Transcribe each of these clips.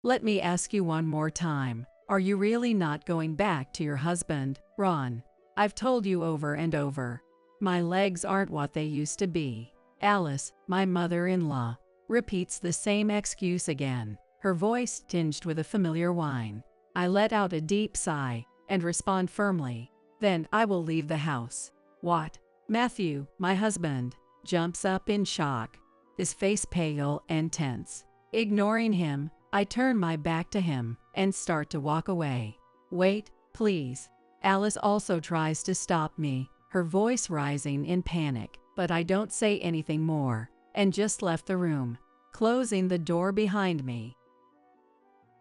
Let me ask you one more time. Are you really not going back to your husband, Ron? I've told you over and over. My legs aren't what they used to be. Alice, my mother-in-law, repeats the same excuse again, her voice tinged with a familiar whine. I let out a deep sigh and respond firmly. Then I will leave the house. What? Matthew, my husband, jumps up in shock, his face pale and tense. Ignoring him, I turn my back to him and start to walk away. Wait, please. Alice also tries to stop me, her voice rising in panic, but I don't say anything more and just left the room, closing the door behind me.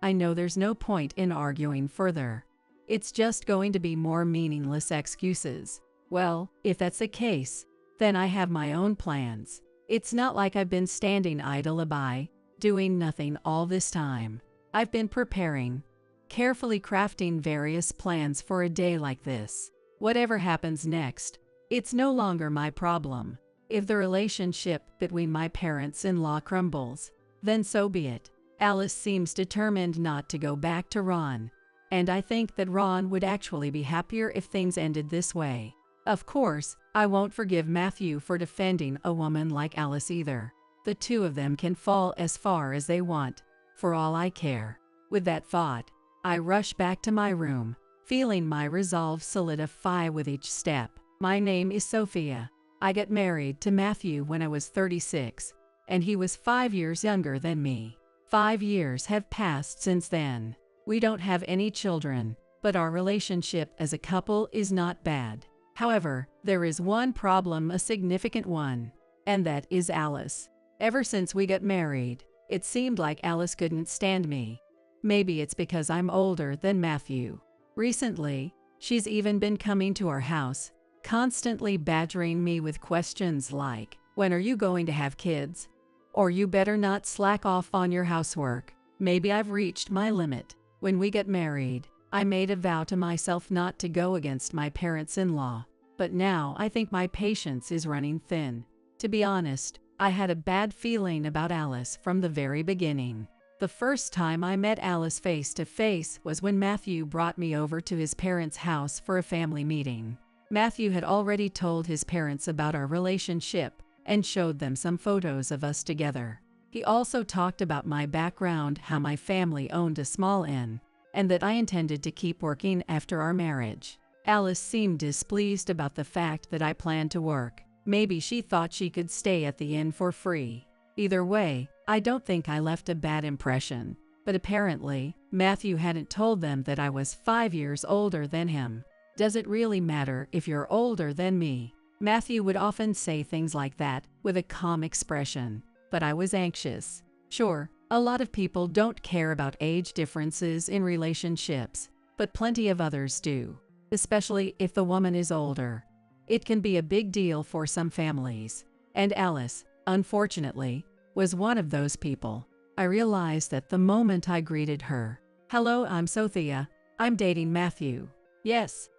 I know there's no point in arguing further. It's just going to be more meaningless excuses. Well, if that's the case, then I have my own plans. It's not like I've been standing idle by, doing nothing all this time. I've been preparing, carefully crafting various plans for a day like this. Whatever happens next, it's no longer my problem. If the relationship between my parents-in-law crumbles, then so be it. Alice seems determined not to go back to Ron, and I think that Ron would actually be happier if things ended this way. Of course, I won't forgive Matthew for defending a woman like Alice either. The two of them can fall as far as they want, for all I care. With that thought, I rush back to my room, feeling my resolve solidify with each step. My name is Sophia. I got married to Matthew when I was 36, and he was 5 years younger than me. 5 years have passed since then. We don't have any children, but our relationship as a couple is not bad. However, there is one problem, a significant one, and that is Alice. Ever since we got married, it seemed like Alice couldn't stand me. Maybe it's because I'm older than Matthew. Recently, she's even been coming to our house, constantly badgering me with questions like, "When are you going to have kids?" Or "You better not slack off on your housework." Maybe I've reached my limit. When we got married, I made a vow to myself not to go against my parents-in-law, but now I think my patience is running thin. To be honest, I had a bad feeling about Alice from the very beginning. The first time I met Alice face to face was when Matthew brought me over to his parents' house for a family meeting. Matthew had already told his parents about our relationship and showed them some photos of us together. He also talked about my background, how my family owned a small inn, and that I intended to keep working after our marriage. Alice seemed displeased about the fact that I planned to work. Maybe she thought she could stay at the inn for free. Either way, I don't think I left a bad impression. But apparently, Matthew hadn't told them that I was 5 years older than him. Does it really matter if you're older than me? Matthew would often say things like that with a calm expression, but I was anxious. Sure, a lot of people don't care about age differences in relationships, but plenty of others do, especially if the woman is older. It can be a big deal for some families, and Alice, unfortunately, was one of those people. I realized that the moment I greeted her. "Hello, I'm Sophia. I'm dating Matthew." Yes,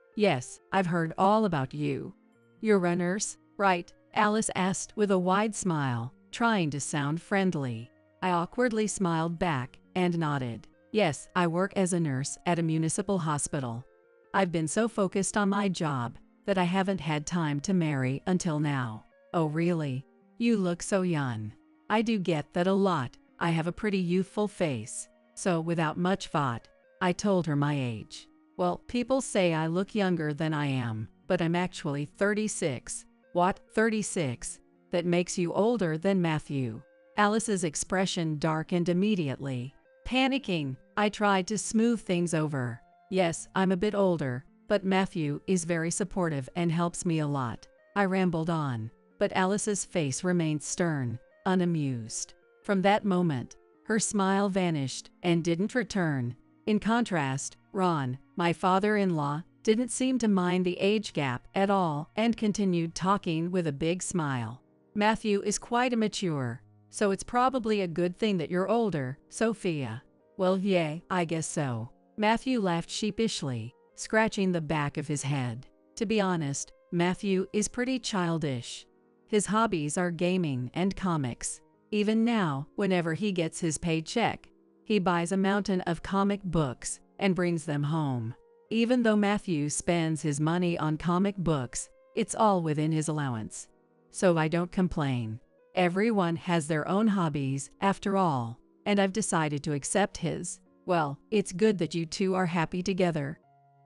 I've heard all about you." "You're a nurse, right?" Alice asked with a wide smile, trying to sound friendly. I awkwardly smiled back and nodded. "Yes, I work as a nurse at a municipal hospital. I've been so focused on my job that I haven't had time to marry until now." "Oh really? You look so young." I do get that a lot. I have a pretty youthful face. So without much thought, I told her my age. "Well, people say I look younger than I am, but I'm actually 36. "What, 36? That makes you older than Matthew." Alice's expression darkened immediately. Panicking, I tried to smooth things over. "Yes, I'm a bit older, but Matthew is very supportive and helps me a lot." I rambled on, but Alice's face remained stern, unamused. From that moment, her smile vanished and didn't return. In contrast, Ron, my father-in-law, didn't seem to mind the age gap at all and continued talking with a big smile. "Matthew is quite immature, so it's probably a good thing that you're older, Sophia." "Well, yeah, I guess so." Matthew laughed sheepishly, scratching the back of his head. To be honest, Matthew is pretty childish. His hobbies are gaming and comics. Even now, whenever he gets his paycheck, He buys a mountain of comic books and brings them home. Even though Matthew spends his money on comic books, it's all within his allowance. So I don't complain. Everyone has their own hobbies, after all, and I've decided to accept his. Well, it's good that you two are happy together.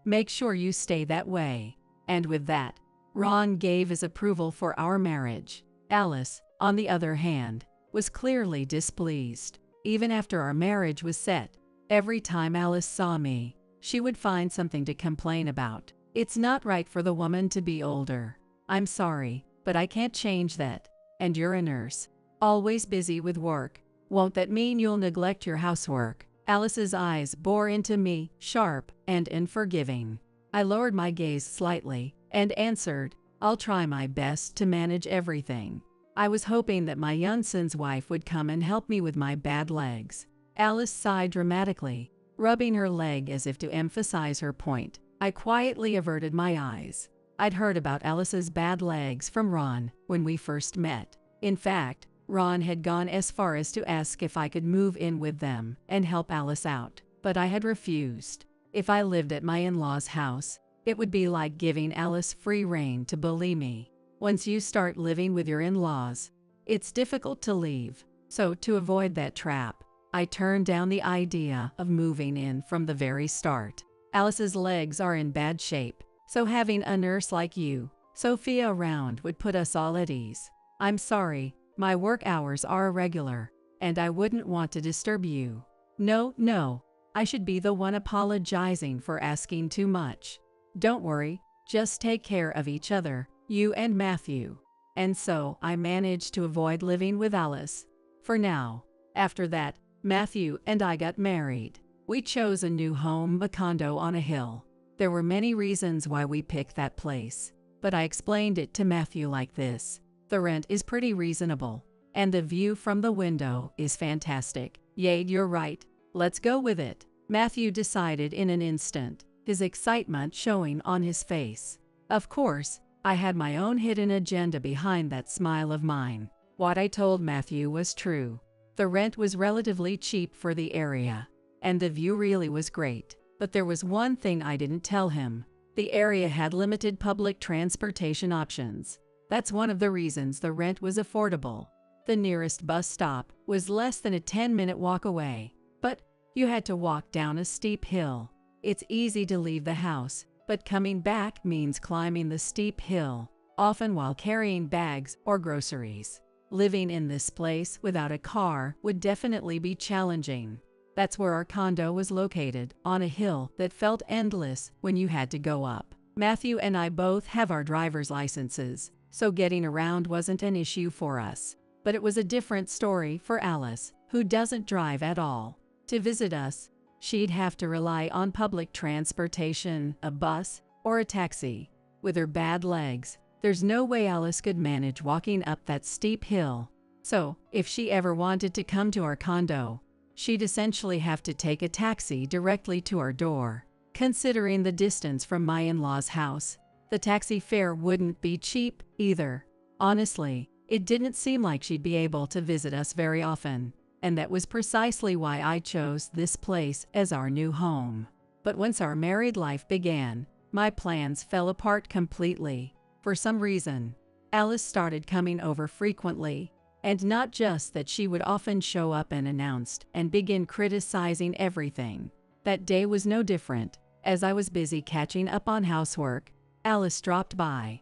Make sure you stay that way. And with that, Ron gave his approval for our marriage. Alice, on the other hand, was clearly displeased. Even after our marriage was set, every time Alice saw me, she would find something to complain about. It's not right for the woman to be older. I'm sorry, but I can't change that. And you're a nurse, always busy with work. Won't that mean you'll neglect your housework? Alice's eyes bore into me, sharp and unforgiving. I lowered my gaze slightly and answered, I'll try my best to manage everything. I was hoping that my young son's wife would come and help me with my bad legs. Alice sighed dramatically, rubbing her leg as if to emphasize her point. I quietly averted my eyes. I'd heard about Alice's bad legs from Ron when we first met. In fact, Ron had gone as far as to ask if I could move in with them and help Alice out, but I had refused. If I lived at my in-laws' house, it would be like giving Alice free rein to bully me. Once you start living with your in-laws, it's difficult to leave. So to avoid that trap, I turned down the idea of moving in from the very start. Alice's legs are in bad shape, so having a nurse like you, Sophia, around would put us all at ease. I'm sorry, my work hours are irregular, and I wouldn't want to disturb you. No, I should be the one apologizing for asking too much. Don't worry, just take care of each other, you and Matthew. And so I managed to avoid living with Alice. For now. After that, Matthew and I got married. We chose a new home, a condo on a hill. There were many reasons why we picked that place, but I explained it to Matthew like this. The rent is pretty reasonable, and the view from the window is fantastic. Yay, you're right. Let's go with it. Matthew decided in an instant, his excitement showing on his face. Of course, I had my own hidden agenda behind that smile of mine. What I told Matthew was true. The rent was relatively cheap for the area, and the view really was great. But there was one thing I didn't tell him. The area had limited public transportation options. That's one of the reasons the rent was affordable. The nearest bus stop was less than a 10-minute walk away, but you had to walk down a steep hill. It's easy to leave the house, but coming back means climbing the steep hill, often while carrying bags or groceries. Living in this place without a car would definitely be challenging. That's where our condo was located, on a hill that felt endless when you had to go up. Matthew and I both have our driver's licenses, so getting around wasn't an issue for us. But it was a different story for Alice, who doesn't drive at all. To visit us, she'd have to rely on public transportation, a bus, or a taxi. With her bad legs, there's no way Alice could manage walking up that steep hill. So, if she ever wanted to come to our condo, she'd essentially have to take a taxi directly to our door. Considering the distance from my in-laws' house, the taxi fare wouldn't be cheap either. Honestly, it didn't seem like she'd be able to visit us very often, and that was precisely why I chose this place as our new home. But once our married life began, my plans fell apart completely. For some reason, Alice started coming over frequently, and not just that, she would often show up unannounced and begin criticizing everything. That day was no different. As I was busy catching up on housework, Alice dropped by.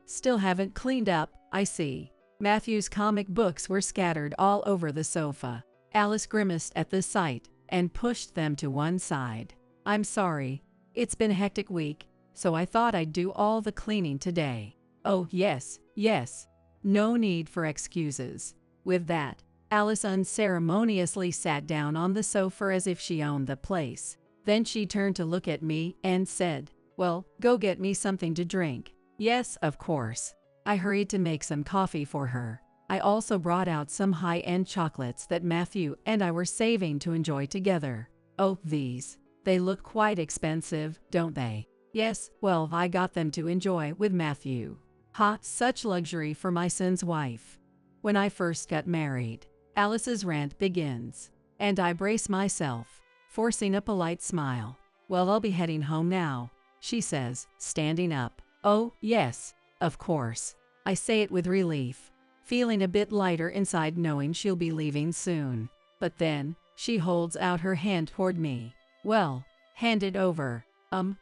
Still haven't cleaned up, I see. Matthew's comic books were scattered all over the sofa. Alice grimaced at the sight and pushed them to one side. I'm sorry. It's been a hectic week, so I thought I'd do all the cleaning today. Oh, yes. No need for excuses. With that, Alice unceremoniously sat down on the sofa as if she owned the place. Then she turned to look at me and said, Well, go get me something to drink. Yes, of course. I hurried to make some coffee for her. I also brought out some high-end chocolates that Matthew and I were saving to enjoy together. Oh, these. They look quite expensive, don't they? Yes, well, I got them to enjoy with Matthew. Such luxury for my son's wife. When I first got married, Alice's rant begins. and I brace myself, forcing a polite smile. "Well, I'll be heading home now," she says, standing up. "Oh, yes, of course." I say it with relief, feeling a bit lighter inside knowing she'll be leaving soon. But then, she holds out her hand toward me. "Well, hand it over."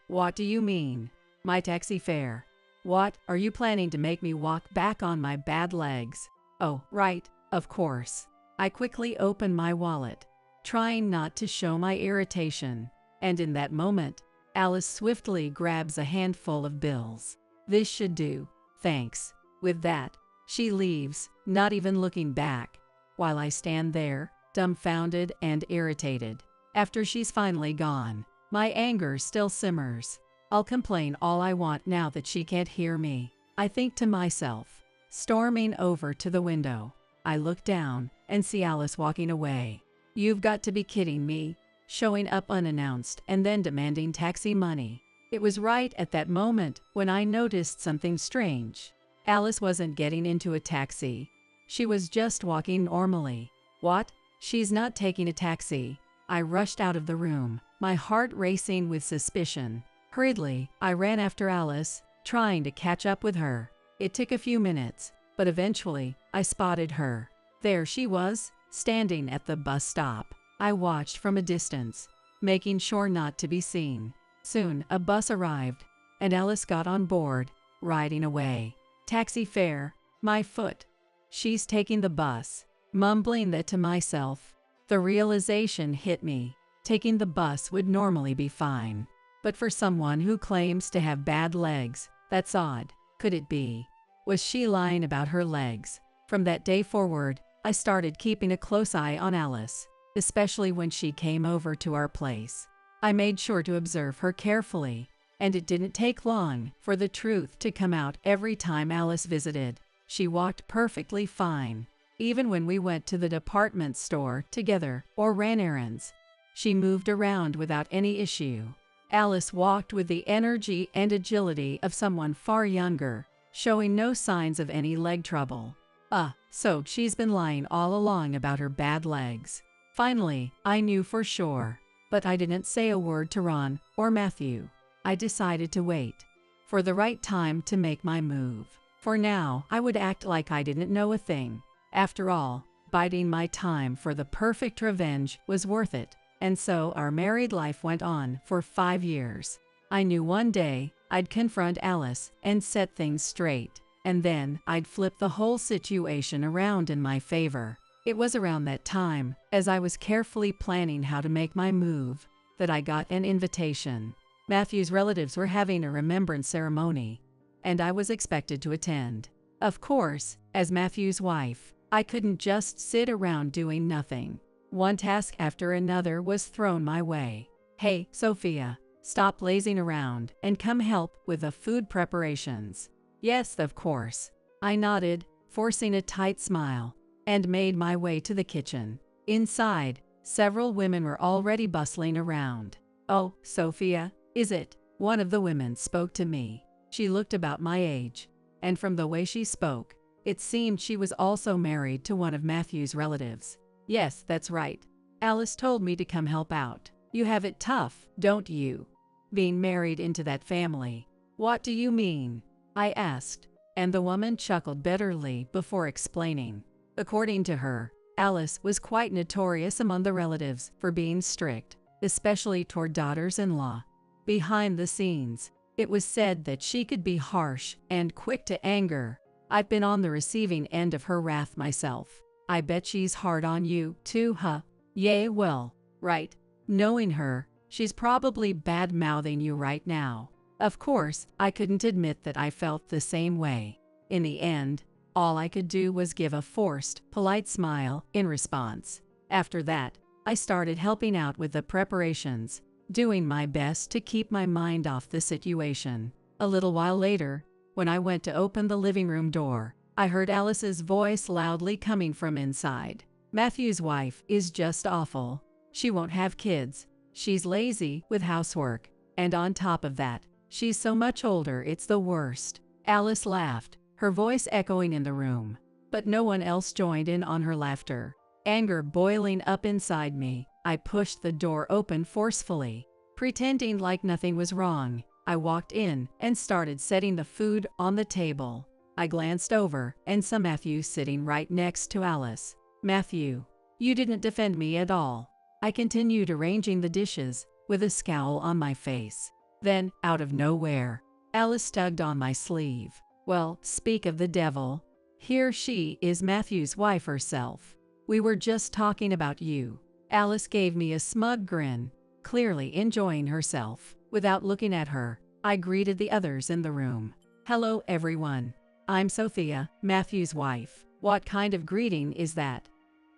What do you mean?" "My taxi fare." "What, are you planning to make me walk back on my bad legs?" "Oh, right, of course." I quickly open my wallet, trying not to show my irritation, and in that moment, Alice swiftly grabs a handful of bills. "This should do, thanks." With that, she leaves, not even looking back, while I stand there, dumbfounded and irritated. After she's finally gone, my anger still simmers. I'll complain all I want now that she can't hear me, I think to myself. Storming over to the window, I look down and see Alice walking away. You've got to be kidding me, showing up unannounced and then demanding taxi money. It was right at that moment when I noticed something strange. Alice wasn't getting into a taxi. She was just walking normally. What? She's not taking a taxi. I rushed out of the room, my heart racing with suspicion. Hurriedly, I ran after Alice, trying to catch up with her. It took a few minutes, but eventually, I spotted her. There she was, standing at the bus stop. I watched from a distance, making sure not to be seen. Soon, a bus arrived, and Alice got on board, riding away. Taxi fare, my foot. She's taking the bus. Mumbling that to myself, the realization hit me. Taking the bus would normally be fine. But for someone who claims to have bad legs, that's odd. Could it be? Was she lying about her legs? From that day forward, I started keeping a close eye on Alice, especially when she came over to our place. I made sure to observe her carefully, and it didn't take long for the truth to come out. Every time Alice visited, she walked perfectly fine. Even when we went to the department store together or ran errands, she moved around without any issue. Alice walked with the energy and agility of someone far younger, showing no signs of any leg trouble. So she's been lying all along about her bad legs. Finally, I knew for sure, but I didn't say a word to Ron or Matthew. I decided to wait for the right time to make my move. For now, I would act like I didn't know a thing. After all, biding my time for the perfect revenge was worth it. And so our married life went on for 5 years. I knew one day I'd confront Alice and set things straight, and then I'd flip the whole situation around in my favor. It was around that time, as I was carefully planning how to make my move, that I got an invitation. Matthew's relatives were having a remembrance ceremony, and I was expected to attend. Of course, as Matthew's wife, I couldn't just sit around doing nothing. One task after another was thrown my way. "Hey, Sophia, stop lazing around and come help with the food preparations." "Yes, of course." I nodded, forcing a tight smile, and made my way to the kitchen. Inside, several women were already bustling around. "Oh, Sophia, is it?" One of the women spoke to me. She looked about my age, and from the way she spoke, it seemed she was also married to one of Matthew's relatives. "Yes, that's right. Alice told me to come help out. You have it tough, don't you? Being married into that family." "What do you mean?" I asked, and the woman chuckled bitterly before explaining. According to her, Alice was quite notorious among the relatives for being strict, especially toward daughters-in-law. Behind the scenes, it was said that she could be harsh and quick to anger. I've been on the receiving end of her wrath myself. "I bet she's hard on you, too, huh?" "Yeah, well, right. Knowing her, she's probably bad-mouthing you right now." Of course, I couldn't admit that I felt the same way. In the end, all I could do was give a forced, polite smile in response. After that, I started helping out with the preparations, doing my best to keep my mind off the situation. A little while later, when I went to open the living room door, I heard Alice's voice loudly coming from inside. "Matthew's wife is just awful. She won't have kids. She's lazy with housework. And on top of that, she's so much older it's the worst." Alice laughed, her voice echoing in the room. But no one else joined in on her laughter. Anger boiling up inside me, I pushed the door open forcefully. Pretending like nothing was wrong, I walked in and started setting the food on the table. I glanced over and saw Matthew sitting right next to Alice. "Matthew, you didn't defend me at all." I continued arranging the dishes, with a scowl on my face. Then, out of nowhere, Alice tugged on my sleeve. "Well, speak of the devil. Here she is, Matthew's wife herself. We were just talking about you." Alice gave me a smug grin, clearly enjoying herself. Without looking at her, I greeted the others in the room. "Hello, everyone. I'm Sophia, Matthew's wife." "What kind of greeting is that?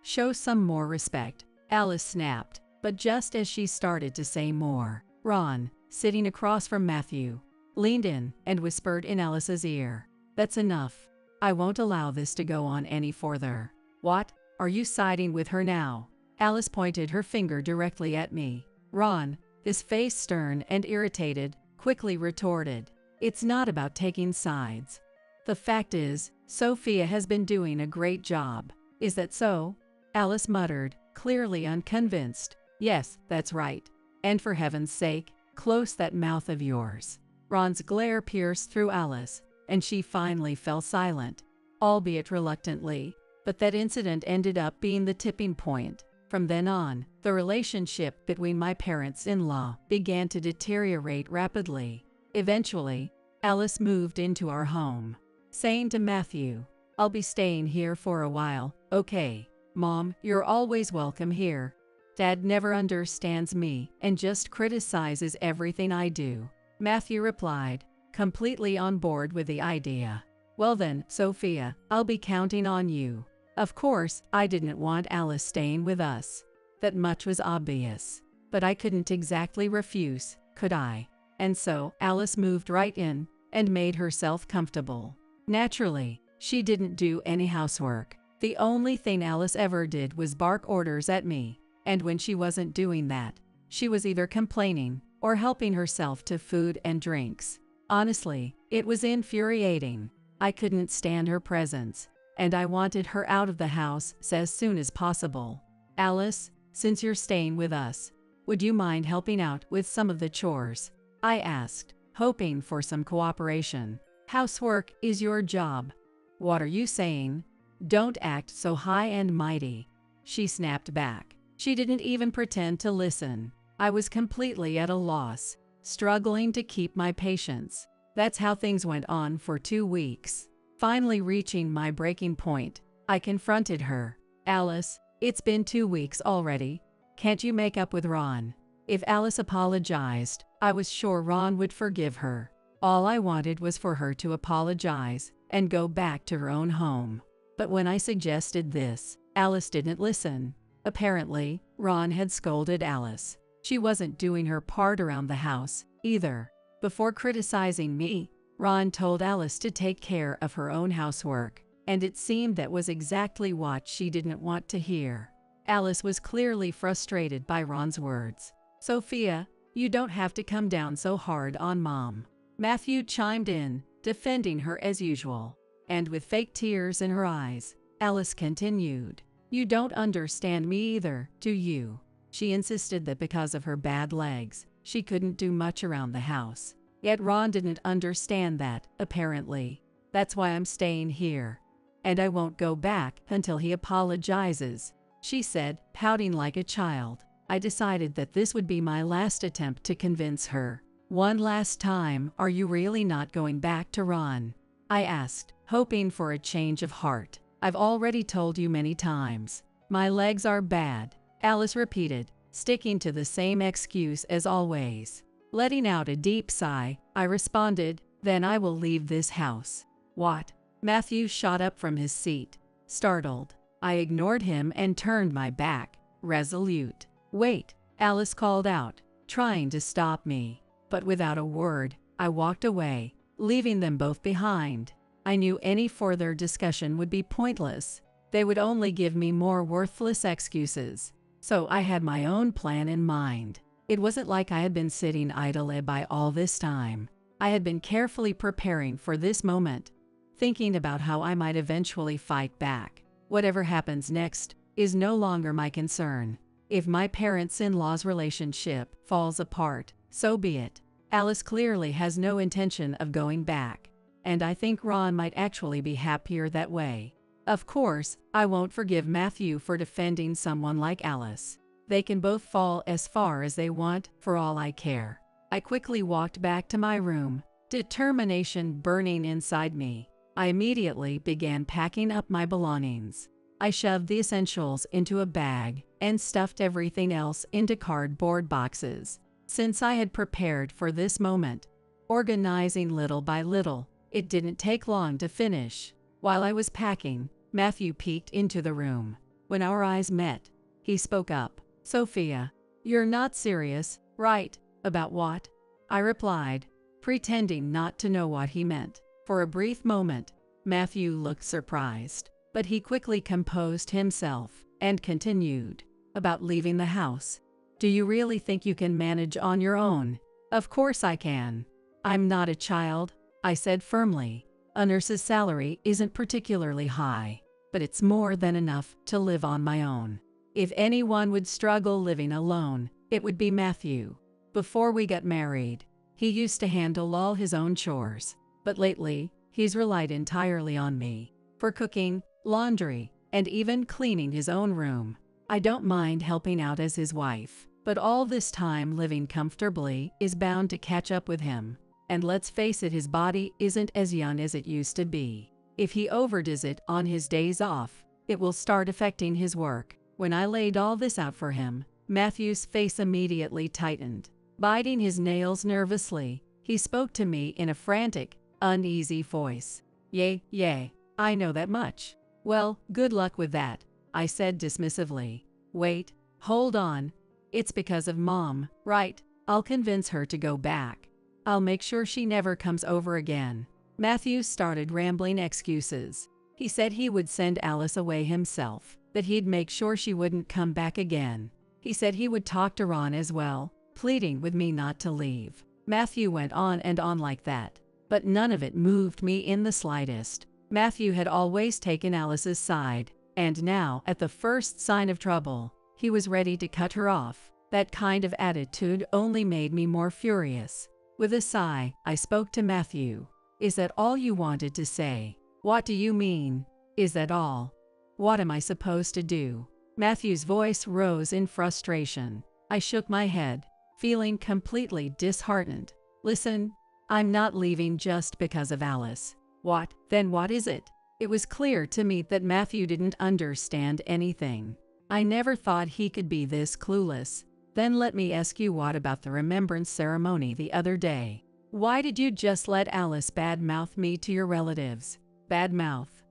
Show some more respect," Alice snapped. But just as she started to say more, Ron, sitting across from Matthew, leaned in and whispered in Alice's ear, "That's enough. I won't allow this to go on any further." "What? Are you siding with her now?" Alice pointed her finger directly at me. Ron, his face stern and irritated, quickly retorted, "It's not about taking sides. The fact is, Sophia has been doing a great job. Is that so?" Alice muttered, clearly unconvinced. "Yes, that's right. And for heaven's sake, close that mouth of yours." Ron's glare pierced through Alice, and she finally fell silent, albeit reluctantly. But that incident ended up being the tipping point. From then on, the relationship between my parents-in-law began to deteriorate rapidly. Eventually, Alice moved into our home, saying to Matthew, "I'll be staying here for a while, okay? Mom, you're always welcome here." Dad never understands me and just criticizes everything I do, Matthew replied, completely on board with the idea. "Well then, Sophia, I'll be counting on you." Of course, I didn't want Alice staying with us. That much was obvious. But I couldn't exactly refuse, could I? And so, Alice moved right in and made herself comfortable. Naturally, she didn't do any housework. The only thing Alice ever did was bark orders at me, and when she wasn't doing that, she was either complaining or helping herself to food and drinks. Honestly, it was infuriating. I couldn't stand her presence, and I wanted her out of the house as soon as possible. "Alice, since you're staying with us, would you mind helping out with some of the chores?" I asked, hoping for some cooperation. "Housework is your job." "What are you saying? Don't act so high and mighty," she snapped back. She didn't even pretend to listen. I was completely at a loss, struggling to keep my patience. That's how things went on for 2 weeks. Finally reaching my breaking point, I confronted her. "Alice, it's been 2 weeks already. Can't you make up with Ron?" If Alice apologized, I was sure Ron would forgive her. All I wanted was for her to apologize and go back to her own home. But when I suggested this, Alice didn't listen. Apparently, Ron had scolded Alice. She wasn't doing her part around the house, either. Before criticizing me, Ron told Alice to take care of her own housework, and it seemed that was exactly what she didn't want to hear. Alice was clearly frustrated by Ron's words. "Sophia, you don't have to come down so hard on Mom." Matthew chimed in, defending her as usual. And with fake tears in her eyes, Alice continued, "You don't understand me either, do you?" She insisted that because of her bad legs, she couldn't do much around the house. Yet Ron didn't understand that, apparently. "That's why I'm staying here. And I won't go back until he apologizes," she said, pouting like a child. I decided that this would be my last attempt to convince her. "One last time, are you really not going back to Ron?" I asked, hoping for a change of heart. "I've already told you many times. My legs are bad," Alice repeated, sticking to the same excuse as always. Letting out a deep sigh, I responded, "Then I will leave this house." "What?" Matthew shot up from his seat, startled. I ignored him and turned my back, resolute. "Wait," Alice called out, trying to stop me. But without a word, I walked away, leaving them both behind. I knew any further discussion would be pointless. They would only give me more worthless excuses. So I had my own plan in mind. It wasn't like I had been sitting idle by all this time. I had been carefully preparing for this moment, thinking about how I might eventually fight back. Whatever happens next is no longer my concern. If my parents-in-law's relationship falls apart, so be it. Alice clearly has no intention of going back, and I think Ron might actually be happier that way. Of course, I won't forgive Matthew for defending someone like Alice. They can both fall as far as they want, for all I care. I quickly walked back to my room, determination burning inside me. I immediately began packing up my belongings. I shoved the essentials into a bag and stuffed everything else into cardboard boxes. Since I had prepared for this moment, organizing little by little, it didn't take long to finish. While I was packing, Matthew peeked into the room. When our eyes met, he spoke up. "Sophia, you're not serious, right?" "About what?" I replied, pretending not to know what he meant. For a brief moment, Matthew looked surprised, but he quickly composed himself and continued. "About leaving the house. Do you really think you can manage on your own?" "Of course I can. I'm not a child," I said firmly. "A nurse's salary isn't particularly high, but it's more than enough to live on my own. If anyone would struggle living alone, it would be Matthew. Before we got married, he used to handle all his own chores, but lately, he's relied entirely on me for cooking, laundry, and even cleaning his own room. I don't mind helping out as his wife, but all this time living comfortably is bound to catch up with him. And let's face it, his body isn't as young as it used to be. If he overdoes it on his days off, it will start affecting his work." When I laid all this out for him, Matthew's face immediately tightened. Biting his nails nervously, he spoke to me in a frantic, uneasy voice. Yay, I know that much." "Well, good luck with that," I said dismissively. "Wait, hold on. It's because of Mom, right? I'll convince her to go back. I'll make sure she never comes over again." Matthew started rambling excuses. He said he would send Alice away himself, that he'd make sure she wouldn't come back again. He said he would talk to Ron as well, pleading with me not to leave. Matthew went on and on like that, but none of it moved me in the slightest. Matthew had always taken Alice's side, and now, at the first sign of trouble, he was ready to cut her off. That kind of attitude only made me more furious. With a sigh, I spoke to Matthew. "Is that all you wanted to say?" "What do you mean? Is that all? What am I supposed to do?" Matthew's voice rose in frustration. I shook my head, feeling completely disheartened. "Listen, I'm not leaving just because of Alice." "What? Then what is it?" It was clear to me that Matthew didn't understand anything. I never thought he could be this clueless. "Then let me ask you, what about the remembrance ceremony the other day? Why did you just let Alice badmouth me to your relatives?" "Badmouth?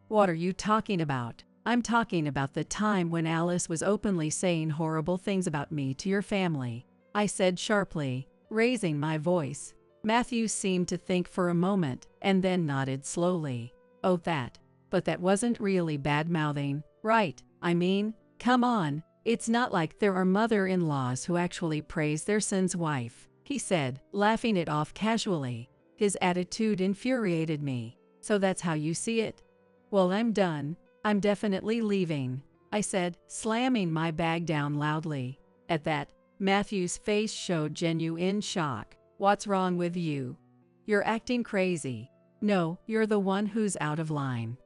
What are you talking about?" "I'm talking about the time when Alice was openly saying horrible things about me to your family," I said sharply, raising my voice. Matthew seemed to think for a moment and then nodded slowly. "Oh, that. But that wasn't really bad-mouthing, right? I mean, come on, it's not like there are mother-in-laws who actually praise their son's wife," he said, laughing it off casually. His attitude infuriated me. "So that's how you see it? Well, I'm done. I'm definitely leaving," I said, slamming my bag down loudly. At that, Matthew's face showed genuine shock. "What's wrong with you? You're acting crazy." "No, you're the one who's out of line.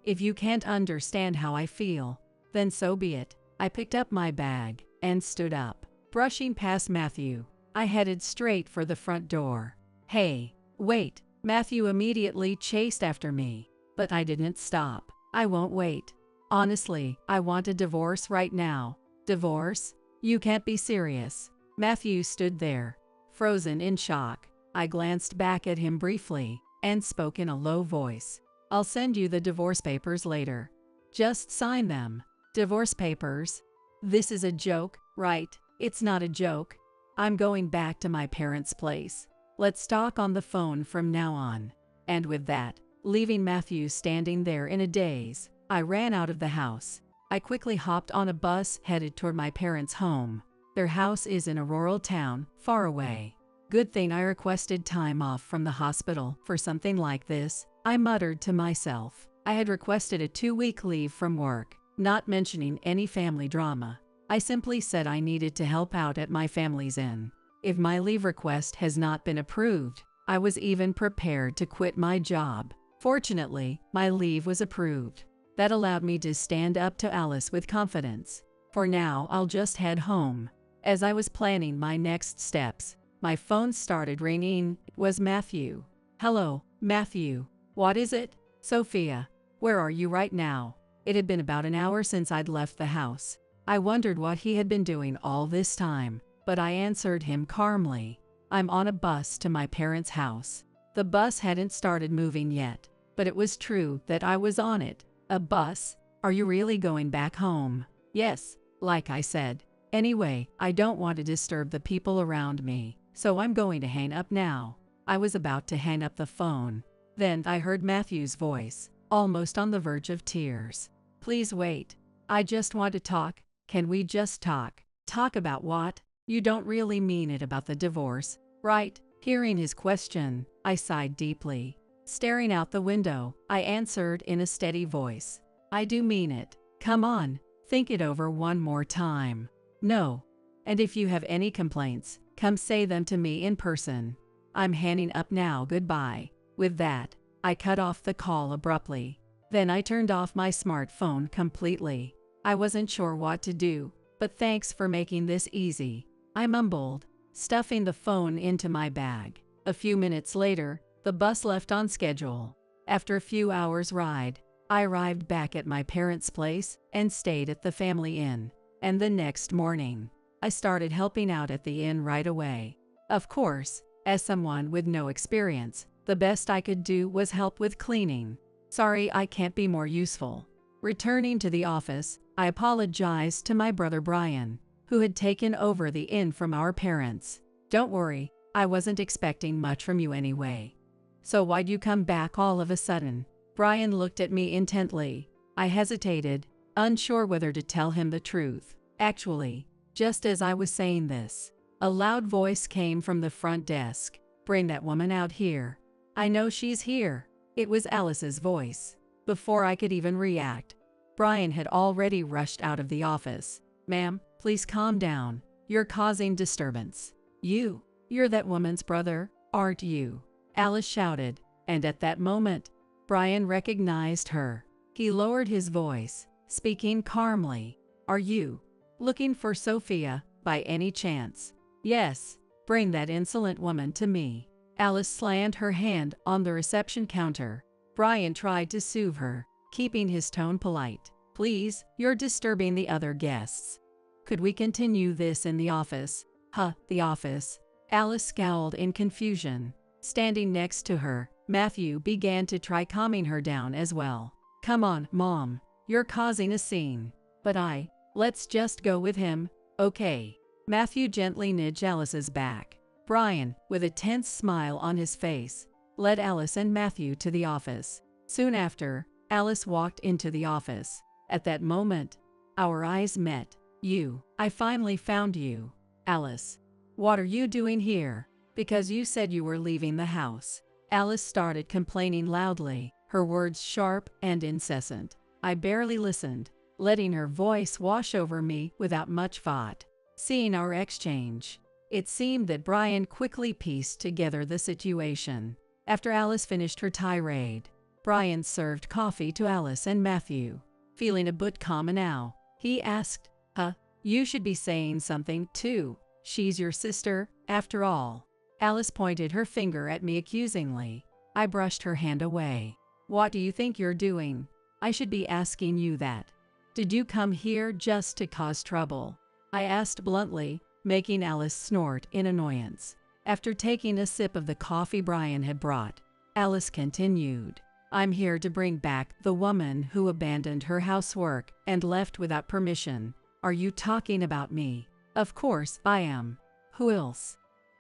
If you can't understand how I feel, then so be it." I picked up my bag and stood up. Brushing past Matthew, I headed straight for the front door. "Hey, wait!" Matthew immediately chased after me, but I didn't stop. "I won't wait. Honestly, I want a divorce right now." "Divorce? You can't be serious." Matthew stood there, frozen in shock. I glanced back at him briefly and spoke in a low voice. "I'll send you the divorce papers later. Just sign them." "Divorce papers? This is a joke, right?" "It's not a joke. I'm going back to my parents' place. Let's talk on the phone from now on." And with that, leaving Matthew standing there in a daze, I ran out of the house. I quickly hopped on a bus headed toward my parents' home. Their house is in a rural town, far away. "Good thing I requested time off from the hospital for something like this," I muttered to myself. I had requested a 2-week leave from work, not mentioning any family drama. I simply said I needed to help out at my family's inn. If my leave request has not been approved, I was even prepared to quit my job. Fortunately, my leave was approved. That allowed me to stand up to Alice with confidence. For now, I'll just head home. As I was planning my next steps, my phone started ringing. It was Matthew. Hello, Matthew. What is it? Sophia. Where are you right now? It had been about an hour since I'd left the house. I wondered what he had been doing all this time, but I answered him calmly. I'm on a bus to my parents' house. The bus hadn't started moving yet, but it was true that I was on it. A bus? Are you really going back home? Yes, like I said. Anyway, I don't want to disturb the people around me, so I'm going to hang up now. I was about to hang up the phone. Then I heard Matthew's voice, almost on the verge of tears. Please wait. I just want to talk. Can we just talk? Talk about what? You don't really mean it about the divorce, right? Hearing his question, I sighed deeply. Staring out the window, I answered in a steady voice. I do mean it. Come on, think it over one more time. No. And if you have any complaints, come say them to me in person. I'm hanging up now, goodbye. With that, I cut off the call abruptly. Then I turned off my smartphone completely. I wasn't sure what to do, but thanks for making this easy, I mumbled, stuffing the phone into my bag. A few minutes later, the bus left on schedule. After a few hours' ride, I arrived back at my parents' place and stayed at the family inn. And the next morning, I started helping out at the inn right away. Of course, as someone with no experience, the best I could do was help with cleaning. Sorry I can't be more useful. Returning to the office, I apologized to my brother Brian, who had taken over the inn from our parents. Don't worry, I wasn't expecting much from you anyway. So why'd you come back all of a sudden? Brian looked at me intently. I hesitated, unsure whether to tell him the truth. Actually, just as I was saying this, a loud voice came from the front desk. Bring that woman out here. I know she's here. It was Alice's voice. Before I could even react, Brian had already rushed out of the office. Ma'am, please calm down. You're causing disturbance. You're that woman's brother, aren't you? Alice shouted, and at that moment, Brian recognized her. He lowered his voice, speaking calmly. Are you looking for Sophia, by any chance? Yes. Bring that insolent woman to me. Alice slammed her hand on the reception counter. Brian tried to soothe her, keeping his tone polite. Please, you're disturbing the other guests. Could we continue this in the office? The office. Alice scowled in confusion. Standing next to her, Matthew began to try calming her down as well. Come on, Mom. You're causing a scene. But let's just go with him, okay? Matthew gently nudged Alice's back. Brian, with a tense smile on his face, led Alice and Matthew to the office. Soon after, Alice walked into the office. At that moment, our eyes met. I finally found you. Alice. What are you doing here? Because you said you were leaving the house. Alice started complaining loudly, her words sharp and incessant. I barely listened, letting her voice wash over me without much thought. Seeing our exchange, it seemed that Brian quickly pieced together the situation. After Alice finished her tirade, Brian served coffee to Alice and Matthew. Feeling a bit calmer now, he asked, You should be saying something too. She's your sister, after all. Alice pointed her finger at me accusingly. I brushed her hand away. What do you think you're doing? I should be asking you that. Did you come here just to cause trouble? I asked bluntly, making Alice snort in annoyance. After taking a sip of the coffee Brian had brought, Alice continued. I'm here to bring back the woman who abandoned her housework and left without permission. Are you talking about me? Of course I am. Who else?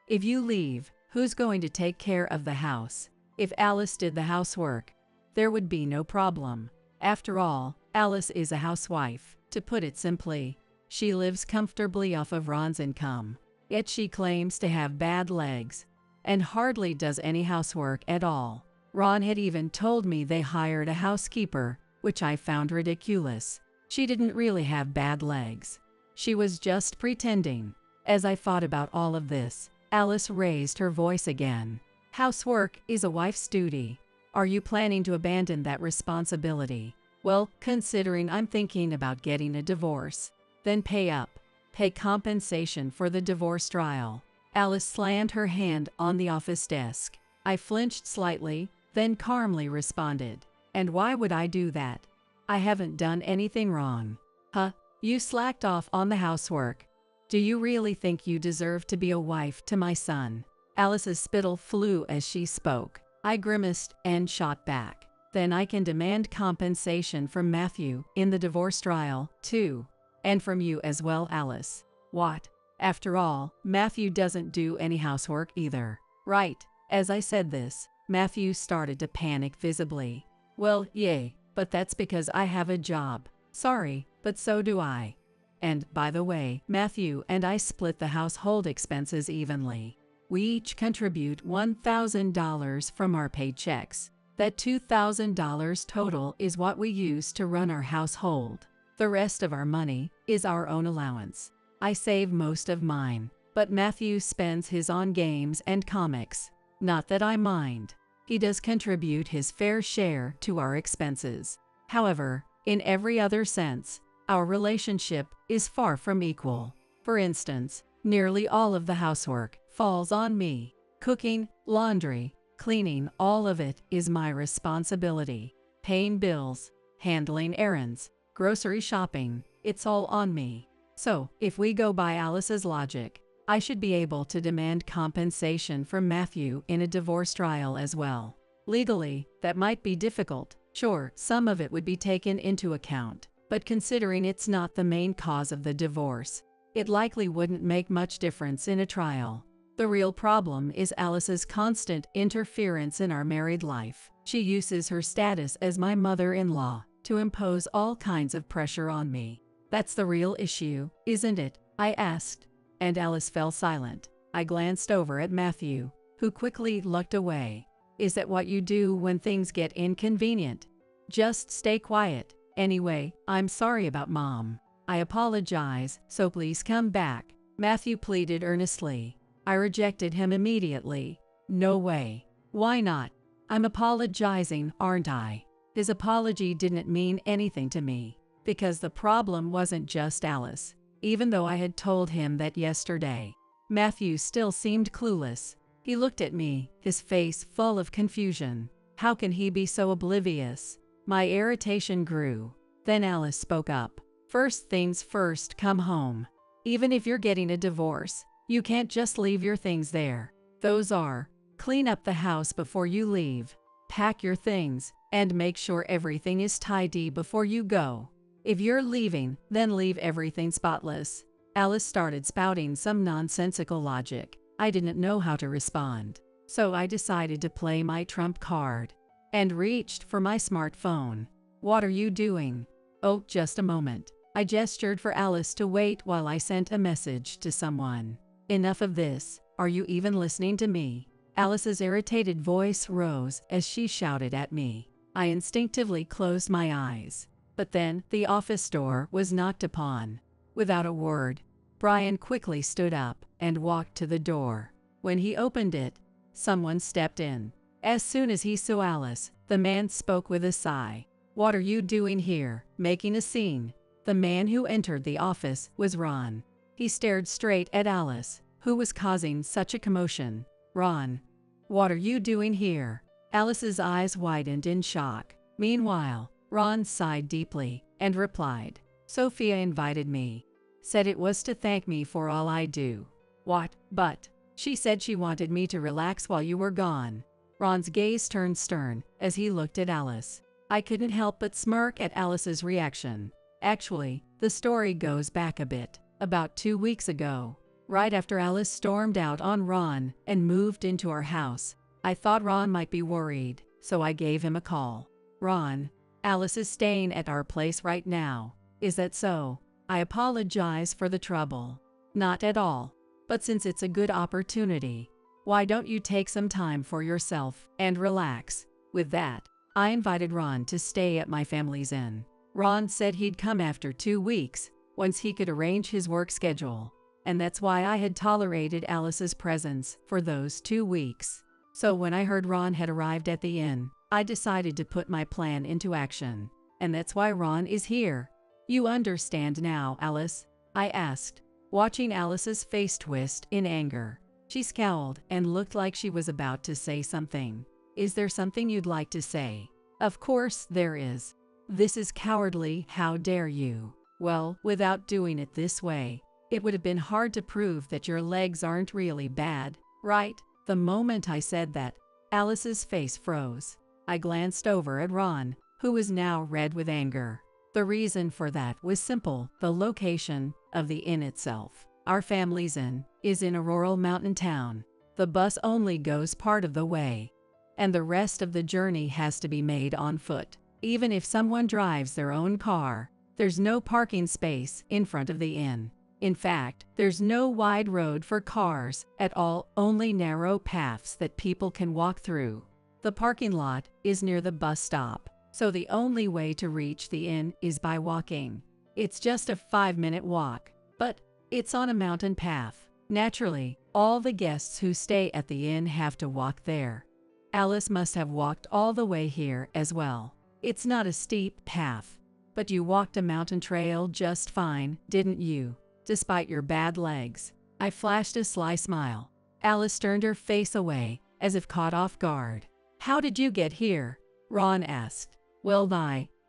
If you leave, who's going to take care of the house? If Alice did the housework, there would be no problem. After all, Alice is a housewife. To put it simply, she lives comfortably off of Ron's income. Yet she claims to have bad legs and hardly does any housework at all. Ron had even told me they hired a housekeeper, which I found ridiculous. She didn't really have bad legs. She was just pretending. As I thought about all of this, Alice raised her voice again. Housework is a wife's duty. Are you planning to abandon that responsibility? Well, considering I'm thinking about getting a divorce, then pay up. Pay compensation for the divorce trial. Alice slammed her hand on the office desk. I flinched slightly, then calmly responded. And why would I do that? I haven't done anything wrong. Huh? You slacked off on the housework. Do you really think you deserve to be a wife to my son? Alice's spittle flew as she spoke. I grimaced and shot back. Then I can demand compensation from Matthew in the divorce trial, too. And from you as well, Alice. What? After all, Matthew doesn't do any housework either. Right. As I said this, Matthew started to panic visibly. Well, yay, but that's because I have a job. Sorry, but so do I. And, by the way, Matthew and I split the household expenses evenly. We each contribute $1,000 from our paychecks. That $2,000 total is what we use to run our household. The rest of our money is our own allowance. I save most of mine, but Matthew spends his on games and comics. Not that I mind. He does contribute his fair share to our expenses. However, in every other sense, our relationship is far from equal. For instance, nearly all of the housework falls on me. Cooking, laundry, cleaning, all of it is my responsibility. Paying bills, handling errands, grocery shopping, it's all on me. So, if we go by Alice's logic, I should be able to demand compensation from Matthew in a divorce trial as well. Legally, that might be difficult. Sure, some of it would be taken into account, but considering it's not the main cause of the divorce, it likely wouldn't make much difference in a trial. The real problem is Alice's constant interference in our married life. She uses her status as my mother-in-law to impose all kinds of pressure on me. That's the real issue, isn't it? I asked. And Alice fell silent. I glanced over at Matthew, who quickly looked away. Is that what you do when things get inconvenient? Just stay quiet. Anyway, I'm sorry about Mom. I apologize, so please come back. Matthew pleaded earnestly. I rejected him immediately. No way. Why not? I'm apologizing, aren't I? His apology didn't mean anything to me, because the problem wasn't just Alice. Even though I had told him that yesterday, Matthew still seemed clueless. He looked at me, his face full of confusion. How can he be so oblivious? My irritation grew. Then Alice spoke up. First things first, come home. Even if you're getting a divorce, you can't just leave your things there. Those are, clean up the house before you leave, pack your things, and make sure everything is tidy before you go. If you're leaving, then leave everything spotless. Alice started spouting some nonsensical logic. I didn't know how to respond, so I decided to play my trump card and reached for my smartphone. What are you doing? Oh, just a moment. I gestured for Alice to wait while I sent a message to someone. Enough of this. Are you even listening to me? Alice's irritated voice rose as she shouted at me. I instinctively closed my eyes. But then, the office door was knocked upon. Without a word, Brian quickly stood up and walked to the door. When he opened it, someone stepped in. As soon as he saw Alice, the man spoke with a sigh. What are you doing here, making a scene? The man who entered the office was Ron. He stared straight at Alice, who was causing such a commotion. Ron, what are you doing here? Alice's eyes widened in shock. Meanwhile, Ron sighed deeply and replied, Sophia invited me. Said it was to thank me for all I do. What? But she said she wanted me to relax while you were gone. Ron's gaze turned stern as he looked at Alice. I couldn't help but smirk at Alice's reaction. Actually, the story goes back a bit. About 2 weeks ago, right after Alice stormed out on Ron and moved into our house, I thought Ron might be worried, so I gave him a call. Ron, Alice is staying at our place right now. Is that so? I apologize for the trouble. Not at all. But since it's a good opportunity, why don't you take some time for yourself and relax? With that, I invited Ron to stay at my family's inn. Ron said he'd come after 2 weeks, once he could arrange his work schedule. And that's why I had tolerated Alice's presence for those 2 weeks. So when I heard Ron had arrived at the inn, I decided to put my plan into action. And that's why Ron is here. You understand now, Alice? I asked, watching Alice's face twist in anger. She scowled and looked like she was about to say something. Is there something you'd like to say? Of course there is. This is cowardly, how dare you? Well, without doing it this way, it would have been hard to prove that your legs aren't really bad, right? The moment I said that, Alice's face froze. I glanced over at Ron, who was now red with anger. The reason for that was simple: the location of the inn itself. Our family's inn is in a rural mountain town. The bus only goes part of the way, and the rest of the journey has to be made on foot. Even if someone drives their own car, there's no parking space in front of the inn. In fact, there's no wide road for cars at all, only narrow paths that people can walk through. The parking lot is near the bus stop, so the only way to reach the inn is by walking. It's just a 5-minute walk, but it's on a mountain path. Naturally, all the guests who stay at the inn have to walk there. Alice must have walked all the way here as well. It's not a steep path, but you walked a mountain trail just fine, didn't you? Despite your bad legs. I flashed a sly smile. Alice turned her face away, as if caught off guard. How did you get here? Ron asked. Well,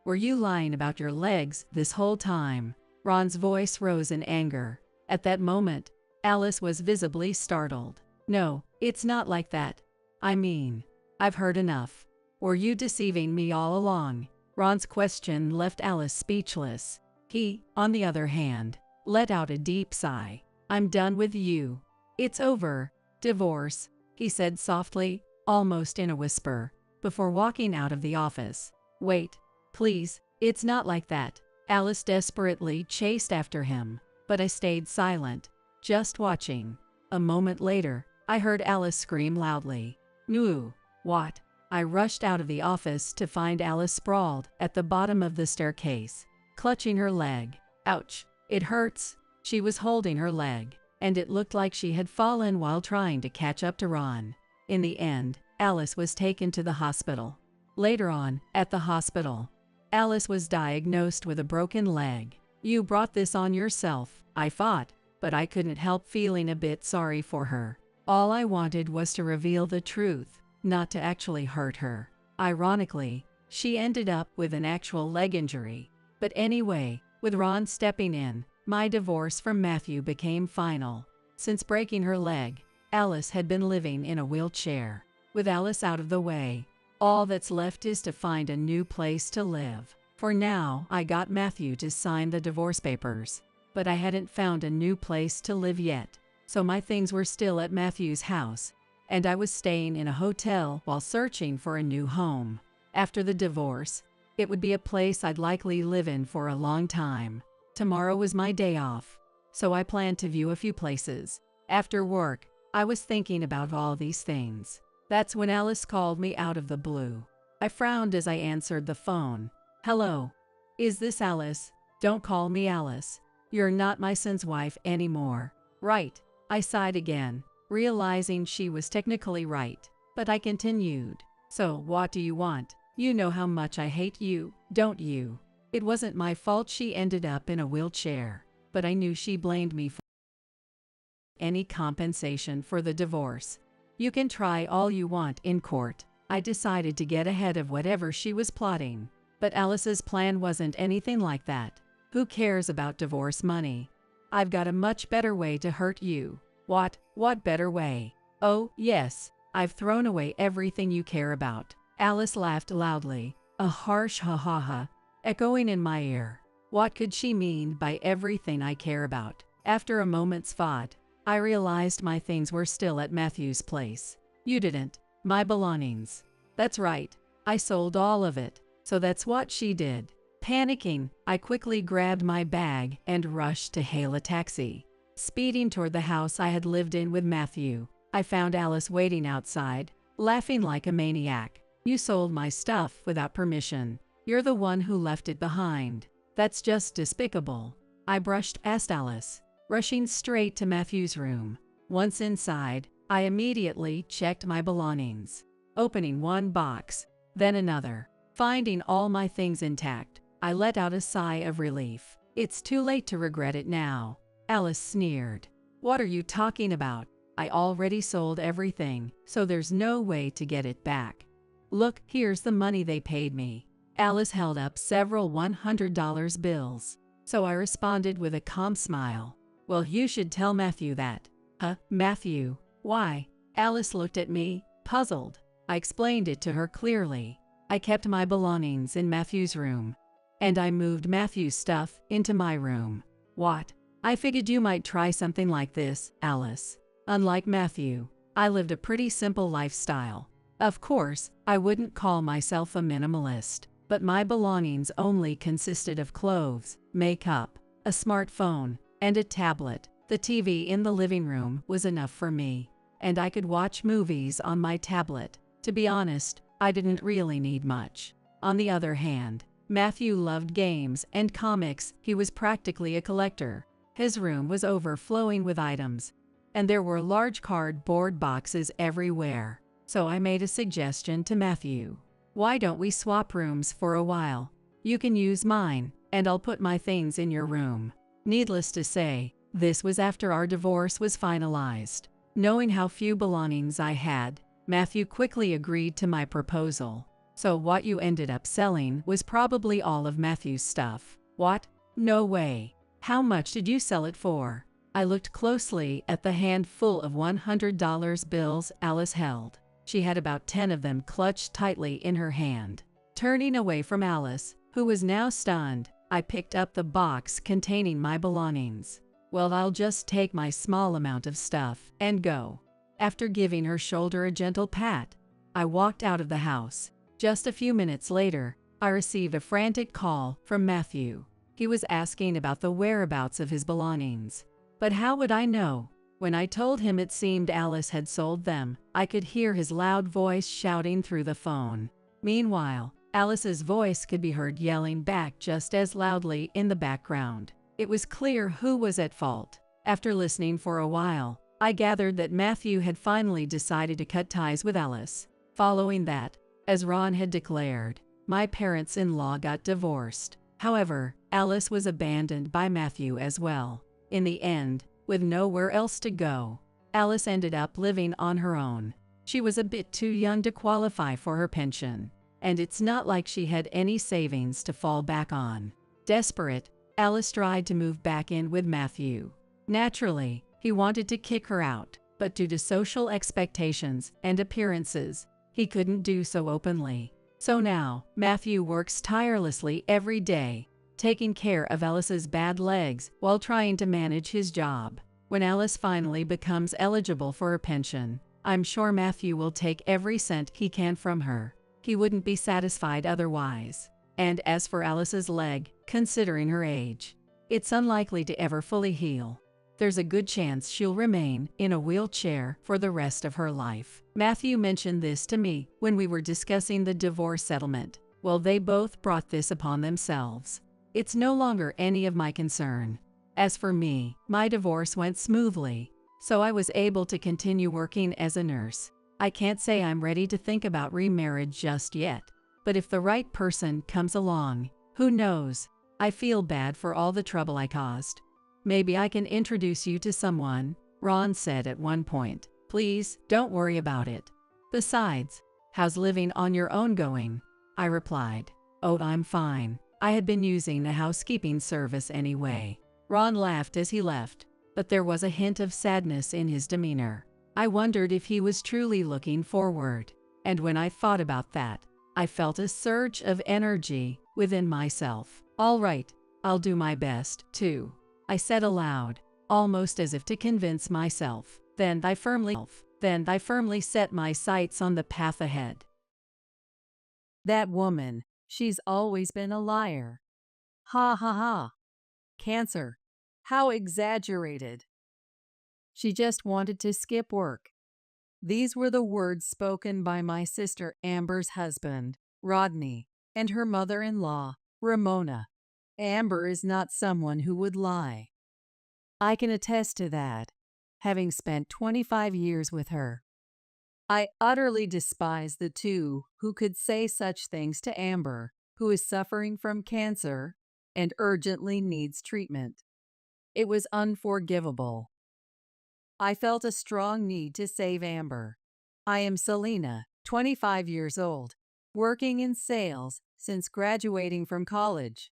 were you lying about your legs this whole time? Ron's voice rose in anger. At that moment, Alice was visibly startled. No, it's not like that. I mean, I've heard enough. Were you deceiving me all along? Ron's question left Alice speechless. He, on the other hand, let out a deep sigh. I'm done with you. It's over. Divorce, he said softly, almost in a whisper, before walking out of the office. Wait, please, it's not like that. Alice desperately chased after him, but I stayed silent, just watching. A moment later, I heard Alice scream loudly. No. What? I rushed out of the office to find Alice sprawled at the bottom of the staircase, clutching her leg. Ouch, it hurts. She was holding her leg, and it looked like she had fallen while trying to catch up to Ron. In the end, Alice was taken to the hospital. Later on, at the hospital, Alice was diagnosed with a broken leg. You brought this on yourself, I thought, but I couldn't help feeling a bit sorry for her. All I wanted was to reveal the truth, not to actually hurt her. Ironically, she ended up with an actual leg injury. But anyway, with Ron stepping in, my divorce from Matthew became final. Since breaking her leg, Alice had been living in a wheelchair. With Alice out of the way, all that's left is to find a new place to live. For now, I got Matthew to sign the divorce papers, but I hadn't found a new place to live yet. So my things were still at Matthew's house, and I was staying in a hotel while searching for a new home. After the divorce, it would be a place I'd likely live in for a long time. Tomorrow was my day off, so I planned to view a few places. After work, I was thinking about all these things. That's when Alice called me out of the blue. I frowned as I answered the phone. Hello? Is this Alice? Don't call me Alice. You're not my son's wife anymore. Right. I sighed again, realizing she was technically right. But I continued. So, what do you want? You know how much I hate you, don't you? It wasn't my fault she ended up in a wheelchair, but I knew she blamed me for any compensation for the divorce. You can try all you want in court. I decided to get ahead of whatever she was plotting. But Alice's plan wasn't anything like that. Who cares about divorce money? I've got a much better way to hurt you. What better way? Oh, yes, I've thrown away everything you care about. Alice laughed loudly, a harsh ha-ha-ha, echoing in my ear. What could she mean by everything I care about? After a moment's thought, I realized my things were still at Matthew's place. You didn't. My belongings. That's right. I sold all of it. So that's what she did. Panicking, I quickly grabbed my bag and rushed to hail a taxi. Speeding toward the house I had lived in with Matthew, I found Alice waiting outside, laughing like a maniac. You sold my stuff without permission. You're the one who left it behind. That's just despicable. I brushed past Alice, rushing straight to Matthew's room. Once inside, I immediately checked my belongings, opening one box, then another. Finding all my things intact, I let out a sigh of relief. It's too late to regret it now, Alice sneered. What are you talking about? I already sold everything, so there's no way to get it back. Look, here's the money they paid me. Alice held up several $100 bills, so I responded with a calm smile. Well, you should tell Matthew that. Huh, Matthew? Why? Alice looked at me, puzzled. I explained it to her clearly. I kept my belongings in Matthew's room, and I moved Matthew's stuff into my room. What? I figured you might try something like this, Alice. Unlike Matthew, I lived a pretty simple lifestyle. Of course, I wouldn't call myself a minimalist, but my belongings only consisted of clothes, makeup, a smartphone, and a tablet. The TV in the living room was enough for me, and I could watch movies on my tablet. To be honest, I didn't really need much. On the other hand, Matthew loved games and comics. He was practically a collector. His room was overflowing with items, and there were large cardboard boxes everywhere. So I made a suggestion to Matthew. Why don't we swap rooms for a while? You can use mine, and I'll put my things in your room. Needless to say, this was after our divorce was finalized. Knowing how few belongings I had, Matthew quickly agreed to my proposal. So what you ended up selling was probably all of Matthew's stuff. What? No way. How much did you sell it for? I looked closely at the handful of $100 bills Alice held. She had about 10 of them clutched tightly in her hand. Turning away from Alice, who was now stunned, I picked up the box containing my belongings. Well, I'll just take my small amount of stuff and go. After giving her shoulder a gentle pat, I walked out of the house. Just a few minutes later, I received a frantic call from Matthew. He was asking about the whereabouts of his belongings. But how would I know? When I told him it seemed Alice had sold them, I could hear his loud voice shouting through the phone. Meanwhile, Alice's voice could be heard yelling back just as loudly in the background. It was clear who was at fault. After listening for a while, I gathered that Matthew had finally decided to cut ties with Alice. Following that, as Ron had declared, my parents-in-law got divorced. However, Alice was abandoned by Matthew as well. In the end, with nowhere else to go, Alice ended up living on her own. She was a bit too young to qualify for her pension, and it's not like she had any savings to fall back on. Desperate, Alice tried to move back in with Matthew. Naturally, he wanted to kick her out, but due to social expectations and appearances, he couldn't do so openly. So now, Matthew works tirelessly every day, taking care of Alice's bad legs while trying to manage his job. When Alice finally becomes eligible for a pension, I'm sure Matthew will take every cent he can from her. He wouldn't be satisfied otherwise. And as for Alice's leg, considering her age, it's unlikely to ever fully heal. There's a good chance she'll remain in a wheelchair for the rest of her life. Matthew mentioned this to me when we were discussing the divorce settlement. Well, they both brought this upon themselves. It's no longer any of my concern. As for me, my divorce went smoothly, so I was able to continue working as a nurse. I can't say I'm ready to think about remarriage just yet, but if the right person comes along, who knows? I feel bad for all the trouble I caused. Maybe I can introduce you to someone, Ron said at one point. Please, don't worry about it. Besides, how's living on your own going? I replied. Oh, I'm fine. I had been using a housekeeping service anyway. Ron laughed as he left, but there was a hint of sadness in his demeanor. I wondered if he was truly looking forward, and when I thought about that, I felt a surge of energy within myself. All right, I'll do my best, too, I said aloud, almost as if to convince myself. Then I firmly set my sights on the path ahead. That woman, she's always been a liar. Ha ha ha. Cancer. How exaggerated. She just wanted to skip work. These were the words spoken by my sister Amber's husband, Rodney. and her mother-in-law, Ramona. Amber is not someone who would lie. I can attest to that, having spent 25 years with her. I utterly despise the two who could say such things to Amber, who is suffering from cancer and urgently needs treatment. It was unforgivable. I felt a strong need to save Amber. I am Selena, 25 years old, working in sales since graduating from college.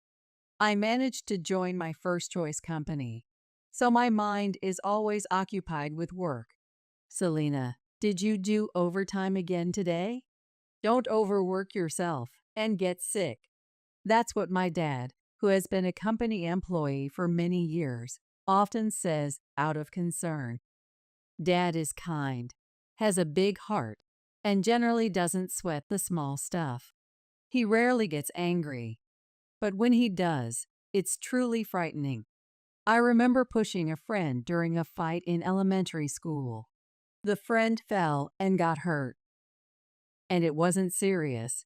I managed to join my first choice company, so my mind is always occupied with work. Selena, did you do overtime again today? Don't overwork yourself and get sick. That's what my dad, who has been a company employee for many years, often says out of concern. Dad is kind, has a big heart, and generally doesn't sweat the small stuff. He rarely gets angry, but when he does, it's truly frightening. I remember pushing a friend during a fight in elementary school. The friend fell and got hurt, and it wasn't serious,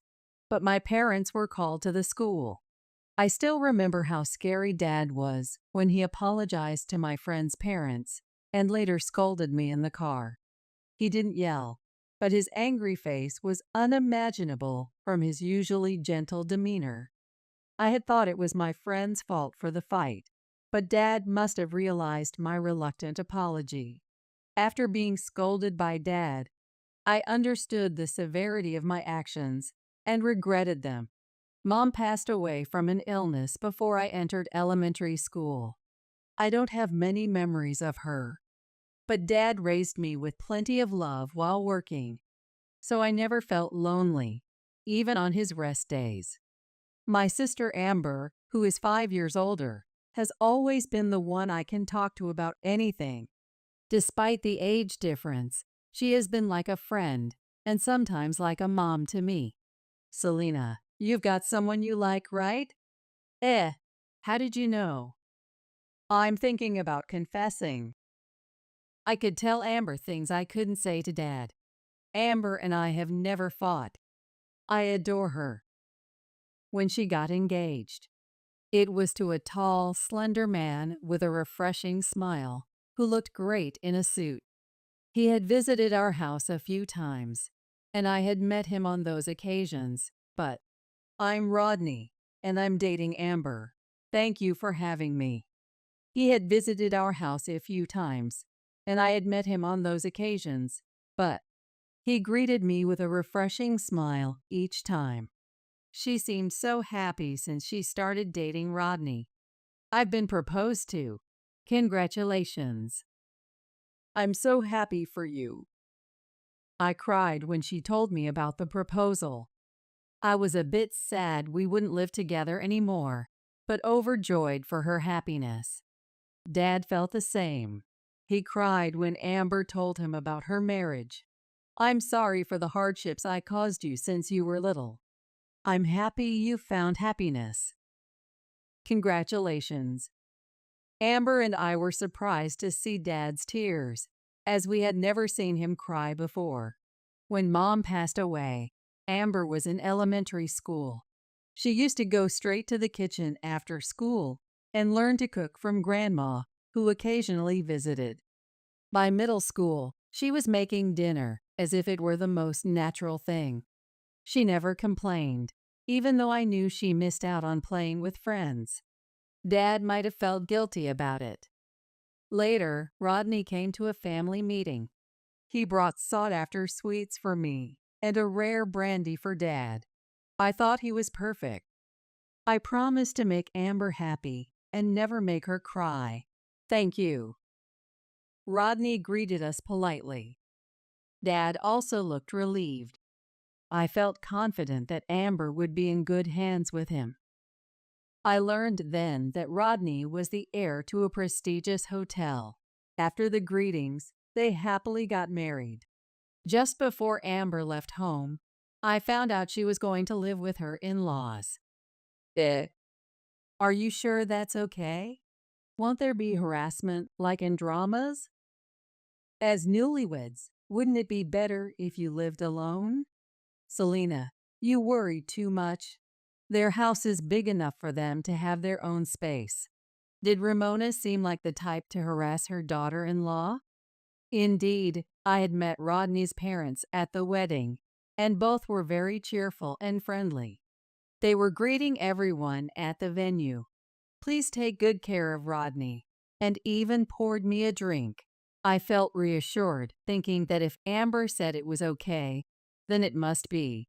but my parents were called to the school. I still remember how scary Dad was when he apologized to my friend's parents and later scolded me in the car. He didn't yell, but his angry face was unimaginable from his usually gentle demeanor. I had thought it was my friend's fault for the fight, but Dad must have realized my reluctant apology. After being scolded by Dad, I understood the severity of my actions and regretted them. Mom passed away from an illness before I entered elementary school. I don't have many memories of her, but Dad raised me with plenty of love while working, so I never felt lonely, even on his rest days. My sister Amber, who is 5 years older, has always been the one I can talk to about anything. Despite the age difference, she has been like a friend and sometimes like a mom to me. Selena, you've got someone you like, right? How did you know? I'm thinking about confessing. I could tell Amber things I couldn't say to Dad. Amber and I have never fought. I adore her. When she got engaged, it was to a tall, slender man with a refreshing smile who looked great in a suit. He had visited our house a few times, and I had met him on those occasions, but I'm Rodney, and I'm dating Amber. Thank you for having me. He had visited our house a few times, and I had met him on those occasions, but he greeted me with a refreshing smile each time. She seemed so happy since she started dating Rodney. I've been proposed to. Congratulations. I'm so happy for you. I cried when she told me about the proposal. I was a bit sad we wouldn't live together anymore, but overjoyed for her happiness. Dad felt the same. He cried when Amber told him about her marriage. I'm sorry for the hardships I caused you since you were little. I'm happy you found happiness. Congratulations. Amber and I were surprised to see Dad's tears, as we had never seen him cry before. When Mom passed away, Amber was in elementary school. She used to go straight to the kitchen after school and learn to cook from Grandma, who occasionally visited. By middle school, she was making dinner as if it were the most natural thing. She never complained, even though I knew she missed out on playing with friends. Dad might have felt guilty about it. Later, Rodney came to a family meeting. He brought sought-after sweets for me and a rare brandy for Dad. I thought he was perfect. I promised to make Amber happy and never make her cry. Thank you. Rodney greeted us politely. Dad also looked relieved. I felt confident that Amber would be in good hands with him. I learned then that Rodney was the heir to a prestigious hotel. After the greetings, they happily got married. Just before Amber left home, I found out she was going to live with her in-laws. Are you sure that's okay? Won't there be harassment like in dramas? As newlyweds, wouldn't it be better if you lived alone? Selena, you worry too much. Their house is big enough for them to have their own space. Did Ramona seem like the type to harass her daughter-in-law? Indeed, I had met Rodney's parents at the wedding, and both were very cheerful and friendly. They were greeting everyone at the venue. Please take good care of Rodney, and even poured me a drink. I felt reassured, thinking that if Amber said it was okay, then it must be.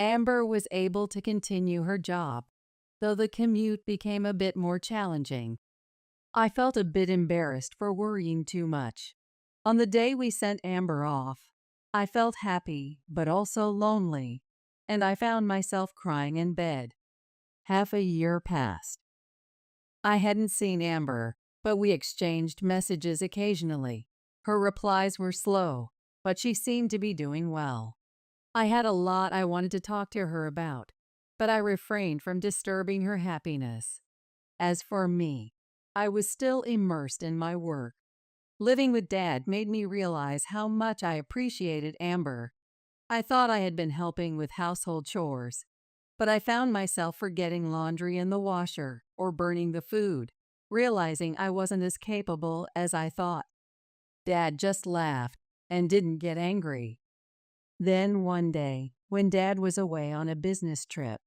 Amber was able to continue her job, though the commute became a bit more challenging. I felt a bit embarrassed for worrying too much. On the day we sent Amber off, I felt happy but also lonely, and I found myself crying in bed. Half a year passed. I hadn't seen Amber, but we exchanged messages occasionally. Her replies were slow, but she seemed to be doing well. I had a lot I wanted to talk to her about, but I refrained from disturbing her happiness. As for me, I was still immersed in my work. Living with Dad made me realize how much I appreciated Amber. I thought I had been helping with household chores, but I found myself forgetting laundry in the washer or burning the food, realizing I wasn't as capable as I thought. Dad just laughed and didn't get angry. Then one day, when Dad was away on a business trip,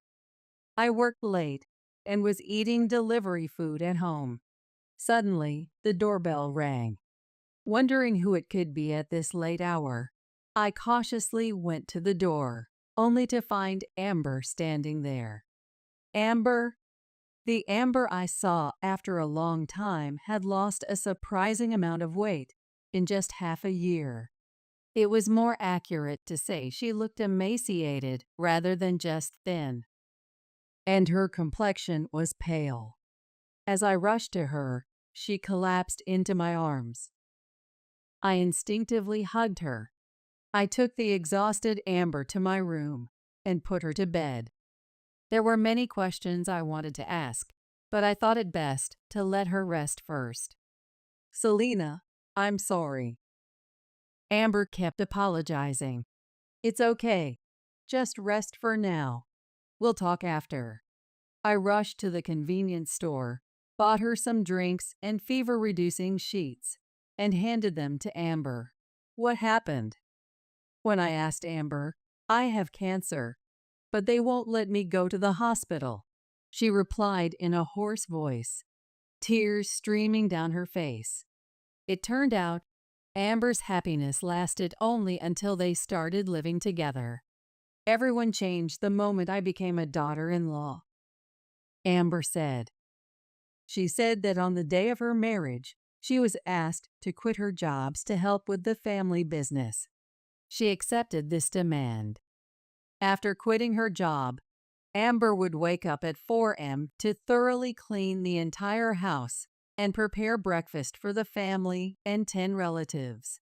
I worked late and was eating delivery food at home. Suddenly, the doorbell rang. Wondering who it could be at this late hour, I cautiously went to the door, only to find Amber standing there. Amber? The Amber I saw after a long time had lost a surprising amount of weight in just half a year. It was more accurate to say she looked emaciated rather than just thin. And her complexion was pale. As I rushed to her, she collapsed into my arms. I instinctively hugged her. I took the exhausted Amber to my room and put her to bed. There were many questions I wanted to ask, but I thought it best to let her rest first. Selena, I'm sorry. Amber kept apologizing. It's okay. Just rest for now. We'll talk after. I rushed to the convenience store, bought her some drinks and fever-reducing sheets, and handed them to Amber. What happened? When I asked Amber, I have cancer, but they won't let me go to the hospital. She replied in a hoarse voice, tears streaming down her face. It turned out Amber's happiness lasted only until they started living together. Everyone changed the moment I became a daughter-in-law. Amber said. She said that on the day of her marriage, she was asked to quit her jobs to help with the family business. She accepted this demand. After quitting her job, Amber would wake up at 4 a.m. to thoroughly clean the entire house and prepare breakfast for the family and 10 relatives.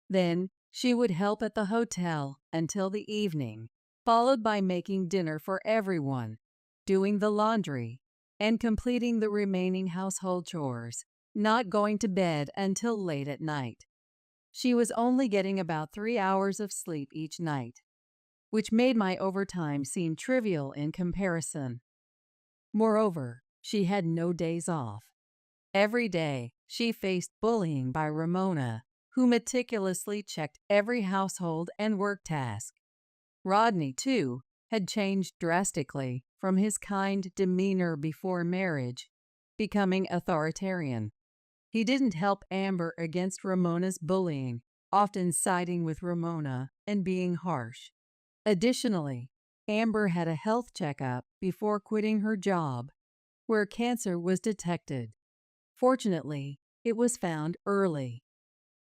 Then she would help at the hotel until the evening, followed by making dinner for everyone, doing the laundry, and completing the remaining household chores, not going to bed until late at night. She was only getting about 3 hours of sleep each night, which made my overtime seem trivial in comparison. Moreover, she had no days off. Every day, she faced bullying by Ramona, who meticulously checked every household and work task. Rodney, too, had changed drastically from his kind demeanor before marriage, becoming authoritarian. He didn't help Amber against Ramona's bullying, often siding with Ramona and being harsh. Additionally, Amber had a health checkup before quitting her job, where cancer was detected. Fortunately, it was found early,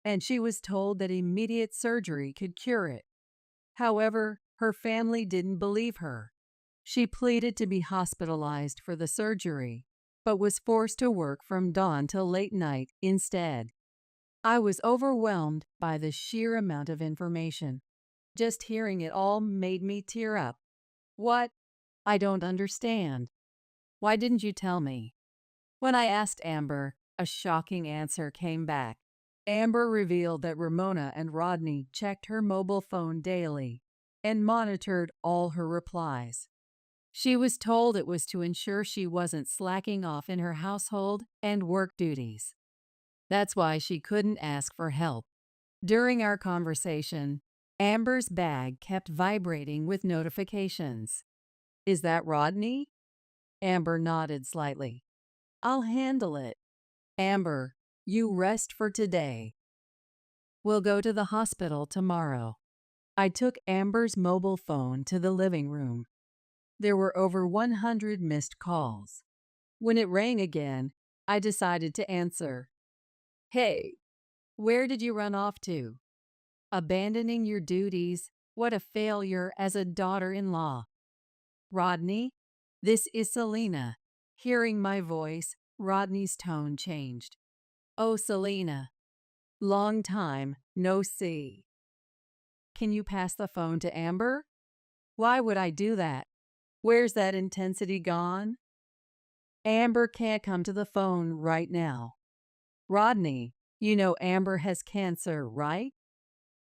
and she was told that immediate surgery could cure it. However, her family didn't believe her. She pleaded to be hospitalized for the surgery, but was forced to work from dawn till late night instead. I was overwhelmed by the sheer amount of information. Just hearing it all made me tear up. What? I don't understand. Why didn't you tell me? When I asked Amber, a shocking answer came back. Amber revealed that Ramona and Rodney checked her mobile phone daily and monitored all her replies. She was told it was to ensure she wasn't slacking off in her household and work duties. That's why she couldn't ask for help. During our conversation, Amber's bag kept vibrating with notifications. Is that Rodney? Amber nodded slightly. I'll handle it. Amber, you rest for today. We'll go to the hospital tomorrow. I took Amber's mobile phone to the living room. There were over 100 missed calls. When it rang again, I decided to answer. Hey, where did you run off to? Abandoning your duties, what a failure as a daughter-in-law. Rodney, this is Selena. Hearing my voice, Rodney's tone changed. Oh, Selena, long time no see. Can you pass the phone to Amber? Why would I do that? Where's that intensity gone? Amber can't come to the phone right now. Rodney, you know Amber has cancer, right?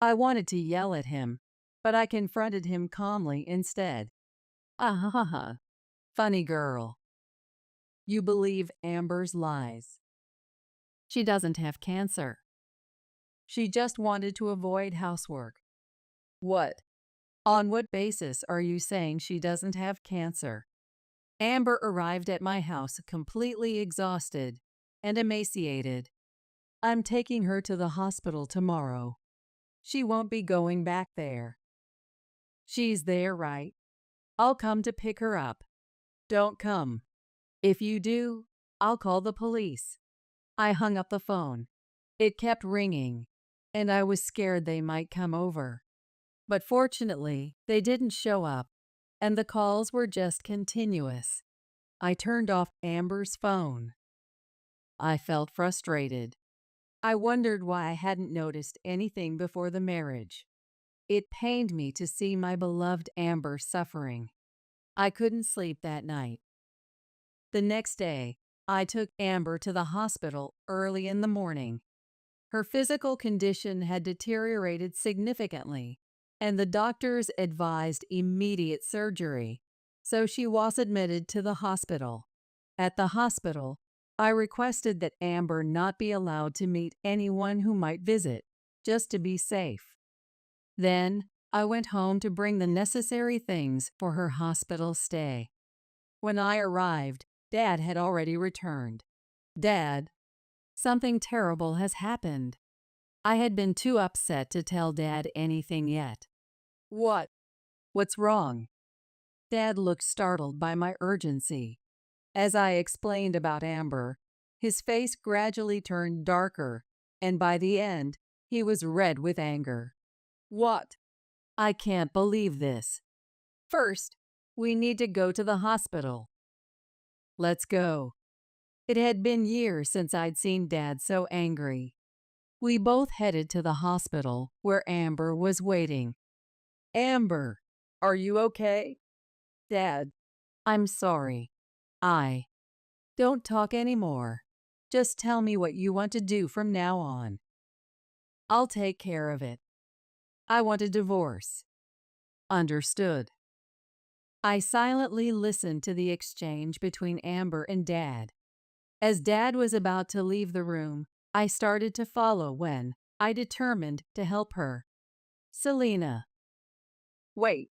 I wanted to yell at him, but I confronted him calmly instead. Ah ha ha. Funny girl. You believe Amber's lies. She doesn't have cancer. She just wanted to avoid housework. What? On what basis are you saying she doesn't have cancer? Amber arrived at my house completely exhausted and emaciated. I'm taking her to the hospital tomorrow. She won't be going back there. She's there, right? I'll come to pick her up. Don't come. If you do, I'll call the police. I hung up the phone. It kept ringing, and I was scared they might come over. But fortunately, they didn't show up, and the calls were just continuous. I turned off Amber's phone. I felt frustrated. I wondered why I hadn't noticed anything before the marriage. It pained me to see my beloved Amber suffering. I couldn't sleep that night. The next day, I took Amber to the hospital early in the morning. Her physical condition had deteriorated significantly, and the doctors advised immediate surgery, so she was admitted to the hospital. At the hospital, I requested that Amber not be allowed to meet anyone who might visit, just to be safe. Then, I went home to bring the necessary things for her hospital stay. When I arrived, Dad had already returned. Dad, something terrible has happened. I had been too upset to tell Dad anything yet. What? What's wrong? Dad looked startled by my urgency. As I explained about Amber, his face gradually turned darker, and by the end, he was red with anger. What? I can't believe this. First, we need to go to the hospital. Let's go. It had been years since I'd seen Dad so angry. We both headed to the hospital where Amber was waiting. Amber, are you okay? Dad, I'm sorry. Don't talk anymore. Just tell me what you want to do from now on. I'll take care of it. I want a divorce. Understood. I silently listened to the exchange between Amber and Dad. As Dad was about to leave the room, I started to follow when I determined to help her. Selena. Wait.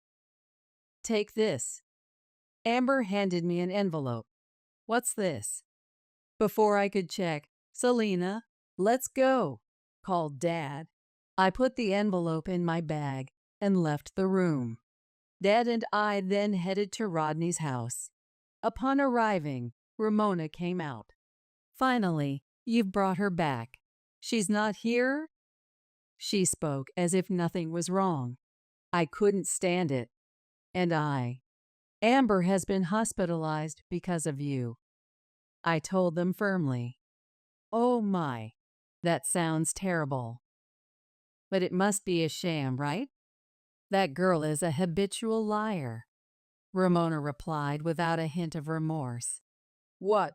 Take this. Amber handed me an envelope. What's this? Before I could check, Selena, let's go, called Dad. I put the envelope in my bag and left the room. Dad and I then headed to Rodney's house. Upon arriving, Ramona came out. Finally, you've brought her back. She's not here? She spoke as if nothing was wrong. I couldn't stand it. And Amber has been hospitalized because of you. I told them firmly. Oh my, that sounds terrible. But it must be a sham, right? That girl is a habitual liar, Ramona replied without a hint of remorse. What?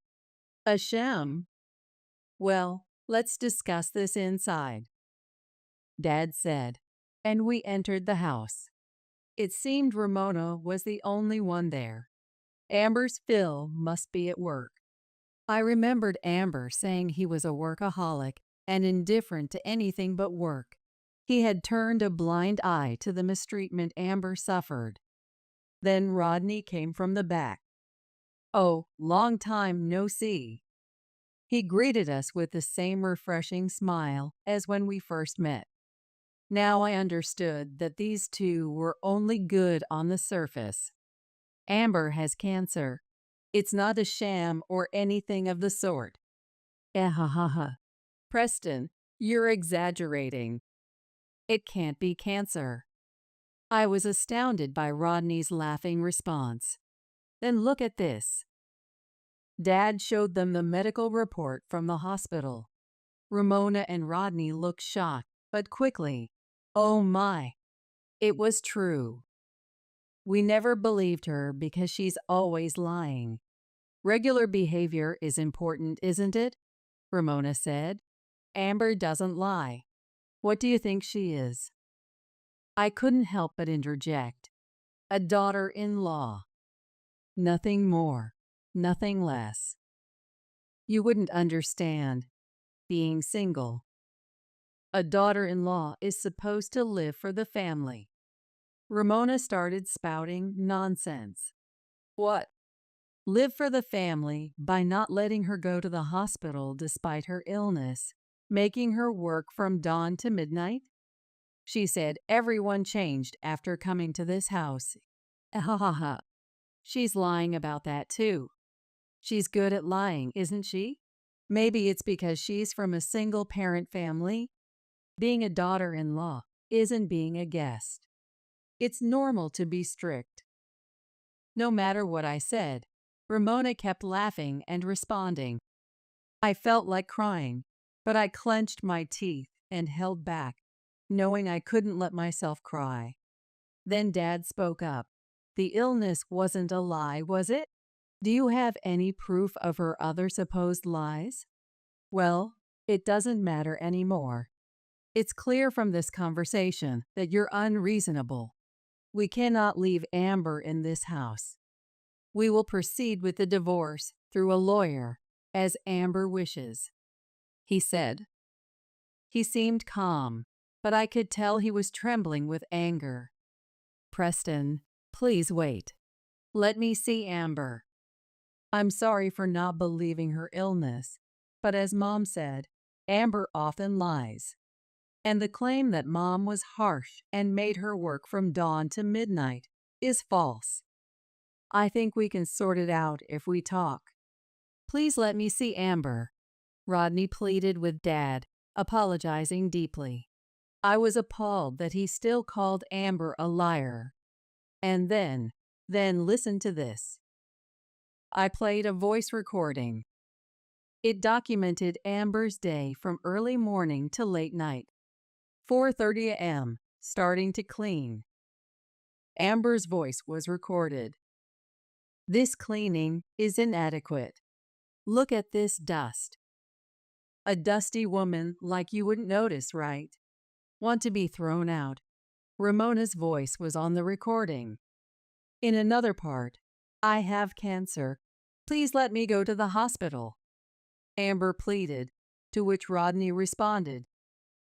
A sham? Well, let's discuss this inside, Dad said, and we entered the house. It seemed Ramona was the only one there. Amber's Phil must be at work. I remembered Amber saying he was a workaholic and indifferent to anything but work. He had turned a blind eye to the mistreatment Amber suffered. Then Rodney came from the back. "Oh, long time no see." He greeted us with the same refreshing smile as when we first met. Now I understood that these two were only good on the surface. Amber has cancer. It's not a sham or anything of the sort. Eh ha ha ha. Preston, you're exaggerating. It can't be cancer. I was astounded by Rodney's laughing response. Then look at this. Dad showed them the medical report from the hospital. Ramona and Rodney looked shocked, but quickly. Oh my. It was true. We never believed her because she's always lying. Regular behavior is important, isn't it? Ramona said. Amber doesn't lie. What do you think she is? I couldn't help but interject. A daughter-in-law. Nothing more, nothing less. You wouldn't understand. Being single. A daughter-in-law is supposed to live for the family. Ramona started spouting nonsense. What? Live for the family by not letting her go to the hospital despite her illness, making her work from dawn to midnight? She said everyone changed after coming to this house. Ha ha ha. She's lying about that too. She's good at lying, isn't she? Maybe it's because she's from a single-parent family. Being a daughter-in-law isn't being a guest. It's normal to be strict. No matter what I said, Ramona kept laughing and responding. I felt like crying, but I clenched my teeth and held back, knowing I couldn't let myself cry. Then Dad spoke up. The illness wasn't a lie, was it? Do you have any proof of her other supposed lies? Well, it doesn't matter anymore. It's clear from this conversation that you're unreasonable. We cannot leave Amber in this house. We will proceed with the divorce through a lawyer, as Amber wishes, he said. He seemed calm, but I could tell he was trembling with anger. Preston, please wait. Let me see Amber. I'm sorry for not believing her illness, but as Mom said, Amber often lies. And the claim that Mom was harsh and made her work from dawn to midnight is false. I think we can sort it out if we talk. Please let me see Amber, Rodney pleaded with Dad, apologizing deeply. I was appalled that he still called Amber a liar. And then listen to this. I played a voice recording. It documented Amber's day from early morning to late night. 4:30 a.m., starting to clean. Amber's voice was recorded. This cleaning is inadequate. Look at this dust. A dusty woman like you wouldn't notice, right? Want to be thrown out. Ramona's voice was on the recording. In another part, I have cancer. Please let me go to the hospital. Amber pleaded, to which Rodney responded,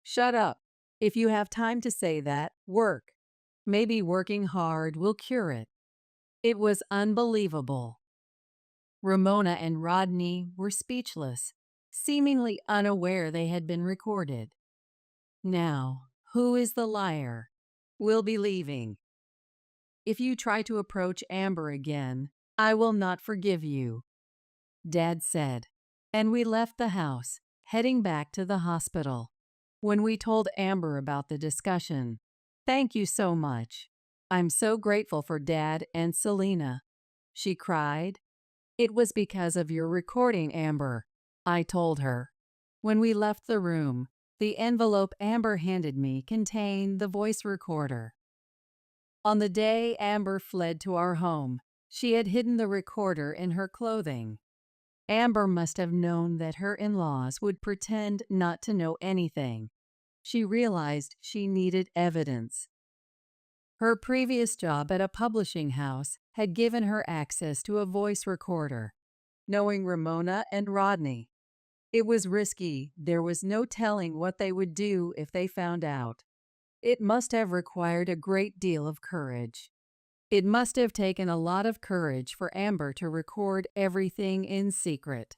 Shut up. If you have time to say that, work. Maybe working hard will cure it. It was unbelievable. Ramona and Rodney were speechless, seemingly unaware they had been recorded. Now, who is the liar? We'll be leaving. If you try to approach Amber again, I will not forgive you, Dad said, and we left the house, heading back to the hospital. When we told Amber about the discussion, "Thank you so much. I'm so grateful for Dad and Selena," she cried. "It was because of your recording, Amber," I told her. When we left the room, the envelope Amber handed me contained the voice recorder. On the day Amber fled to our home, she had hidden the recorder in her clothing. Amber must have known that her in-laws would pretend not to know anything. She realized she needed evidence. Her previous job at a publishing house had given her access to a voice recorder. Knowing Ramona and Rodney, it was risky. There was no telling what they would do if they found out. It must have required a great deal of courage. It must have taken a lot of courage for Amber to record everything in secret.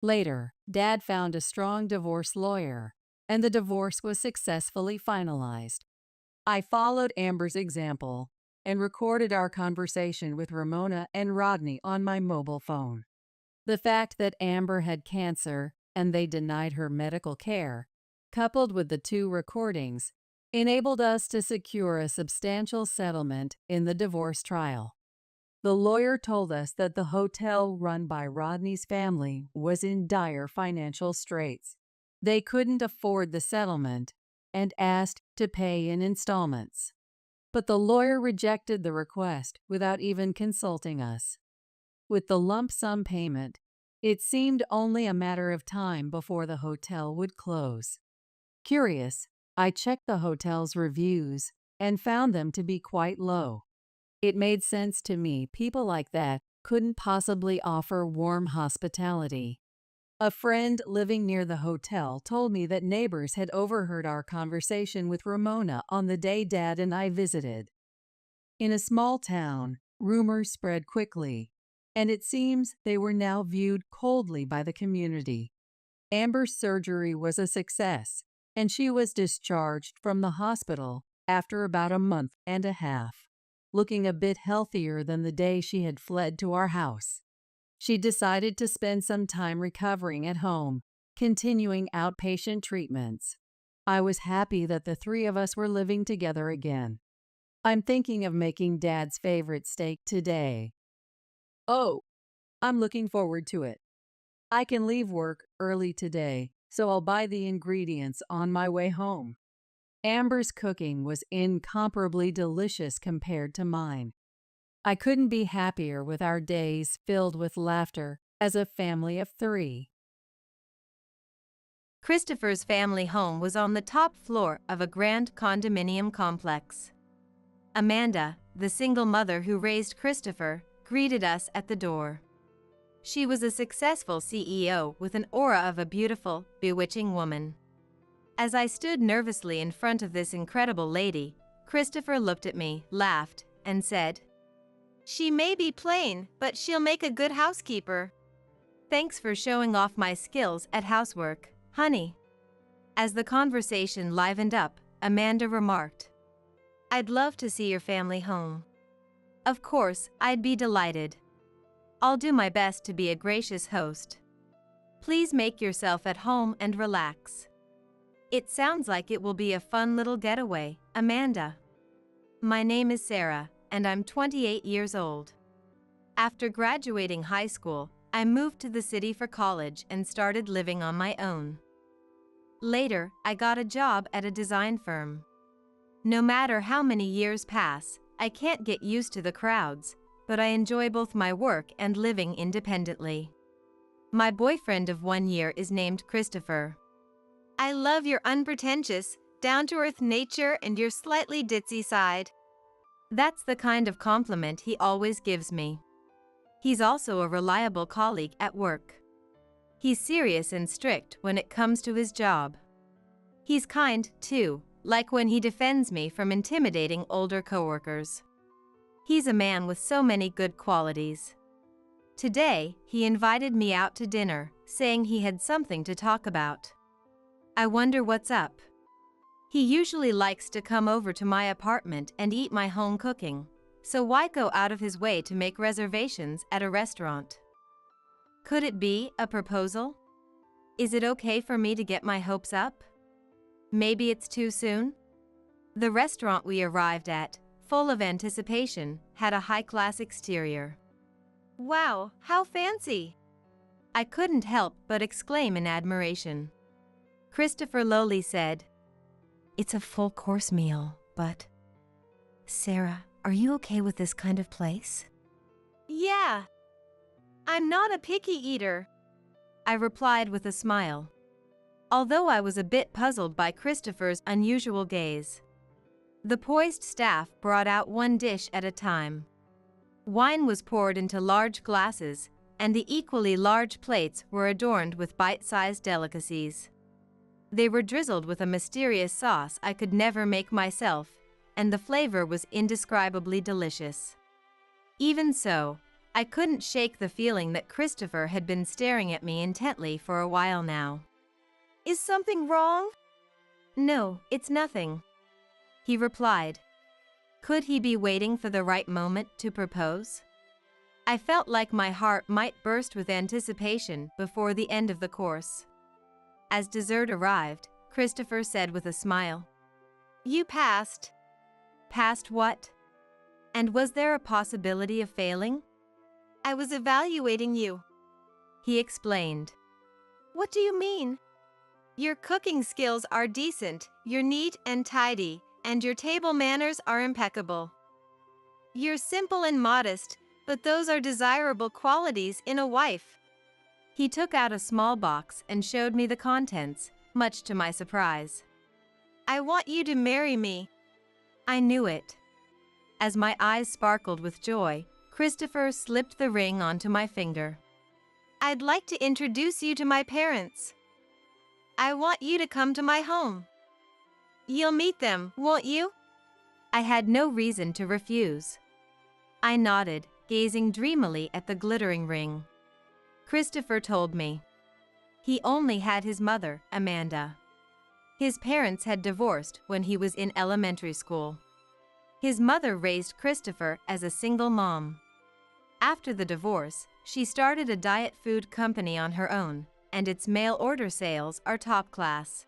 Later, Dad found a strong divorce lawyer, and the divorce was successfully finalized. I followed Amber's example and recorded our conversation with Ramona and Rodney on my mobile phone. The fact that Amber had cancer and they denied her medical care, coupled with the two recordings, enabled us to secure a substantial settlement in the divorce trial. The lawyer told us that the hotel run by Rodney's family was in dire financial straits. They couldn't afford the settlement and asked to pay in installments. But the lawyer rejected the request without even consulting us. With the lump sum payment, it seemed only a matter of time before the hotel would close. Curious, I checked the hotel's reviews and found them to be quite low. It made sense to me people like that couldn't possibly offer warm hospitality. A friend living near the hotel told me that neighbors had overheard our conversation with Ramona on the day Dad and I visited. In a small town, rumors spread quickly, and it seems they were now viewed coldly by the community. Amber's surgery was a success, and she was discharged from the hospital after about a month and a half, looking a bit healthier than the day she had fled to our house. She decided to spend some time recovering at home, continuing outpatient treatments. I was happy that the three of us were living together again. I'm thinking of making Dad's favorite steak today. Oh, I'm looking forward to it. I can leave work early today, so I'll buy the ingredients on my way home. Amber's cooking was incomparably delicious compared to mine. I couldn't be happier with our days filled with laughter as a family of three. Christopher's family home was on the top floor of a grand condominium complex. Amanda, the single mother who raised Christopher, greeted us at the door. She was a successful CEO with an aura of a beautiful, bewitching woman. As I stood nervously in front of this incredible lady, Christopher looked at me, laughed, and said, "She may be plain, but she'll make a good housekeeper. Thanks for showing off my skills at housework, honey." As the conversation livened up, Amanda remarked, "I'd love to see your family home." Of course, I'd be delighted. I'll do my best to be a gracious host. Please make yourself at home and relax. It sounds like it will be a fun little getaway, Amanda. My name is Sarah, and I'm 28 years old. After graduating high school, I moved to the city for college and started living on my own. Later, I got a job at a design firm. No matter how many years pass, I can't get used to the crowds, but I enjoy both my work and living independently. My boyfriend of 1 year is named Christopher. I love your unpretentious, down-to-earth nature and your slightly ditzy side. That's the kind of compliment he always gives me. He's also a reliable colleague at work. He's serious and strict when it comes to his job. He's kind, too, like when he defends me from intimidating older coworkers. He's a man with so many good qualities. Today, he invited me out to dinner, saying he had something to talk about. I wonder what's up. He usually likes to come over to my apartment and eat my home cooking, so why go out of his way to make reservations at a restaurant? Could it be a proposal? Is it okay for me to get my hopes up? Maybe it's too soon? The restaurant we arrived at, full of anticipation, had a high-class exterior. Wow, how fancy! I couldn't help but exclaim in admiration. Christopher lowly said, "It's a full-course meal, but..." "Sarah, are you okay with this kind of place?" "Yeah. I'm not a picky eater," I replied with a smile, although I was a bit puzzled by Christopher's unusual gaze. The poised staff brought out one dish at a time. Wine was poured into large glasses, and the equally large plates were adorned with bite-sized delicacies. They were drizzled with a mysterious sauce I could never make myself, and the flavor was indescribably delicious. Even so, I couldn't shake the feeling that Christopher had been staring at me intently for a while now. "Is something wrong?" "No, it's nothing," he replied. Could he be waiting for the right moment to propose? I felt like my heart might burst with anticipation before the end of the course. As dessert arrived, Christopher said with a smile, "You passed." "Passed what? And was there a possibility of failing?" "I was evaluating you," he explained. "What do you mean?" "Your cooking skills are decent, you're neat and tidy, and your table manners are impeccable. You're simple and modest, but those are desirable qualities in a wife." He took out a small box and showed me the contents, much to my surprise. "I want you to marry me." I knew it. As my eyes sparkled with joy, Christopher slipped the ring onto my finger. "I'd like to introduce you to my parents. I want you to come to my home. You'll meet them, won't you?" I had no reason to refuse. I nodded, gazing dreamily at the glittering ring. Christopher told me he only had his mother, Amanda. His parents had divorced when he was in elementary school. His mother raised Christopher as a single mom. After the divorce, she started a diet food company on her own, and its mail order sales are top class.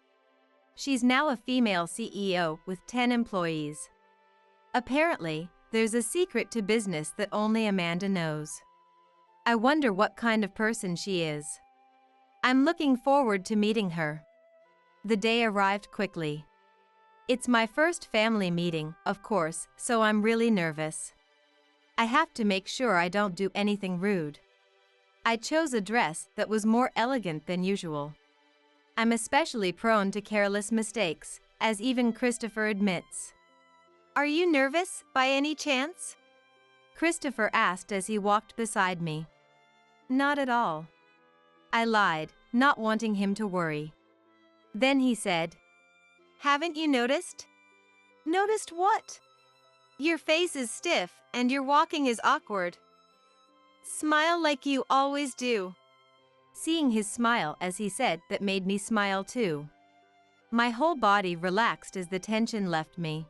She's now a female CEO with 10 employees. Apparently, there's a secret to business that only Amanda knows. I wonder what kind of person she is. I'm looking forward to meeting her. The day arrived quickly. It's my first family meeting, of course, so I'm really nervous. I have to make sure I don't do anything rude. I chose a dress that was more elegant than usual. I'm especially prone to careless mistakes, as even Christopher admits. "Are you nervous, by any chance?" Christopher asked as he walked beside me. "Not at all." I lied, not wanting him to worry. Then he said, "Haven't you noticed?" "Noticed what?" "Your face is stiff, and your walking is awkward. Smile like you always do." Seeing his smile as he said that made me smile too. My whole body relaxed as the tension left me.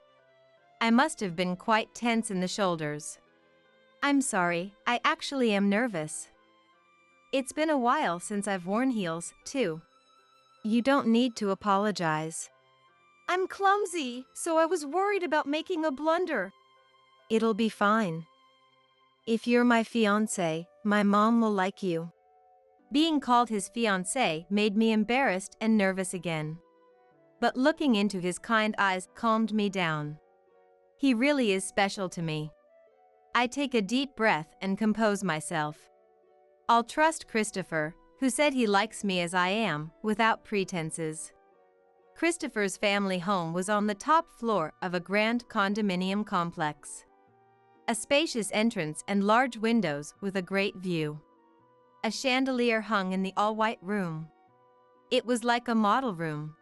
I must have been quite tense in the shoulders. "I'm sorry, I actually am nervous. It's been a while since I've worn heels, too." "You don't need to apologize." "I'm clumsy, so I was worried about making a blunder." "It'll be fine. If you're my fiancé, my mom will like you." Being called his fiancé made me embarrassed and nervous again. But looking into his kind eyes calmed me down. He really is special to me. I take a deep breath and compose myself. I'll trust Christopher, who said he likes me as I am, without pretenses. Christopher's family home was on the top floor of a grand condominium complex. A spacious entrance and large windows with a great view. A chandelier hung in the all-white room. It was like a model room.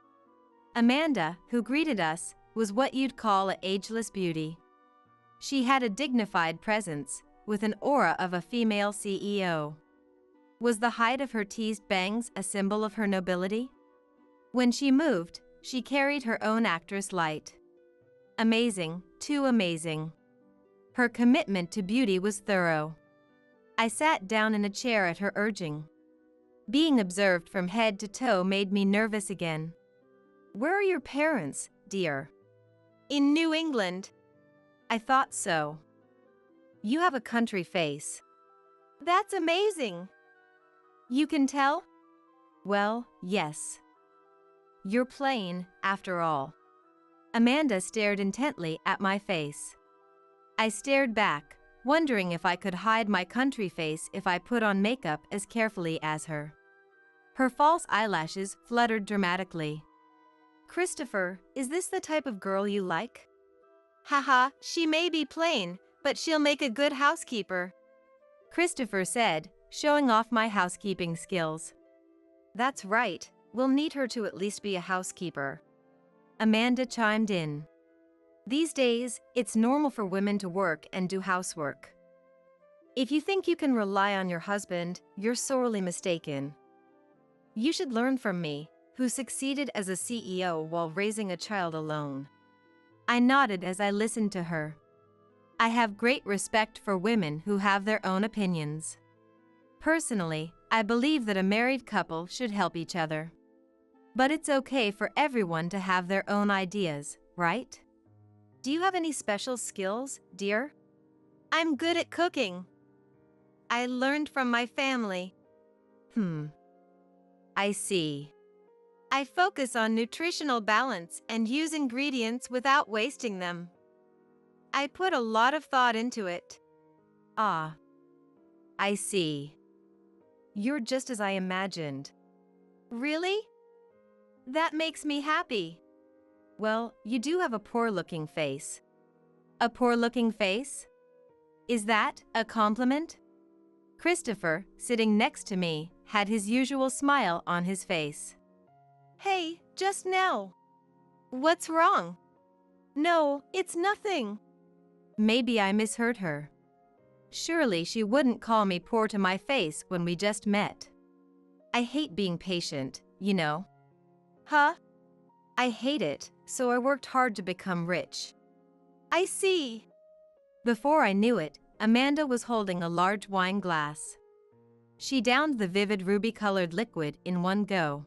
Amanda, who greeted us, was what you'd call an ageless beauty. She had a dignified presence, with an aura of a female CEO. Was the height of her teased bangs a symbol of her nobility? When she moved, she carried her own actress light. Amazing, too amazing. Her commitment to beauty was thorough. I sat down in a chair at her urging. Being observed from head to toe made me nervous again. "Where are your parents, dear?" "In New England." "I thought so. You have a country face." "That's amazing." "You can tell?" "Well, yes. You're plain, after all." Amanda stared intently at my face. I stared back, wondering if I could hide my country face if I put on makeup as carefully as her. Her false eyelashes fluttered dramatically. "Christopher, is this the type of girl you like?" Haha, she may be plain, but she'll make a good housekeeper, Christopher said, showing off my housekeeping skills. That's right, we'll need her to at least be a housekeeper, Amanda chimed in. These days, it's normal for women to work and do housework. If you think you can rely on your husband, you're sorely mistaken. You should learn from me, who succeeded as a CEO while raising a child alone. I nodded as I listened to her. I have great respect for women who have their own opinions. Personally, I believe that a married couple should help each other. But it's okay for everyone to have their own ideas, right? Do you have any special skills, dear? I'm good at cooking. I learned from my family. I see. I focus on nutritional balance and use ingredients without wasting them. I put a lot of thought into it. Ah. I see. You're just as I imagined. Really? That makes me happy. Well, you do have a poor-looking face. A poor-looking face? Is that a compliment? Christopher, sitting next to me, had his usual smile on his face. Hey, just now. What's wrong? No, it's nothing. Maybe I misheard her. Surely she wouldn't call me poor to my face when we just met. I hate being patient, you know. Huh? I hate it, so I worked hard to become rich. I see. Before I knew it, Amanda was holding a large wine glass. She downed the vivid ruby-colored liquid in one go.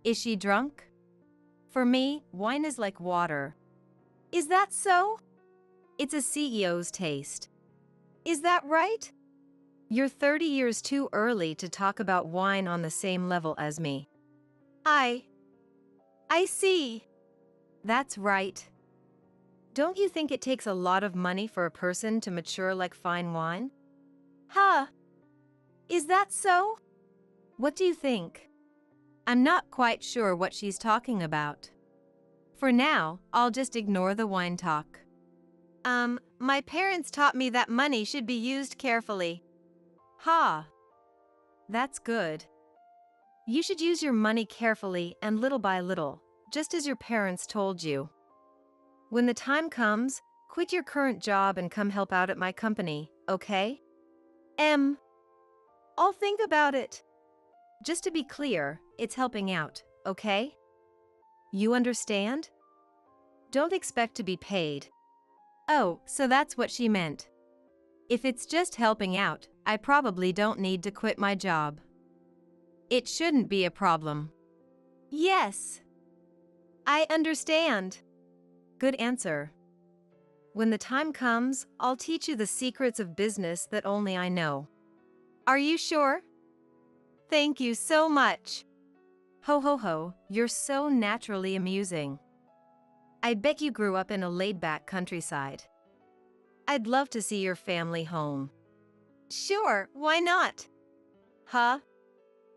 Is she drunk? For me, wine is like water. Is that so? It's a CEO's taste. Is that right? You're 30 years too early to talk about wine on the same level as me. I see. That's right. Don't you think it takes a lot of money for a person to mature like fine wine? Huh? Is that so? What do you think? I'm not quite sure what she's talking about. For now, I'll just ignore the wine talk. My parents taught me that money should be used carefully. Ha! That's good. You should use your money carefully and little by little, just as your parents told you. When the time comes, quit your current job and come help out at my company, okay? I'll think about it. Just to be clear, it's helping out, okay? You understand? Don't expect to be paid. Oh, so that's what she meant. If it's just helping out, I probably don't need to quit my job. It shouldn't be a problem. Yes. I understand. Good answer. When the time comes, I'll teach you the secrets of business that only I know. Are you sure? Thank you so much. Ho ho ho, you're so naturally amusing. I bet you grew up in a laid-back countryside. I'd love to see your family home. Sure, why not? Huh?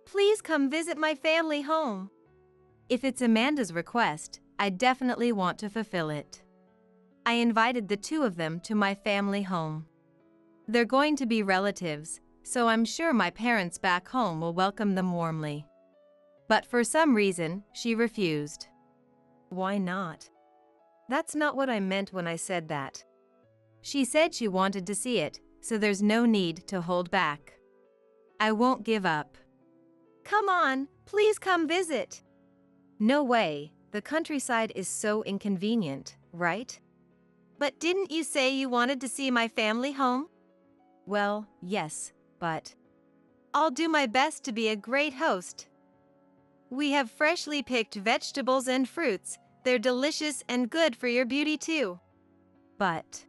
Please come visit my family home. If it's Amanda's request, I definitely want to fulfill it. I invited the two of them to my family home. They're going to be relatives, so I'm sure my parents back home will welcome them warmly. But for some reason, she refused. Why not? That's not what I meant when I said that. She said she wanted to see it, so there's no need to hold back. I won't give up. Come on, please come visit. No way, the countryside is so inconvenient, right? But didn't you say you wanted to see my family home? Well, yes, but I'll do my best to be a great host. We have freshly picked vegetables and fruits. They're delicious and good for your beauty too. But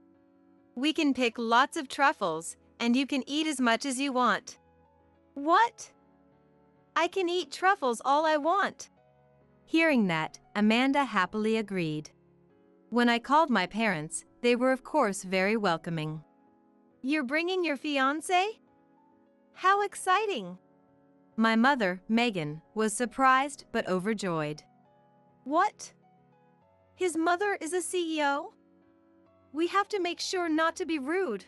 we can pick lots of truffles, and you can eat as much as you want. What? I can eat truffles all I want. Hearing that, Amanda happily agreed. When I called my parents, they were of course very welcoming. You're bringing your fiancé? How exciting! My mother, Megan, was surprised but overjoyed. What? His mother is a CEO? We have to make sure not to be rude.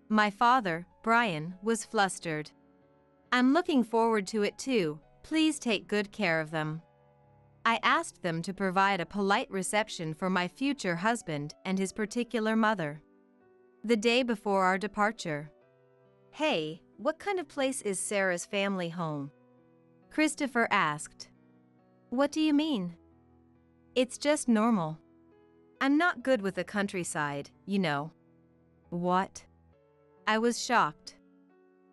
My father, Brian, was flustered. I'm looking forward to it too. Please take good care of them. I asked them to provide a polite reception for my future husband and his particular mother. The day before our departure. Hey, what kind of place is Sarah's family home? Christopher asked. What do you mean? It's just normal. I'm not good with the countryside, you know. What? I was shocked.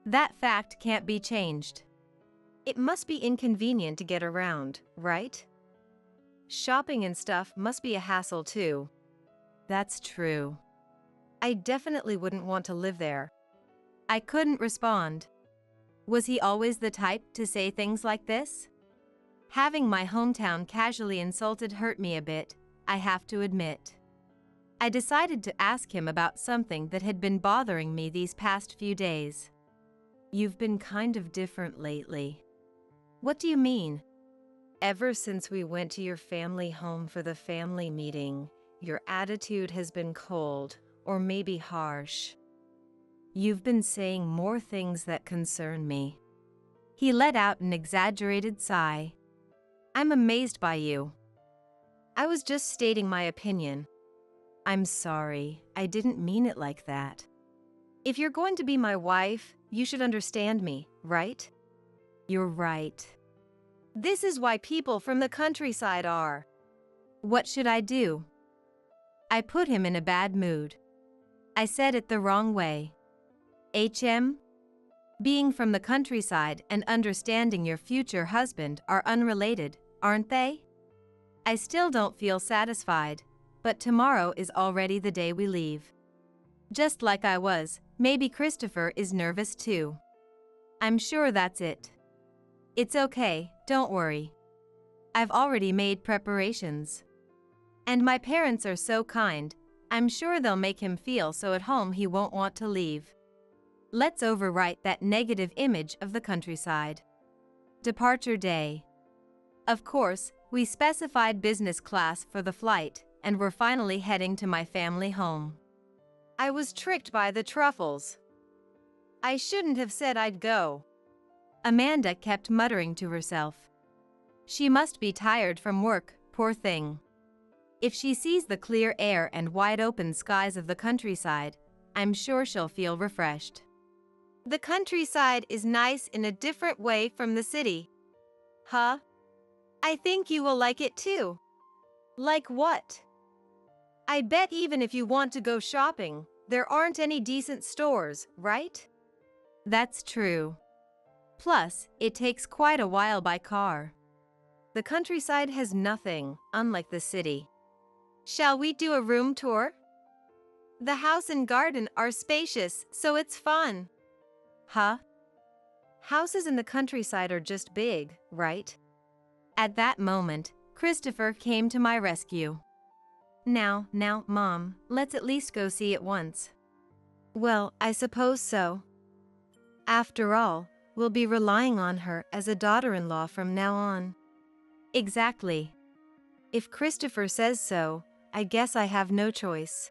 That fact can't be changed. It must be inconvenient to get around, right? Shopping and stuff must be a hassle too. That's true. I definitely wouldn't want to live there. I couldn't respond. Was he always the type to say things like this? Having my hometown casually insulted hurt me a bit, I have to admit. I decided to ask him about something that had been bothering me these past few days. You've been kind of different lately. What do you mean? Ever since we went to your family home for the family meeting, your attitude has been cold, or maybe harsh. You've been saying more things that concern me. He let out an exaggerated sigh. I'm amazed by you. I was just stating my opinion. I'm sorry, I didn't mean it like that. If you're going to be my wife, you should understand me, right? You're right. This is why people from the countryside are. What should I do? I put him in a bad mood. I said it the wrong way. Being from the countryside and understanding your future husband are unrelated, aren't they? I still don't feel satisfied, but tomorrow is already the day we leave. Just like I was, maybe Christopher is nervous too. I'm sure that's it. It's okay, don't worry. I've already made preparations. And my parents are so kind, I'm sure they'll make him feel so at home he won't want to leave. Let's overwrite that negative image of the countryside. Departure day. Of course, we specified business class for the flight, and we're finally heading to my family home. I was tricked by the truffles. I shouldn't have said I'd go. Amanda kept muttering to herself. She must be tired from work, poor thing. If she sees the clear air and wide open skies of the countryside, I'm sure she'll feel refreshed. The countryside is nice in a different way from the city. Huh? I think you will like it too. Like what? I bet even if you want to go shopping, there aren't any decent stores, right? That's true. Plus, it takes quite a while by car. The countryside has nothing, unlike the city. Shall we do a room tour? The house and garden are spacious, so it's fun. Huh? Houses in the countryside are just big, right? At that moment, Christopher came to my rescue. Now, Mom, let's at least go see it once. Well, I suppose so. After all, we'll be relying on her as a daughter-in-law from now on. Exactly. If Christopher says so, I guess I have no choice.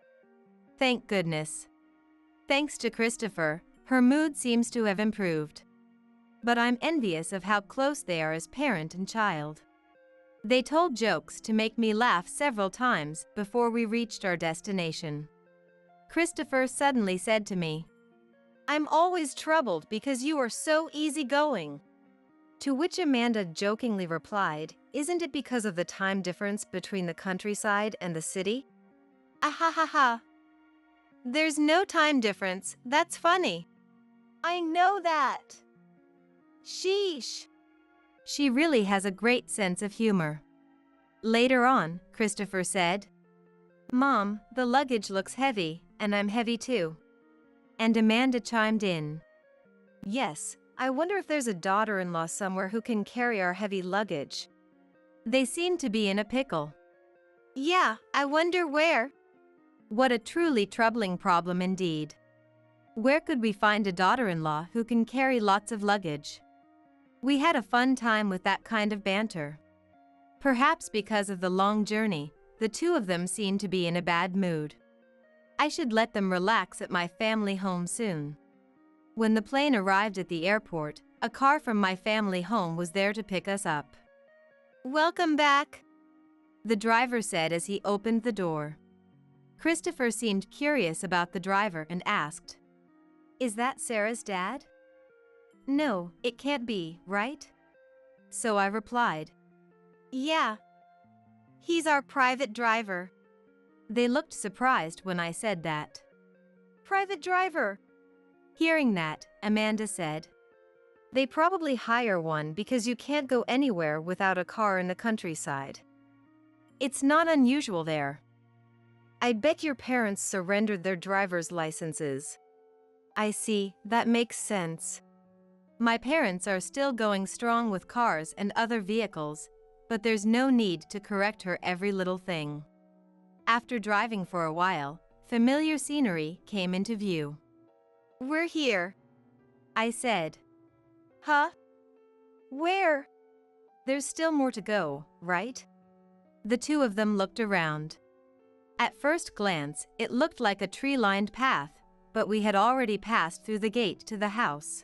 Thank goodness. Thanks to Christopher, her mood seems to have improved. But I'm envious of how close they are as parent and child. They told jokes to make me laugh several times before we reached our destination. Christopher suddenly said to me, I'm always troubled because you are so easygoing. To which Amanda jokingly replied, Isn't it because of the time difference between the countryside and the city? Ahahaha. There's no time difference, that's funny. I know that. Sheesh. She really has a great sense of humor. Later on, Christopher said, Mom, the luggage looks heavy, and I'm heavy too. And Amanda chimed in. Yes, I wonder if there's a daughter-in-law somewhere who can carry our heavy luggage. They seem to be in a pickle. Yeah, I wonder where. What a truly troubling problem indeed. Where could we find a daughter-in-law who can carry lots of luggage? We had a fun time with that kind of banter. Perhaps because of the long journey, the two of them seemed to be in a bad mood. I should let them relax at my family home soon. When the plane arrived at the airport, a car from my family home was there to pick us up. "Welcome back," the driver said as he opened the door. Christopher seemed curious about the driver and asked, "Is that Sarah's dad?" "No, it can't be, right?" So I replied, "Yeah. He's our private driver." They looked surprised when I said that. "Private driver?" Hearing that, Amanda said, "They probably hire one because you can't go anywhere without a car in the countryside. It's not unusual there. I bet your parents surrendered their driver's licenses." "I see, that makes sense. My parents are still going strong with cars and other vehicles, but there's no need to correct her every little thing." After driving for a while, familiar scenery came into view. "We're here," I said. "Huh? Where?" "There's still more to go, right?" The two of them looked around. At first glance, it looked like a tree-lined path, but we had already passed through the gate to the house.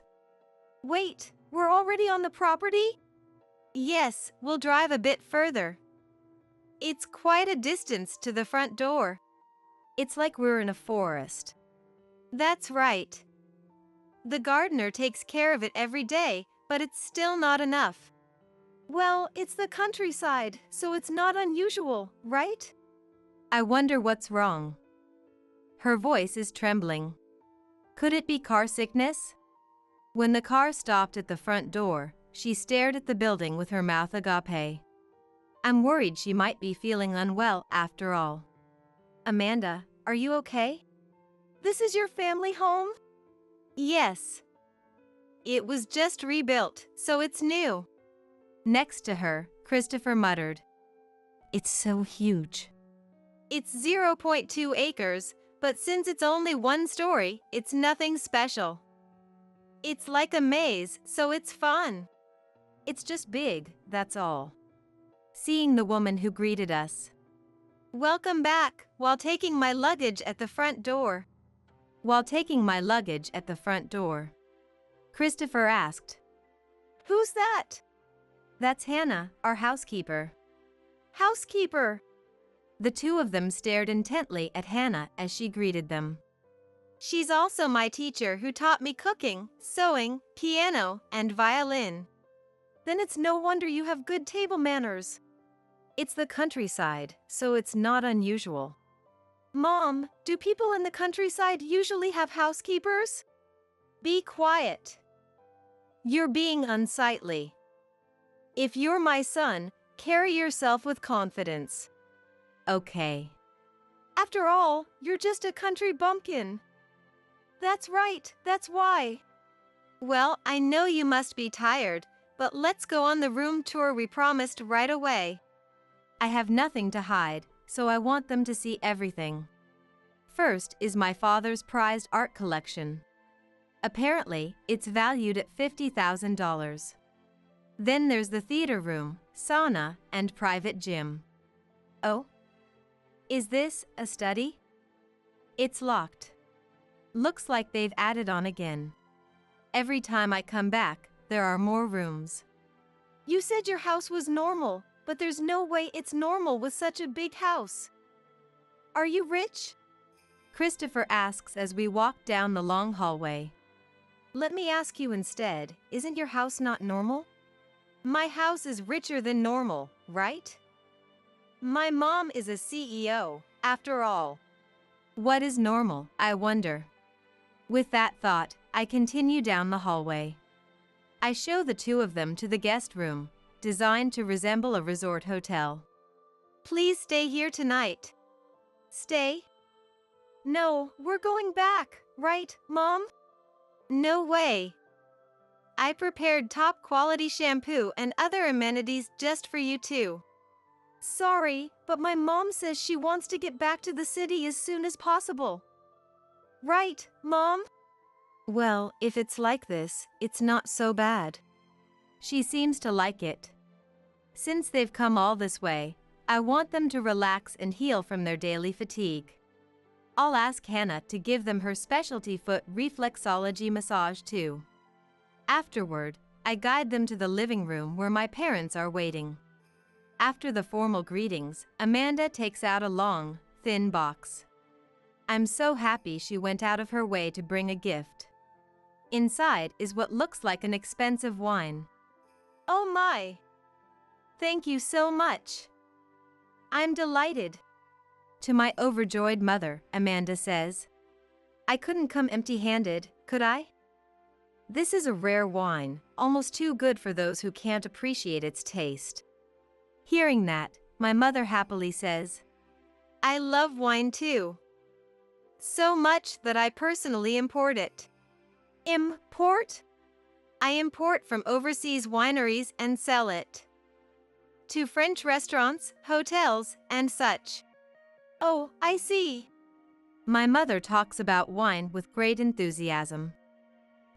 "Wait, we're already on the property?" "Yes, we'll drive a bit further. It's quite a distance to the front door. It's like we're in a forest." "That's right. The gardener takes care of it every day, but it's still not enough." "Well, it's the countryside, so it's not unusual, right?" "I wonder what's wrong." Her voice is trembling. Could it be car sickness? When the car stopped at the front door, she stared at the building with her mouth agape. I'm worried she might be feeling unwell after all. "Amanda, are you okay?" "This is your family home?" "Yes. It was just rebuilt, so it's new." Next to her, Christopher muttered, "It's so huge." "It's 0.2 acres, but since it's only one story, it's nothing special. It's like a maze, so it's fun. It's just big, that's all." Seeing the woman who greeted us, "Welcome back," while taking my luggage at the front door. Christopher asked, "Who's that?" "That's Hannah, our housekeeper." "Housekeeper?" The two of them stared intently at Hannah as she greeted them. "She's also my teacher who taught me cooking, sewing, piano, and violin." "Then it's no wonder you have good table manners." "It's the countryside, so it's not unusual." "Mom, do people in the countryside usually have housekeepers?" "Be quiet. You're being unsightly. If you're my son, carry yourself with confidence." "Okay." "After all, you're just a country bumpkin." "That's right, that's why." "Well, I know you must be tired, but let's go on the room tour we promised right away." I have nothing to hide, so I want them to see everything. First is my father's prized art collection. Apparently, it's valued at $50,000. Then there's the theater room, sauna, and private gym. Oh? Is this a study? It's locked. Looks like they've added on again. Every time I come back, there are more rooms. "You said your house was normal, but there's no way it's normal with such a big house. Are you rich?" Christopher asks as we walk down the long hallway. "Let me ask you instead, isn't your house not normal?" "My house is richer than normal, right? My mom is a CEO, after all." What is normal, I wonder? With that thought, I continue down the hallway. I show the two of them to the guest room, designed to resemble a resort hotel. "Please stay here tonight." "Stay?" "No, we're going back, right, Mom?" "No way. I prepared top-quality shampoo and other amenities just for you two." "Sorry, but my mom says she wants to get back to the city as soon as possible." "Right, Mom?" Well, if it's like this, it's not so bad. She seems to like it. Since they've come all this way, I want them to relax and heal from their daily fatigue. I'll ask Hannah to give them her specialty foot reflexology massage too. Afterward, I guide them to the living room where my parents are waiting. After the formal greetings, Amanda takes out a long, thin box. I'm so happy she went out of her way to bring a gift. Inside is what looks like an expensive wine. Oh my! Thank you so much! I'm delighted. To my overjoyed mother, Amanda says, I couldn't come empty-handed, could I? This is a rare wine, almost too good for those who can't appreciate its taste. Hearing that, my mother happily says, I love wine too. So much that I personally import it. Import? I import from overseas wineries and sell it to French restaurants, hotels, and such. Oh, I see. My mother talks about wine with great enthusiasm.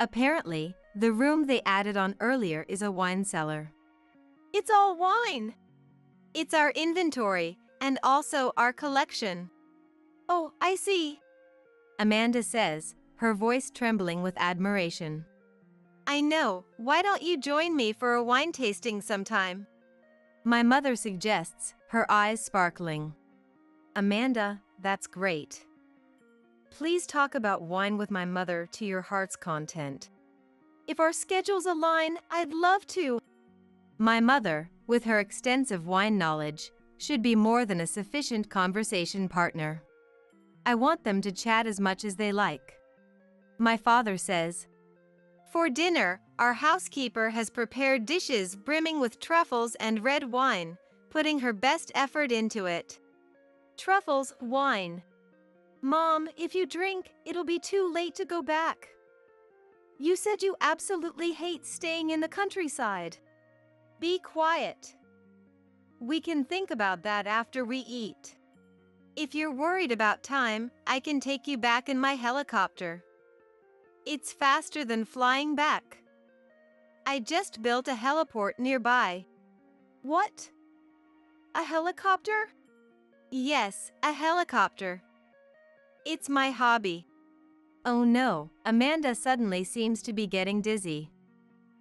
Apparently, the room they added on earlier is a wine cellar. It's all wine. It's our inventory, and also our collection. Oh, I see. Amanda says, her voice trembling with admiration. I know, why don't you join me for a wine tasting sometime? My mother suggests, her eyes sparkling. Amanda, that's great. Please talk about wine with my mother to your heart's content. If our schedules align, I'd love to. My mother, with her extensive wine knowledge, should be more than a sufficient conversation partner. I want them to chat as much as they like. My father says, for dinner, our housekeeper has prepared dishes brimming with truffles and red wine, putting her best effort into it. Truffles, wine. Mom, if you drink, it'll be too late to go back. You said you absolutely hate staying in the countryside. Be quiet. We can think about that after we eat. If you're worried about time, I can take you back in my helicopter. It's faster than flying back. I just built a heliport nearby. What? A helicopter? Yes, a helicopter. It's my hobby. Oh no, Amanda suddenly seems to be getting dizzy.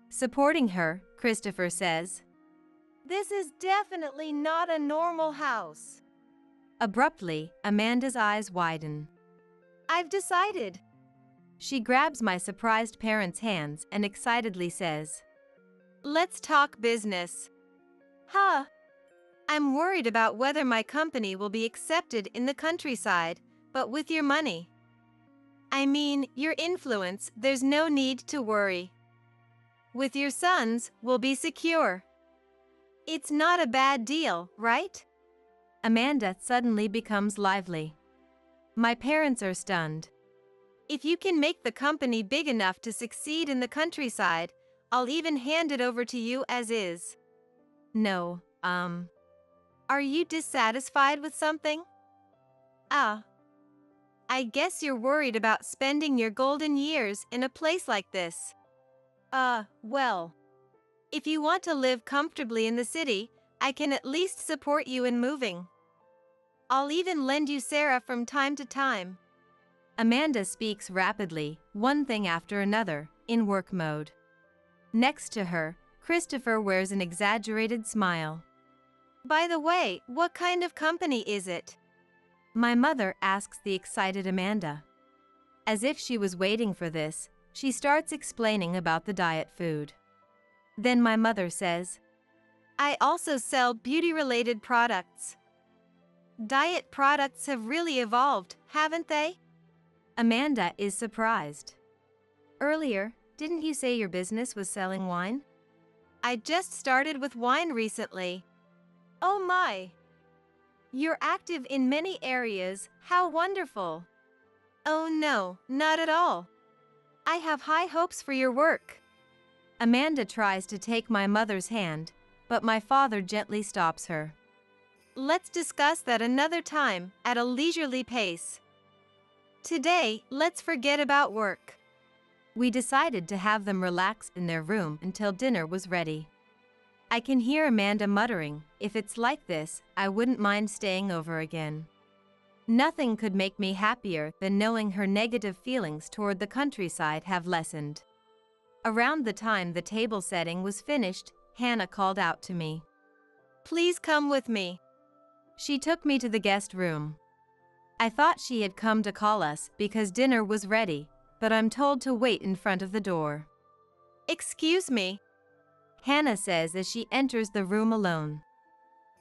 Supporting her, Christopher says, this is definitely not a normal house. Abruptly, Amanda's eyes widen. I've decided. She grabs my surprised parents' hands and excitedly says, let's talk business. Huh? I'm worried about whether my company will be accepted in the countryside, but with your money. I mean, your influence, there's no need to worry. With your sons, we'll be secure. It's not a bad deal, right? Amanda suddenly becomes lively. My parents are stunned. If you can make the company big enough to succeed in the countryside, I'll even hand it over to you as is. No, are you dissatisfied with something? I guess you're worried about spending your golden years in a place like this. Well, if you want to live comfortably in the city, I can at least support you in moving. I'll even lend you Sarah from time to time. Amanda speaks rapidly, one thing after another, in work mode. Next to her, Christopher wears an exaggerated smile. By the way, what kind of company is it? My mother asks the excited Amanda. As if she was waiting for this, she starts explaining about the diet food. Then my mother says, I also sell beauty-related products. Diet products have really evolved, haven't they? Amanda is surprised. Earlier, didn't you say your business was selling wine? I just started with wine recently. Oh my! You're active in many areas, how wonderful! Oh no, not at all. I have high hopes for your work. Amanda tries to take my mother's hand, but my father gently stops her. Let's discuss that another time, at a leisurely pace. Today, let's forget about work. We decided to have them relax in their room until dinner was ready. I can hear Amanda muttering, if it's like this, I wouldn't mind staying over again. Nothing could make me happier than knowing her negative feelings toward the countryside have lessened. Around the time the table setting was finished, Hannah called out to me. "Please come with me." She took me to the guest room. I thought she had come to call us because dinner was ready, but I'm told to wait in front of the door. "Excuse me," Hannah says as she enters the room alone.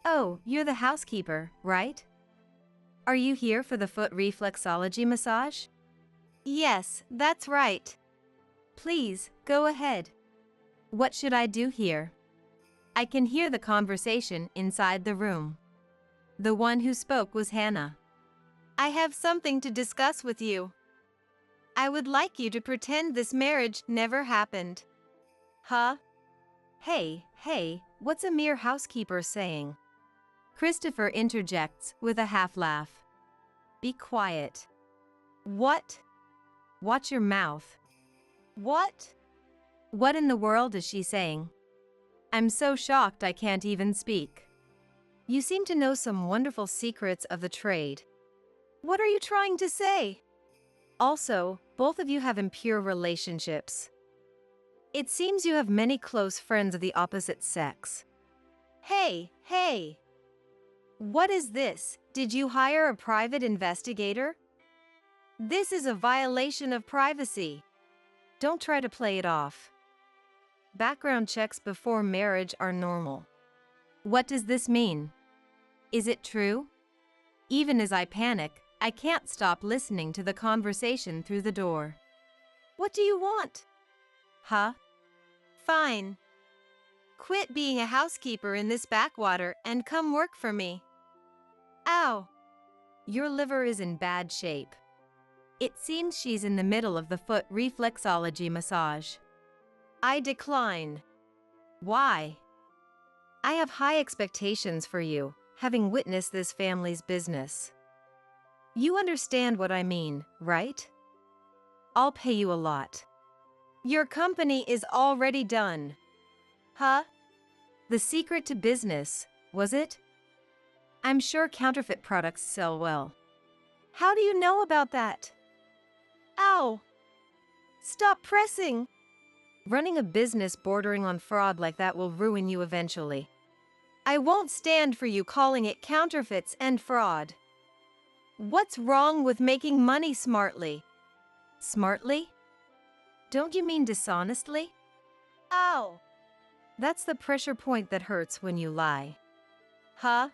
"Oh, you're the housekeeper, right? Are you here for the foot reflexology massage?" "Yes, that's right." "Please, go ahead. What should I do here?" I can hear the conversation inside the room. The one who spoke was Hannah. "I have something to discuss with you. I would like you to pretend this marriage never happened." "Huh? Hey, what's a mere housekeeper saying?" Christopher interjects with a half laugh. "Be quiet." "What?" "Watch your mouth." "What?" What in the world is she saying? I'm so shocked I can't even speak. "You seem to know some wonderful secrets of the trade." "What are you trying to say?" "Also, both of you have impure relationships. It seems you have many close friends of the opposite sex." Hey! What is this? Did you hire a private investigator? This is a violation of privacy. Don't try to play it off. Background checks before marriage are normal." What does this mean? Is it true? Even as I panic, I can't stop listening to the conversation through the door. "What do you want?" "Huh? Fine. Quit being a housekeeper in this backwater and come work for me." "Ow. Your liver is in bad shape." It seems she's in the middle of the foot reflexology massage. I decline. "Why?" "I have high expectations for you, having witnessed this family's business. You understand what I mean, right? I'll pay you a lot." "Your company is already done." "Huh? The secret to business, was it? I'm sure counterfeit products sell well." "How do you know about that?" "Ow! Stop pressing." Running a business bordering on fraud like that will ruin you eventually. I won't stand for you calling it counterfeits and fraud. What's wrong with making money smartly? Smartly? Don't you mean dishonestly? Ow! That's the pressure point that hurts when you lie. Huh?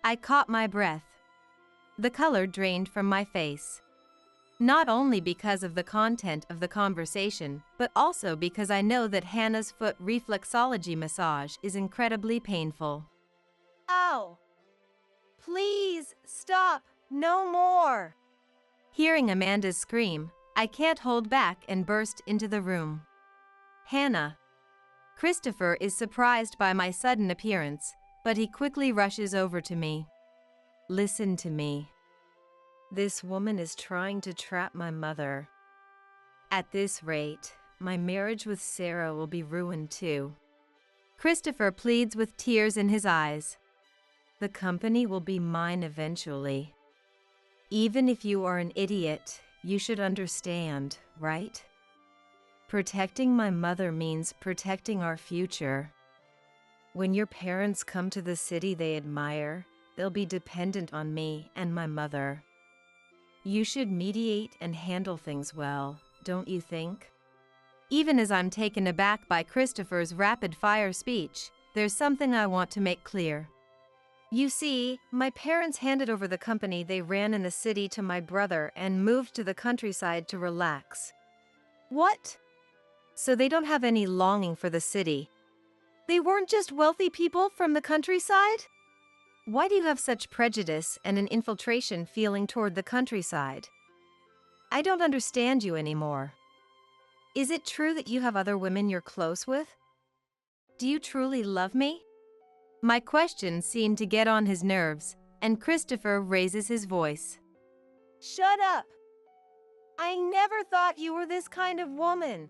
I caught my breath. The color drained from my face. Not only because of the content of the conversation, but also because I know that Hannah's foot reflexology massage is incredibly painful. Ow! Please stop! No more! Hearing Amanda's scream, I can't hold back and burst into the room. "Hannah." Christopher is surprised by my sudden appearance, but he quickly rushes over to me. "Listen to me. This woman is trying to trap my mother. At this rate, my marriage with Sarah will be ruined too." Christopher pleads with tears in his eyes. "The company will be mine eventually. Even if you are an idiot, you should understand, right? Protecting my mother means protecting our future. When your parents come to the city they admire, they'll be dependent on me and my mother. You should mediate and handle things well, don't you think?" Even as I'm taken aback by Christopher's rapid-fire speech, there's something I want to make clear. You see, my parents handed over the company they ran in the city to my brother and moved to the countryside to relax. What? So they don't have any longing for the city. They weren't just wealthy people from the countryside? Why do you have such prejudice and an infiltration feeling toward the countryside? I don't understand you anymore. Is it true that you have other women you're close with? Do you truly love me? My questions seem to get on his nerves, and Christopher raises his voice. Shut up! I never thought you were this kind of woman.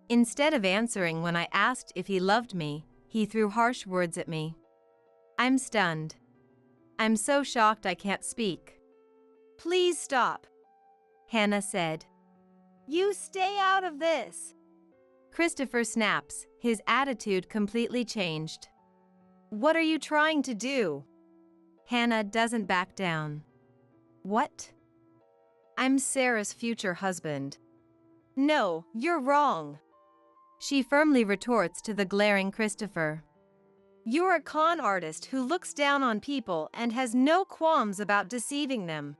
Instead of answering when I asked if he loved me, he threw harsh words at me. I'm stunned. I'm so shocked I can't speak. Please stop, Hannah said. You stay out of this. Christopher snaps, his attitude completely changed. What are you trying to do? Hannah doesn't back down. What? I'm Sarah's future husband. No, you're wrong. She firmly retorts to the glaring Christopher. You're a con artist who looks down on people and has no qualms about deceiving them.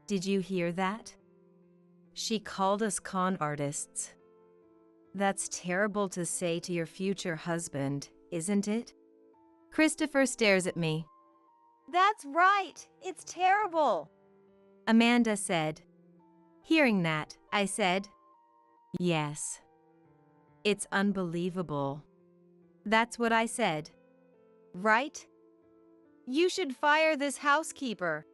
Did you hear that? She called us con artists. That's terrible to say to your future husband, isn't it? Christopher stares at me. That's right, it's terrible, Amanda said. Hearing that, I said, yes. It's unbelievable. That's what I said. Right? You should fire this housekeeper.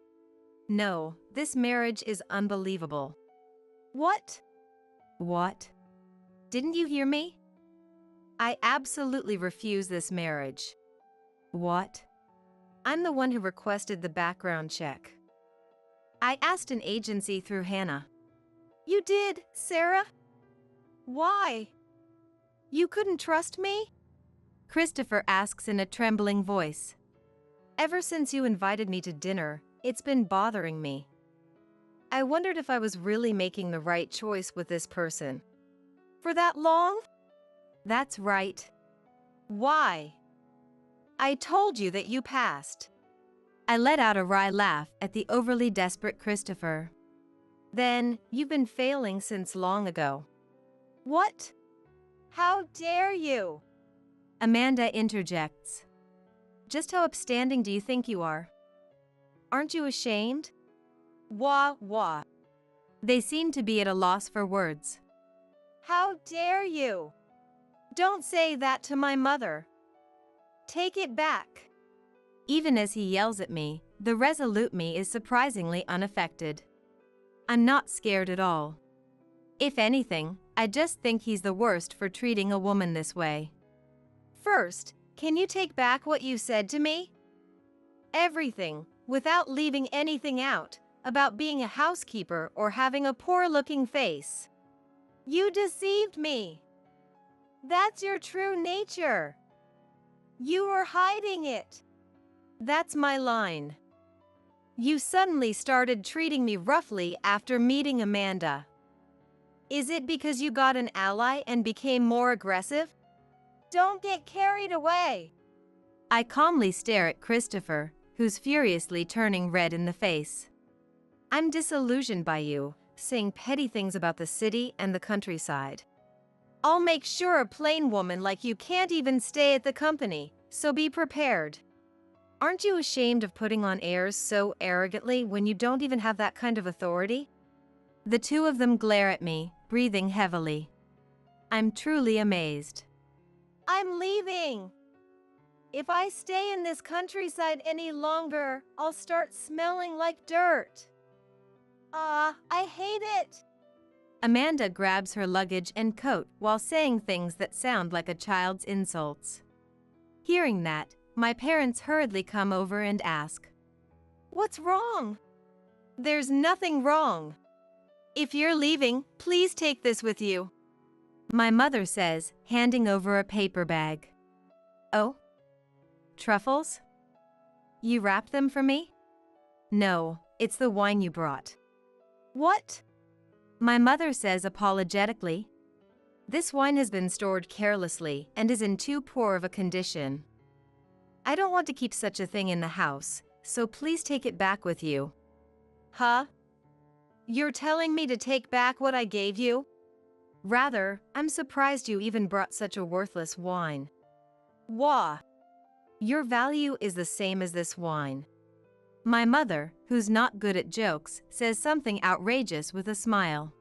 No, this marriage is unbelievable. What? What? Didn't you hear me? I absolutely refuse this marriage. What? I'm the one who requested the background check. I asked an agency through Hannah. You did, Sarah? Why? You couldn't trust me? Christopher asks in a trembling voice. Ever since you invited me to dinner, it's been bothering me. I wondered if I was really making the right choice with this person. For that long? That's right. Why? I told you that you passed. I let out a wry laugh at the overly desperate Christopher. Then, you've been failing since long ago. What? How dare you? Amanda interjects. Just how upstanding do you think you are? Aren't you ashamed? Wah, wah. They seem to be at a loss for words. How dare you? Don't say that to my mother. Take it back. Even as he yells at me, the resolute me is surprisingly unaffected. I'm not scared at all. If anything, I just think he's the worst for treating a woman this way. First, can you take back what you said to me? Everything, without leaving anything out, about being a housekeeper or having a poor-looking face. You deceived me. That's your true nature. You were hiding it. That's my line. You suddenly started treating me roughly after meeting Amanda. Is it because you got an ally and became more aggressive? Don't get carried away. I calmly stare at Christopher, who's furiously turning red in the face. I'm disillusioned by you, saying petty things about the city and the countryside. I'll make sure a plain woman like you can't even stay at the company, so be prepared. Aren't you ashamed of putting on airs so arrogantly when you don't even have that kind of authority? The two of them glare at me, breathing heavily. I'm truly amazed. I'm leaving. If I stay in this countryside any longer, I'll start smelling like dirt. I hate it. Amanda grabs her luggage and coat while saying things that sound like a child's insults. Hearing that, my parents hurriedly come over and ask, "What's wrong?" There's nothing wrong. If you're leaving, please take this with you, my mother says, handing over a paper bag. Oh? Truffles? You wrapped them for me? No, it's the wine you brought. What? My mother says apologetically. This wine has been stored carelessly and is in too poor of a condition. I don't want to keep such a thing in the house, so please take it back with you. Huh? You're telling me to take back what I gave you? Rather, I'm surprised you even brought such a worthless wine. Wah! Your value is the same as this wine. My mother, who's not good at jokes, says something outrageous with a smile.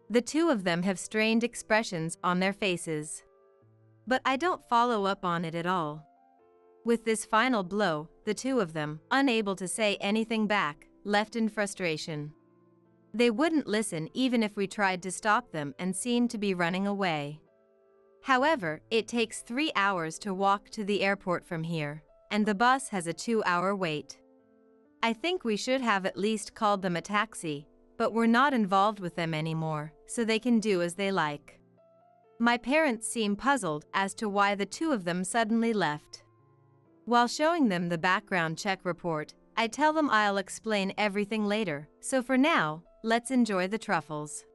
The two of them have strained expressions on their faces. But I don't follow up on it at all. With this final blow, the two of them, unable to say anything back, left in frustration. They wouldn't listen even if we tried to stop them and seemed to be running away. However, it takes 3 hours to walk to the airport from here, and the bus has a 2-hour wait. I think we should have at least called them a taxi, but we're not involved with them anymore, so they can do as they like. My parents seem puzzled as to why the two of them suddenly left. While showing them the background check report, I tell them I'll explain everything later, so for now, let's enjoy the truffles.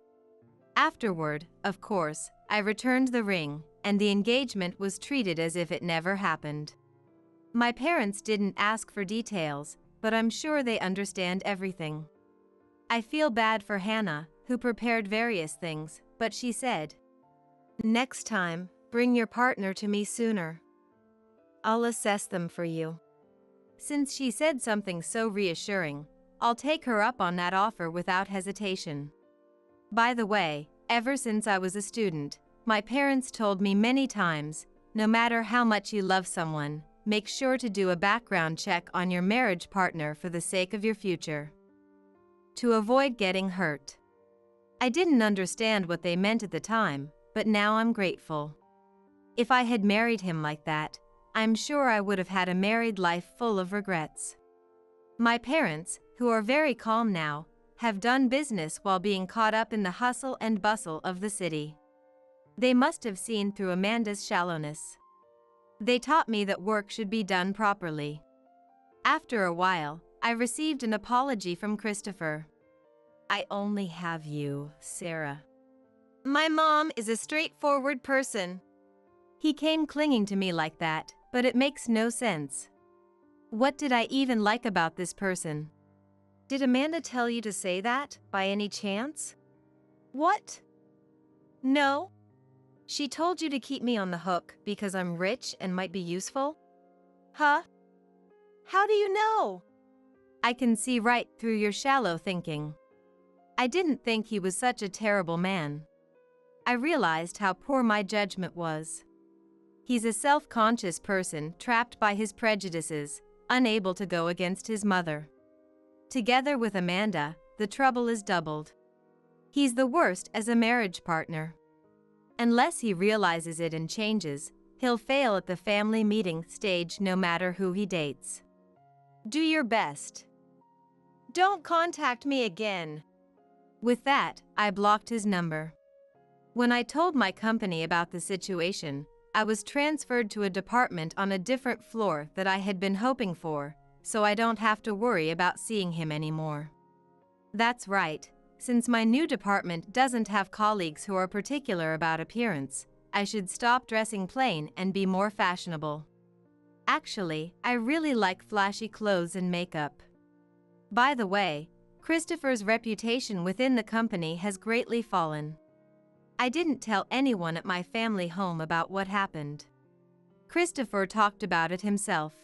Afterward, of course, I returned the ring, and the engagement was treated as if it never happened. My parents didn't ask for details, but I'm sure they understand everything. I feel bad for Hannah, who prepared various things, but she said, "Next time, bring your partner to me sooner. I'll assess them for you." Since she said something so reassuring, I'll take her up on that offer without hesitation. By the way, ever since I was a student, my parents told me many times, no matter how much you love someone, make sure to do a background check on your marriage partner for the sake of your future. To avoid getting hurt. I didn't understand what they meant at the time, but now I'm grateful. If I had married him like that, I'm sure I would have had a married life full of regrets. My parents, who are very calm now, have done business while being caught up in the hustle and bustle of the city. They must have seen through Amanda's shallowness. They taught me that work should be done properly. After a while, I received an apology from Christopher. "I only have you, Sarah. My mom is a straightforward person." He came clinging to me like that, but it makes no sense. What did I even like about this person? Did Amanda tell you to say that, by any chance? What? No? She told you to keep me on the hook because I'm rich and might be useful? Huh? How do you know? I can see right through your shallow thinking. I didn't think he was such a terrible man. I realized how poor my judgment was. He's a self-conscious person trapped by his prejudices, unable to go against his mother. Together with Amanda, the trouble is doubled. He's the worst as a marriage partner. Unless he realizes it and changes, he'll fail at the family meeting stage no matter who he dates. Do your best. Don't contact me again. With that, I blocked his number. When I told my company about the situation, I was transferred to a department on a different floor that I had been hoping for, so I don't have to worry about seeing him anymore. That's right, since my new department doesn't have colleagues who are particular about appearance, I should stop dressing plain and be more fashionable. Actually, I really like flashy clothes and makeup. By the way, Christopher's reputation within the company has greatly fallen. I didn't tell anyone at my family home about what happened. Christopher talked about it himself.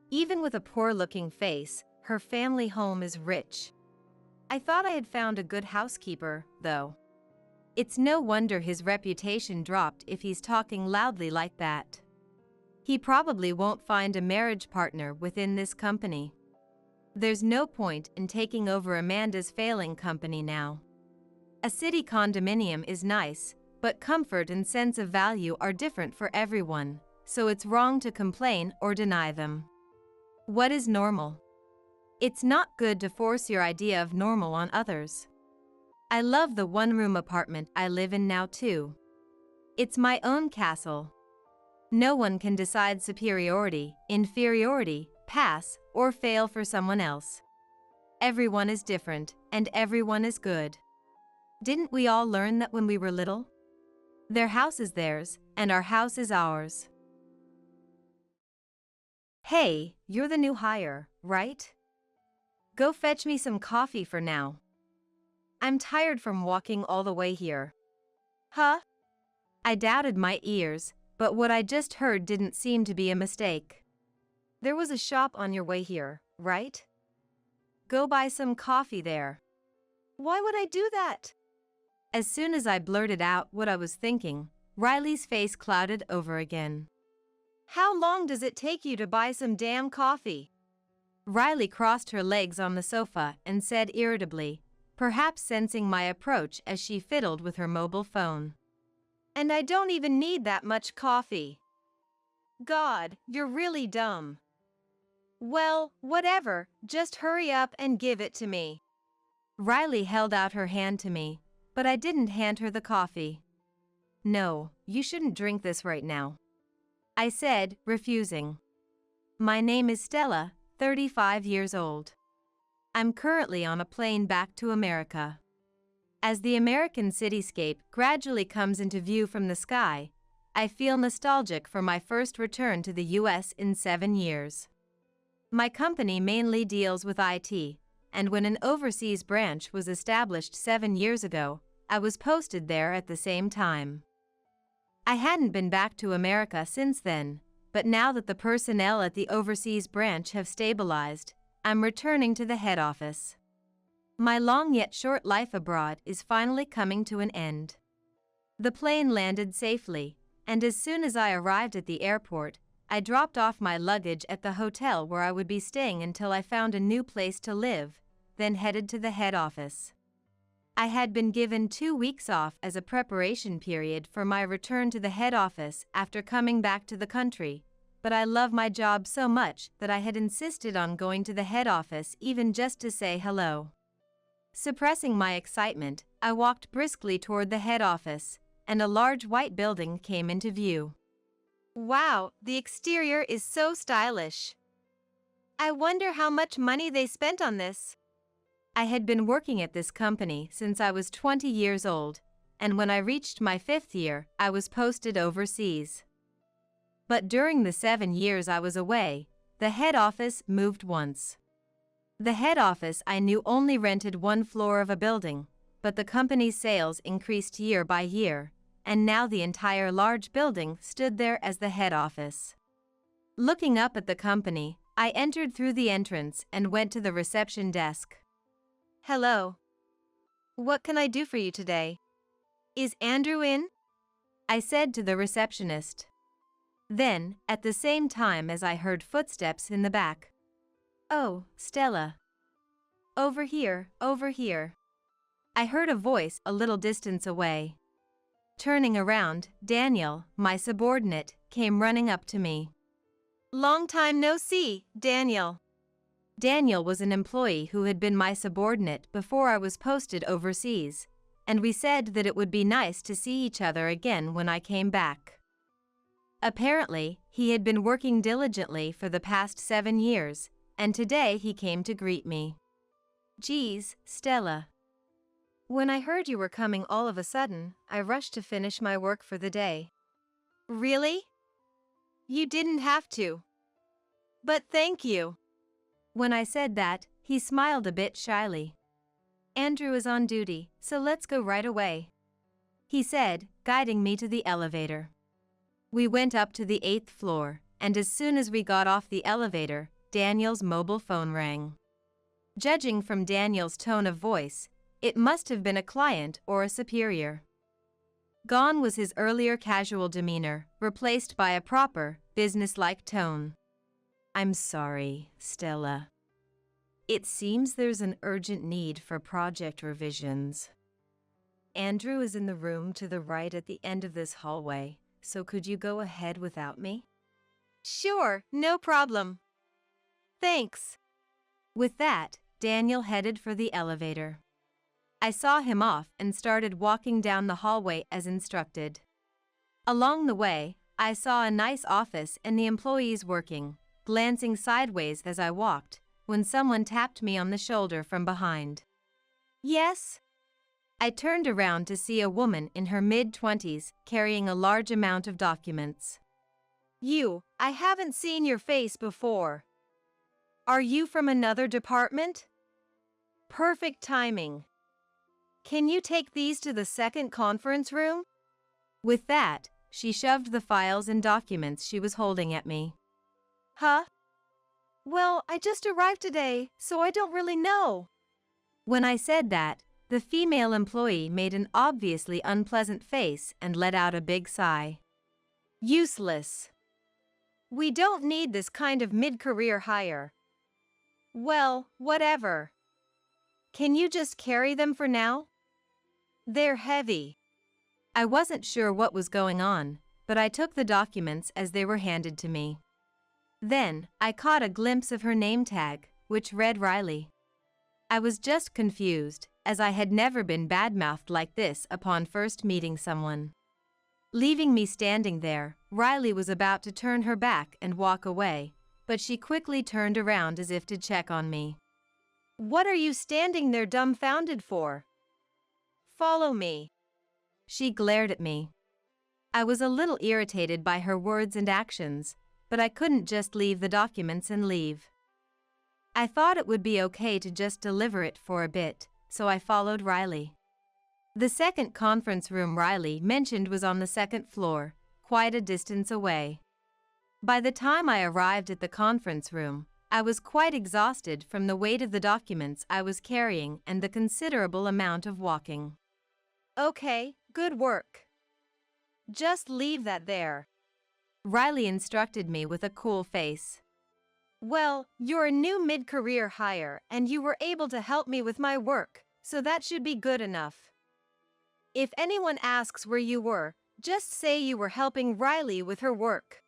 Even with a poor-looking face, her family home is rich. I thought I had found a good housekeeper, though. It's no wonder his reputation dropped if he's talking loudly like that. He probably won't find a marriage partner within this company. There's no point in taking over Amanda's failing company now. A city condominium is nice, but comfort and sense of value are different for everyone, so it's wrong to complain or deny them. What is normal? It's not good to force your idea of normal on others. I love the one-room apartment I live in now too. It's my own castle. No one can decide superiority, inferiority, pass, or fail for someone else. Everyone is different, and everyone is good. Didn't we all learn that when we were little? Their house is theirs, and our house is ours. Hey, you're the new hire, right? Go fetch me some coffee for now. I'm tired from walking all the way here. Huh? I doubted my ears, but what I just heard didn't seem to be a mistake. There was a shop on your way here, right? Go buy some coffee there. Why would I do that? As soon as I blurted out what I was thinking, Riley's face clouded over again. How long does it take you to buy some damn coffee? Riley crossed her legs on the sofa and said irritably, perhaps sensing my approach as she fiddled with her mobile phone. And I don't even need that much coffee. God, you're really dumb. Well, whatever, just hurry up and give it to me. Riley held out her hand to me, but I didn't hand her the coffee. No, you shouldn't drink this right now, I said, refusing. My name is Stella, 35 years old. I'm currently on a plane back to America. As the American cityscape gradually comes into view from the sky, I feel nostalgic for my first return to the US in 7 years. My company mainly deals with IT, and when an overseas branch was established 7 years ago, I was posted there at the same time. I hadn't been back to America since then, but now that the personnel at the overseas branch have stabilized, I'm returning to the head office. My long yet short life abroad is finally coming to an end. The plane landed safely, and as soon as I arrived at the airport, I dropped off my luggage at the hotel where I would be staying until I found a new place to live, then headed to the head office. I had been given 2 weeks off as a preparation period for my return to the head office after coming back to the country, but I love my job so much that I had insisted on going to the head office even just to say hello. Suppressing my excitement, I walked briskly toward the head office, and a large white building came into view. Wow, the exterior is so stylish. I wonder how much money they spent on this. I had been working at this company since I was 20 years old, and when I reached my 5th year, I was posted overseas. But during the 7 years I was away, the head office moved once. The head office I knew only rented 1 floor of a building, but the company's sales increased year by year, and now the entire large building stood there as the head office. Looking up at the company, I entered through the entrance and went to the reception desk. Hello. What can I do for you today? Is Andrew in? I said to the receptionist. Then, at the same time as I heard footsteps in the back. Oh, Stella. Over here, over here. I heard a voice a little distance away. Turning around, Daniel, my subordinate, came running up to me. Long time no see, Daniel. Daniel was an employee who had been my subordinate before I was posted overseas, and we said that it would be nice to see each other again when I came back. Apparently, he had been working diligently for the past 7 years, and today he came to greet me. Geez, Stella. When I heard you were coming all of a sudden, I rushed to finish my work for the day. Really? You didn't have to. But thank you. When I said that, he smiled a bit shyly. Andrew is on duty, so let's go right away, he said, guiding me to the elevator. We went up to the 8th floor, and as soon as we got off the elevator, Daniel's mobile phone rang. Judging from Daniel's tone of voice, it must have been a client or a superior. Gone was his earlier casual demeanor, replaced by a proper, businesslike tone. I'm sorry, Stella. It seems there's an urgent need for project revisions. Andrew is in the room to the right at the end of this hallway, so could you go ahead without me? Sure, no problem. Thanks. With that, Daniel headed for the elevator. I saw him off and started walking down the hallway as instructed. Along the way, I saw a nice office and the employees working, glancing sideways as I walked, when someone tapped me on the shoulder from behind. Yes? I turned around to see a woman in her mid-20s carrying a large amount of documents. I haven't seen your face before. Are you from another department? Perfect timing. Can you take these to the second conference room? With that, she shoved the files and documents she was holding at me. Huh? Well, I just arrived today, so I don't really know. When I said that, the female employee made an obviously unpleasant face and let out a big sigh. Useless. We don't need this kind of mid-career hire. Well, whatever. Can you just carry them for now? They're heavy. I wasn't sure what was going on, but I took the documents as they were handed to me. Then, I caught a glimpse of her name tag, which read Riley. I was just confused, as I had never been badmouthed like this upon first meeting someone. Leaving me standing there, Riley was about to turn her back and walk away, but she quickly turned around as if to check on me. "What are you standing there dumbfounded for? Follow me." She glared at me. I was a little irritated by her words and actions, but I couldn't just leave the documents and leave. I thought it would be okay to just deliver it for a bit, so I followed Riley. The second conference room Riley mentioned was on the second floor, quite a distance away. By the time I arrived at the conference room, I was quite exhausted from the weight of the documents I was carrying and the considerable amount of walking. "Okay, good work. Just leave that there," Riley instructed me with a cool face. "Well, you're a new mid-career hire and you were able to help me with my work, so that should be good enough. If anyone asks where you were, just say you were helping Riley with her work."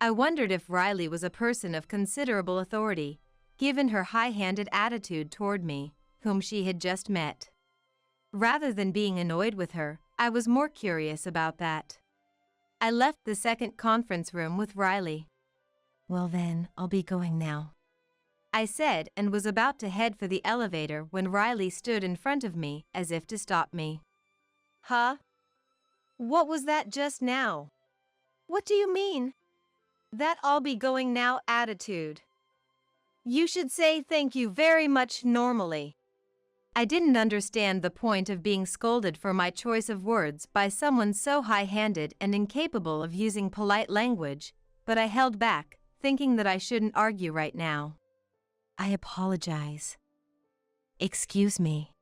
I wondered if Riley was a person of considerable authority, given her high-handed attitude toward me, whom she had just met. Rather than being annoyed with her, I was more curious about that. I left the second conference room with Riley. "Well then, I'll be going now," I said, and was about to head for the elevator when Riley stood in front of me as if to stop me. "Huh? What was that just now? What do you mean? That 'I'll be going now' attitude? You should say thank you very much normally." I didn't understand the point of being scolded for my choice of words by someone so high-handed and incapable of using polite language, but I held back, thinking that I shouldn't argue right now. "I apologize. Excuse me."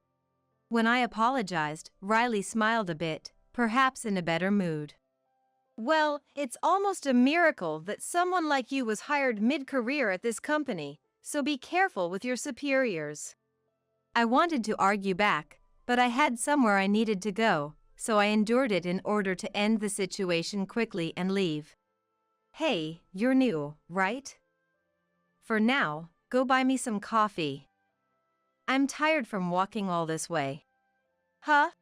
When I apologized, Riley smiled a bit, perhaps in a better mood. "Well, it's almost a miracle that someone like you was hired mid-career at this company, so be careful with your superiors." I wanted to argue back, but I had somewhere I needed to go, so I endured it in order to end the situation quickly and leave. "Hey, you're new, right? For now, go buy me some coffee. I'm tired from walking all this way." "Huh?"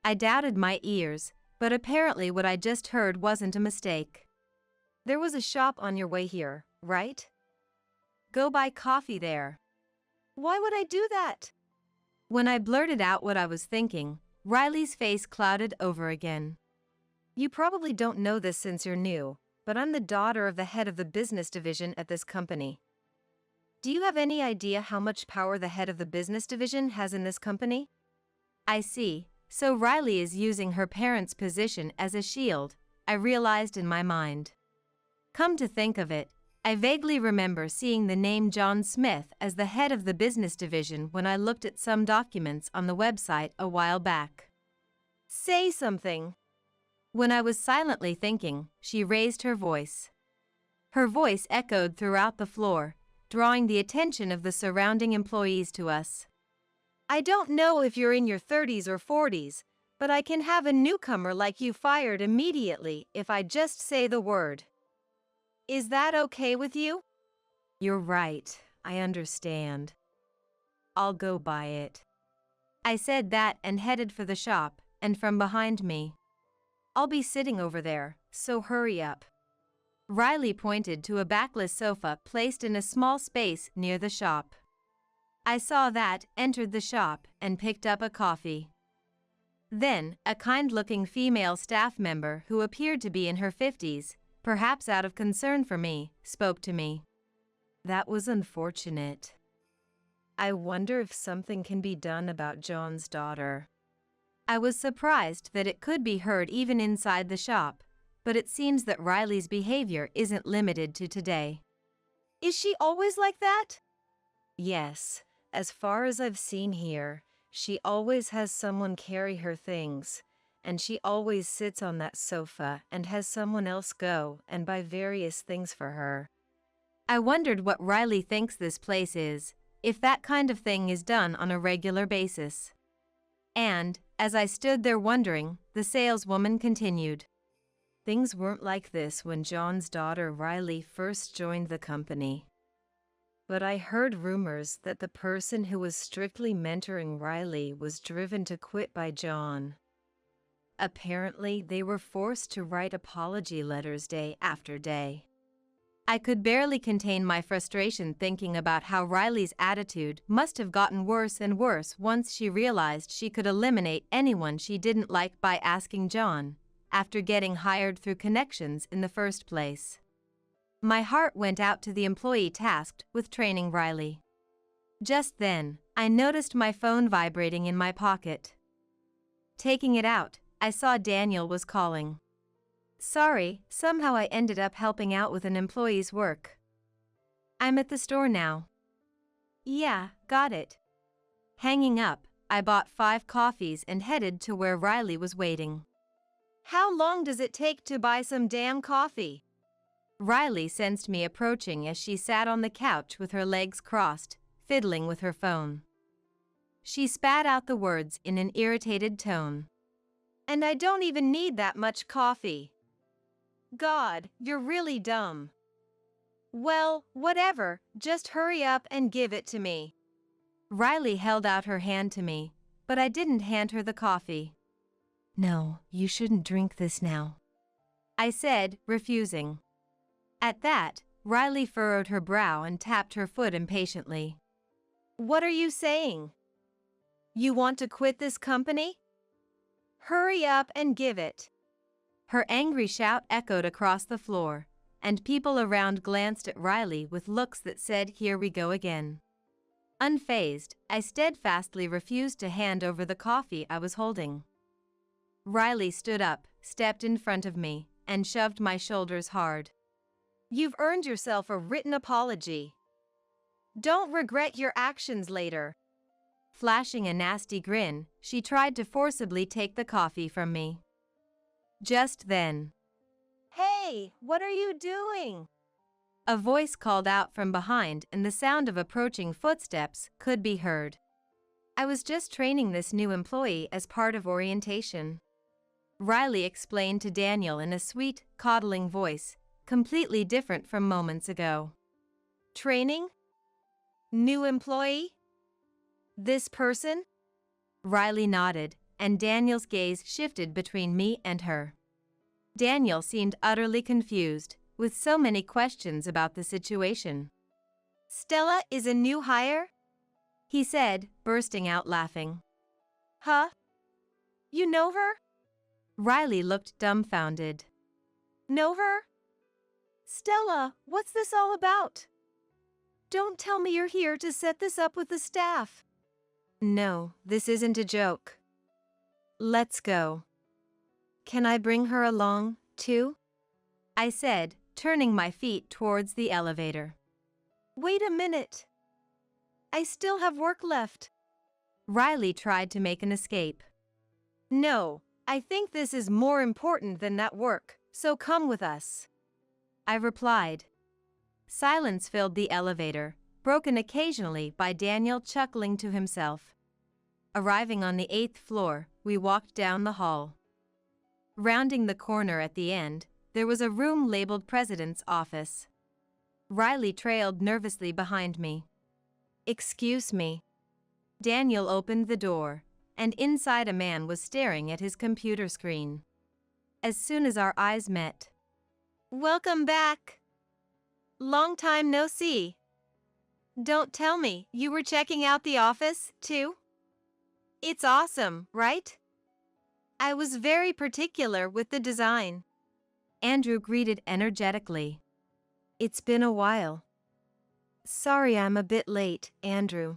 I doubted my ears, but apparently what I just heard wasn't a mistake. "There was a shop on your way here, right? Go buy coffee there." "Why would I do that?" When I blurted out what I was thinking, Riley's face clouded over again. "You probably don't know this since you're new, but I'm the daughter of the head of the business division at this company. Do you have any idea how much power the head of the business division has in this company?" I see, so Riley is using her parents' position as a shield, I realized in my mind. Come to think of it, I vaguely remember seeing the name John Smith as the head of the business division when I looked at some documents on the website a while back. "Say something." When I was silently thinking, she raised her voice. Her voice echoed throughout the floor, drawing the attention of the surrounding employees to us. "I don't know if you're in your 30s or 40s, but I can have a newcomer like you fired immediately if I just say the word. Is that okay with you?" "You're right, I understand. I'll go buy it." I said that and headed for the shop, and from behind me, "I'll be sitting over there, so hurry up." Riley pointed to a backless sofa placed in a small space near the shop. I saw that, entered the shop, and picked up a coffee. Then, a kind-looking female staff member who appeared to be in her 50s, perhaps out of concern for me, spoke to me. "That was unfortunate. I wonder if something can be done about John's daughter." I was surprised that it could be heard even inside the shop, but it seems that Riley's behavior isn't limited to today. "Is she always like that?" "Yes, as far as I've seen here, she always has someone carry her things, and she always sits on that sofa and has someone else go and buy various things for her." I wondered what Riley thinks this place is, if that kind of thing is done on a regular basis. And, as I stood there wondering, the saleswoman continued. Things weren't like this when John's daughter Riley first joined the company. But I heard rumors that the person who was strictly mentoring Riley was driven to quit by John. Apparently, they were forced to write apology letters day after day. I could barely contain my frustration thinking about how Riley's attitude must have gotten worse and worse once she realized she could eliminate anyone she didn't like by asking John, after getting hired through connections in the first place. My heart went out to the employee tasked with training Riley. Just then, I noticed my phone vibrating in my pocket. Taking it out, I saw Daniel was calling. Sorry, somehow I ended up helping out with an employee's work. I'm at the store now. Yeah, got it. Hanging up, I bought 5 coffees and headed to where Riley was waiting. How long does it take to buy some damn coffee? Riley sensed me approaching as she sat on the couch with her legs crossed, fiddling with her phone. She spat out the words in an irritated tone. And I don't even need that much coffee. God, you're really dumb. Well, whatever, just hurry up and give it to me. Riley held out her hand to me, but I didn't hand her the coffee. No, you shouldn't drink this now, I said, refusing. At that, Riley furrowed her brow and tapped her foot impatiently. What are you saying? You want to quit this company? Hurry up and give it. Her angry shout echoed across the floor, and people around glanced at Riley with looks that said, "Here we go again." Unfazed, I steadfastly refused to hand over the coffee I was holding. Riley stood up, stepped in front of me, and shoved my shoulders hard. You've earned yourself a written apology. Don't regret your actions later. Flashing a nasty grin, she tried to forcibly take the coffee from me. Just then, "Hey, what are you doing?" A voice called out from behind and the sound of approaching footsteps could be heard. I was just training this new employee as part of orientation. Riley explained to Daniel in a sweet, coddling voice, completely different from moments ago. Training? New employee? This person? Riley nodded, and Daniel's gaze shifted between me and her. Daniel seemed utterly confused, with so many questions about the situation. Stella is a new hire? He said, bursting out laughing. Huh? You know her? Riley looked dumbfounded. Know her? Stella, what's this all about? Don't tell me you're here to set this up with the staff. No, this isn't a joke. Let's go. Can I bring her along, too? I said, turning my feet towards the elevator. Wait a minute. I still have work left. Riley tried to make an escape. No, I think this is more important than that work, so come with us. I replied. Silence filled the elevator, broken occasionally by Daniel chuckling to himself. Arriving on the 8th floor, we walked down the hall. Rounding the corner at the end, there was a room labeled President's Office. Riley trailed nervously behind me. Excuse me. Daniel opened the door, and inside a man was staring at his computer screen. As soon as our eyes met. Welcome back. Long time no see. Don't tell me you were checking out the office, too? It's awesome, right? I was very particular with the design. Andrew greeted energetically. It's been a while. Sorry I'm a bit late, Andrew.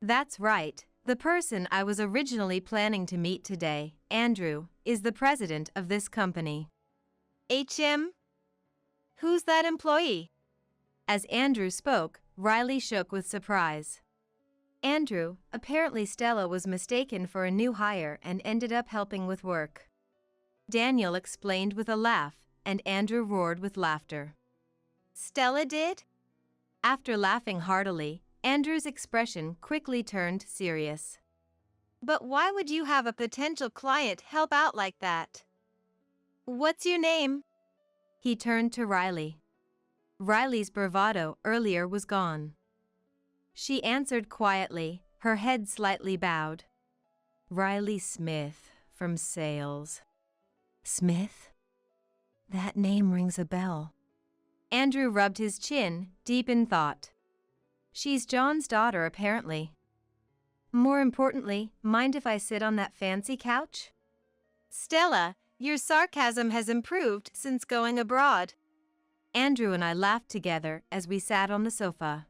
That's right. The person I was originally planning to meet today, Andrew, is the president of this company. HM? Who's that employee? As Andrew spoke, Riley shook with surprise. Andrew, apparently Stella was mistaken for a new hire and ended up helping with work. Daniel explained with a laugh, and Andrew roared with laughter. Stella did? After laughing heartily, Andrew's expression quickly turned serious. But why would you have a potential client help out like that? What's your name? He turned to Riley. Riley's bravado earlier was gone. She answered quietly, her head slightly bowed. Riley Smith, from sales. Smith? That name rings a bell. Andrew rubbed his chin, deep in thought. She's John's daughter, apparently. More importantly, mind if I sit on that fancy couch? Stella, your sarcasm has improved since going abroad. Andrew and I laughed together as we sat on the sofa.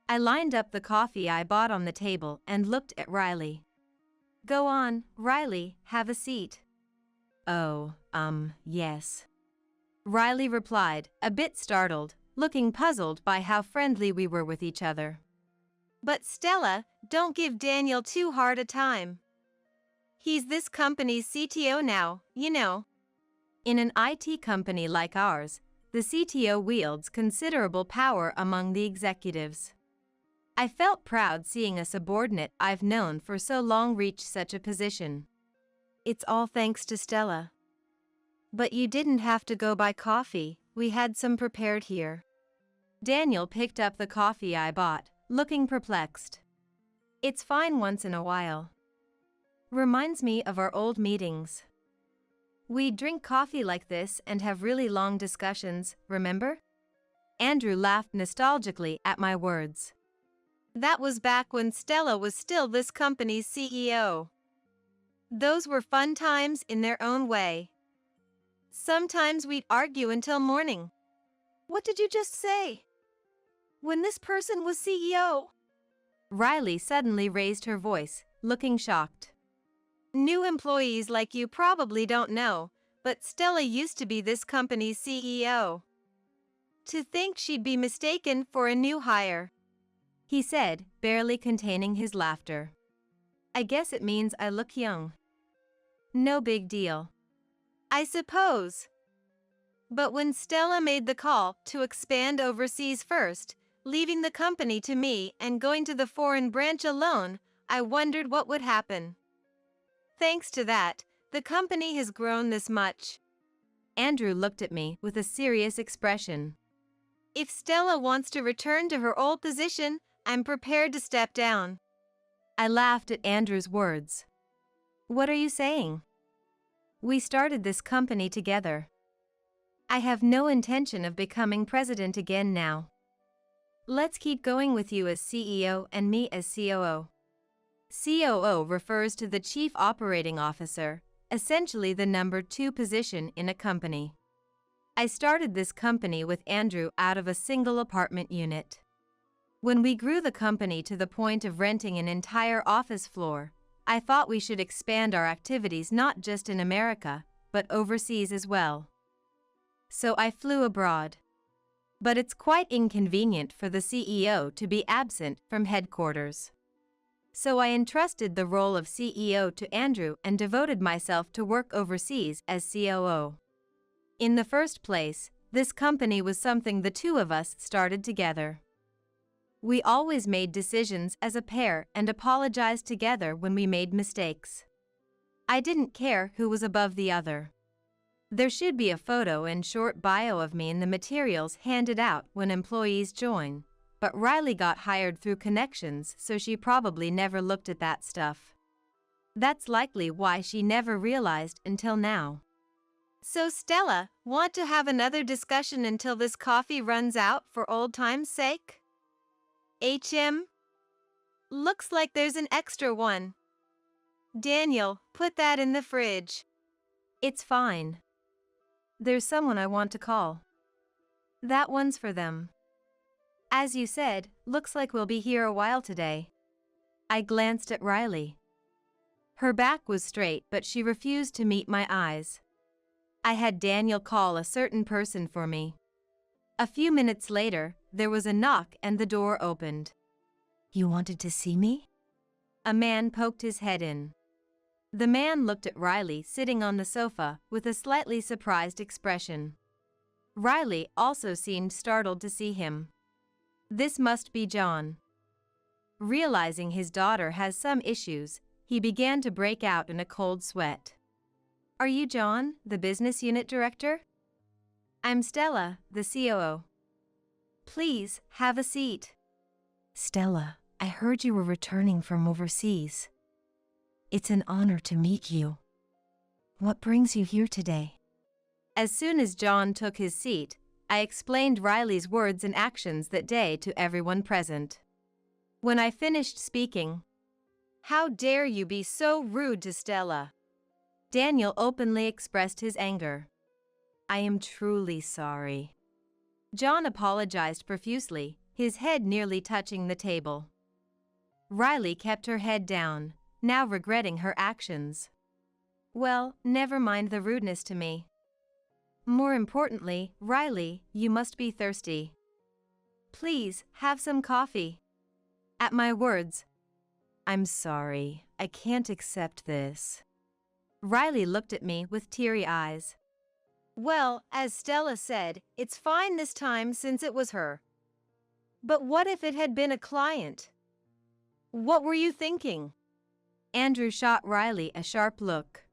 I lined up the coffee I bought on the table and looked at Riley. Go on, Riley, have a seat. Oh, yes. Riley replied, a bit startled, looking puzzled by how friendly we were with each other. But Stella, don't give Daniel too hard a time. He's this company's CTO now, you know. In an IT company like ours, the CTO wields considerable power among the executives. I felt proud seeing a subordinate I've known for so long reach such a position. It's all thanks to Stella. But you didn't have to go buy coffee, we had some prepared here. Daniel picked up the coffee I bought, looking perplexed. It's fine once in a while. Reminds me of our old meetings. We'd drink coffee like this and have really long discussions, remember? Andrew laughed nostalgically at my words. That was back when Stella was still this company's CEO. Those were fun times in their own way. Sometimes we'd argue until morning. What did you just say? When this person was CEO? Riley suddenly raised her voice, looking shocked. New employees like you probably don't know, but Stella used to be this company's CEO. To think she'd be mistaken for a new hire, he said, barely containing his laughter. I guess it means I look young. No big deal. I suppose. But when Stella made the call to expand overseas first, leaving the company to me and going to the foreign branch alone, I wondered what would happen. Thanks to that, the company has grown this much. Andrew looked at me with a serious expression. If Stella wants to return to her old position, I'm prepared to step down. I laughed at Andrew's words. What are you saying? We started this company together. I have no intention of becoming president again now. Let's keep going with you as CEO and me as COO. COO refers to the Chief Operating Officer, essentially the number 2 position in a company. I started this company with Andrew out of a single apartment unit. When we grew the company to the point of renting an entire office floor, I thought we should expand our activities not just in America, but overseas as well. So I flew abroad. But it's quite inconvenient for the CEO to be absent from headquarters. So I entrusted the role of CEO to Andrew and devoted myself to work overseas as COO. In the first place, this company was something the two of us started together. We always made decisions as a pair and apologized together when we made mistakes. I didn't care who was above the other. There should be a photo and short bio of me in the materials handed out when employees join, but Riley got hired through connections, so she probably never looked at that stuff. That's likely why she never realized until now. So Stella, want to have another discussion until this coffee runs out for old time's sake? Looks like there's an extra one. Daniel, put that in the fridge. It's fine. There's someone I want to call. That one's for them. As you said, looks like we'll be here a while today. I glanced at Riley. Her back was straight, but she refused to meet my eyes. I had Daniel call a certain person for me. A few minutes later, there was a knock and the door opened. You wanted to see me? A man poked his head in. The man looked at Riley sitting on the sofa with a slightly surprised expression. Riley also seemed startled to see him. This must be John. Realizing his daughter has some issues, he began to break out in a cold sweat. Are you John, the business unit director? I'm Stella, the COO. Please, have a seat. Stella, I heard you were returning from overseas. It's an honor to meet you. What brings you here today? As soon as John took his seat, I explained Riley's words and actions that day to everyone present. When I finished speaking, "How dare you be so rude to Stella?" Daniel openly expressed his anger. "I am truly sorry." John apologized profusely, his head nearly touching the table. Riley kept her head down, now regretting her actions. "Well, never mind the rudeness to me. More importantly, Riley, you must be thirsty. Please, have some coffee." At my words, "I'm sorry, I can't accept this." Riley looked at me with teary eyes. "Well, as Stella said, it's fine this time since it was her. But what if it had been a client? What were you thinking?" Andrew shot Riley a sharp look.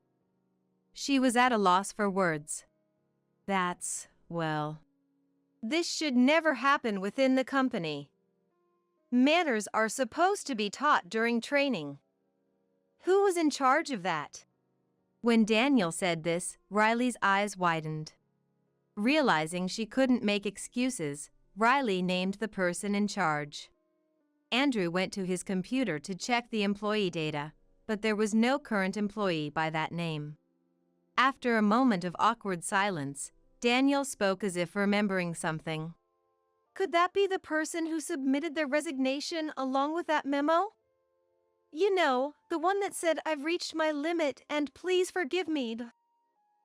She was at a loss for words. Well, this should never happen within the company. Manners are supposed to be taught during training. Who was in charge of that?" When Daniel said this, Riley's eyes widened. Realizing she couldn't make excuses, Riley named the person in charge. Andrew went to his computer to check the employee data, but there was no current employee by that name. After a moment of awkward silence, Daniel spoke as if remembering something. "Could that be the person who submitted their resignation along with that memo? You know, the one that said, 'I've reached my limit and please forgive me.'"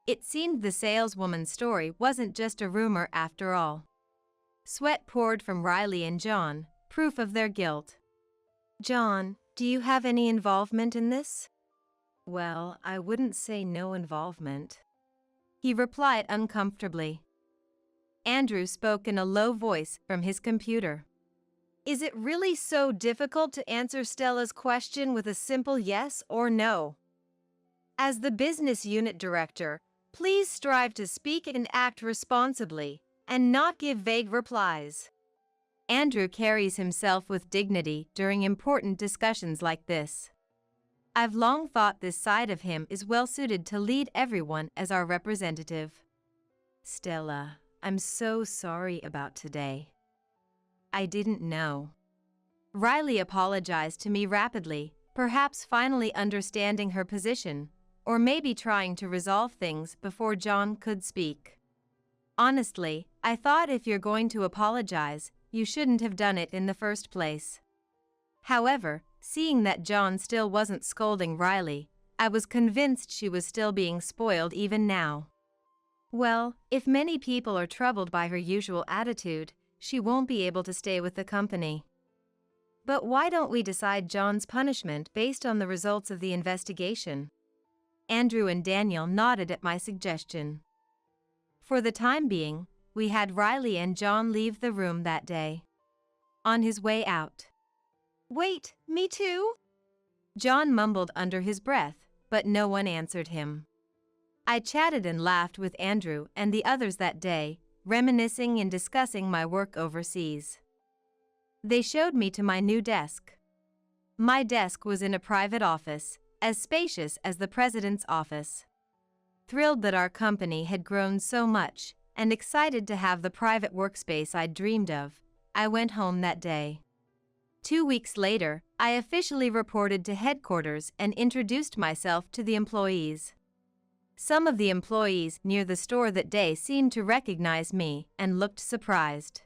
It seemed the saleswoman's story wasn't just a rumor after all. Sweat poured from Riley and John, proof of their guilt. "John, do you have any involvement in this?" "Well, I wouldn't say no involvement," he replied uncomfortably. Andrew spoke in a low voice from his computer. "Is it really so difficult to answer Stella's question with a simple yes or no? As the business unit director, please strive to speak and act responsibly, and not give vague replies." Andrew carries himself with dignity during important discussions like this. I've long thought this side of him is well suited to lead everyone as our representative. "Stella, I'm so sorry about today. I didn't know." Riley apologized to me rapidly, perhaps finally understanding her position, or maybe trying to resolve things before John could speak. Honestly, I thought if you're going to apologize, you shouldn't have done it in the first place. However, seeing that John still wasn't scolding Riley, I was convinced she was still being spoiled even now. Well, if many people are troubled by her usual attitude, she won't be able to stay with the company. But why don't we decide John's punishment based on the results of the investigation? Andrew and Daniel nodded at my suggestion. For the time being, we had Riley and John leave the room that day. On his way out, "Wait, me too?" John mumbled under his breath, but no one answered him. I chatted and laughed with Andrew and the others that day, reminiscing and discussing my work overseas. They showed me to my new desk. My desk was in a private office, as spacious as the president's office. Thrilled that our company had grown so much, and excited to have the private workspace I'd dreamed of, I went home that day. 2 weeks later, I officially reported to headquarters and introduced myself to the employees. Some of the employees near the store that day seemed to recognize me and looked surprised.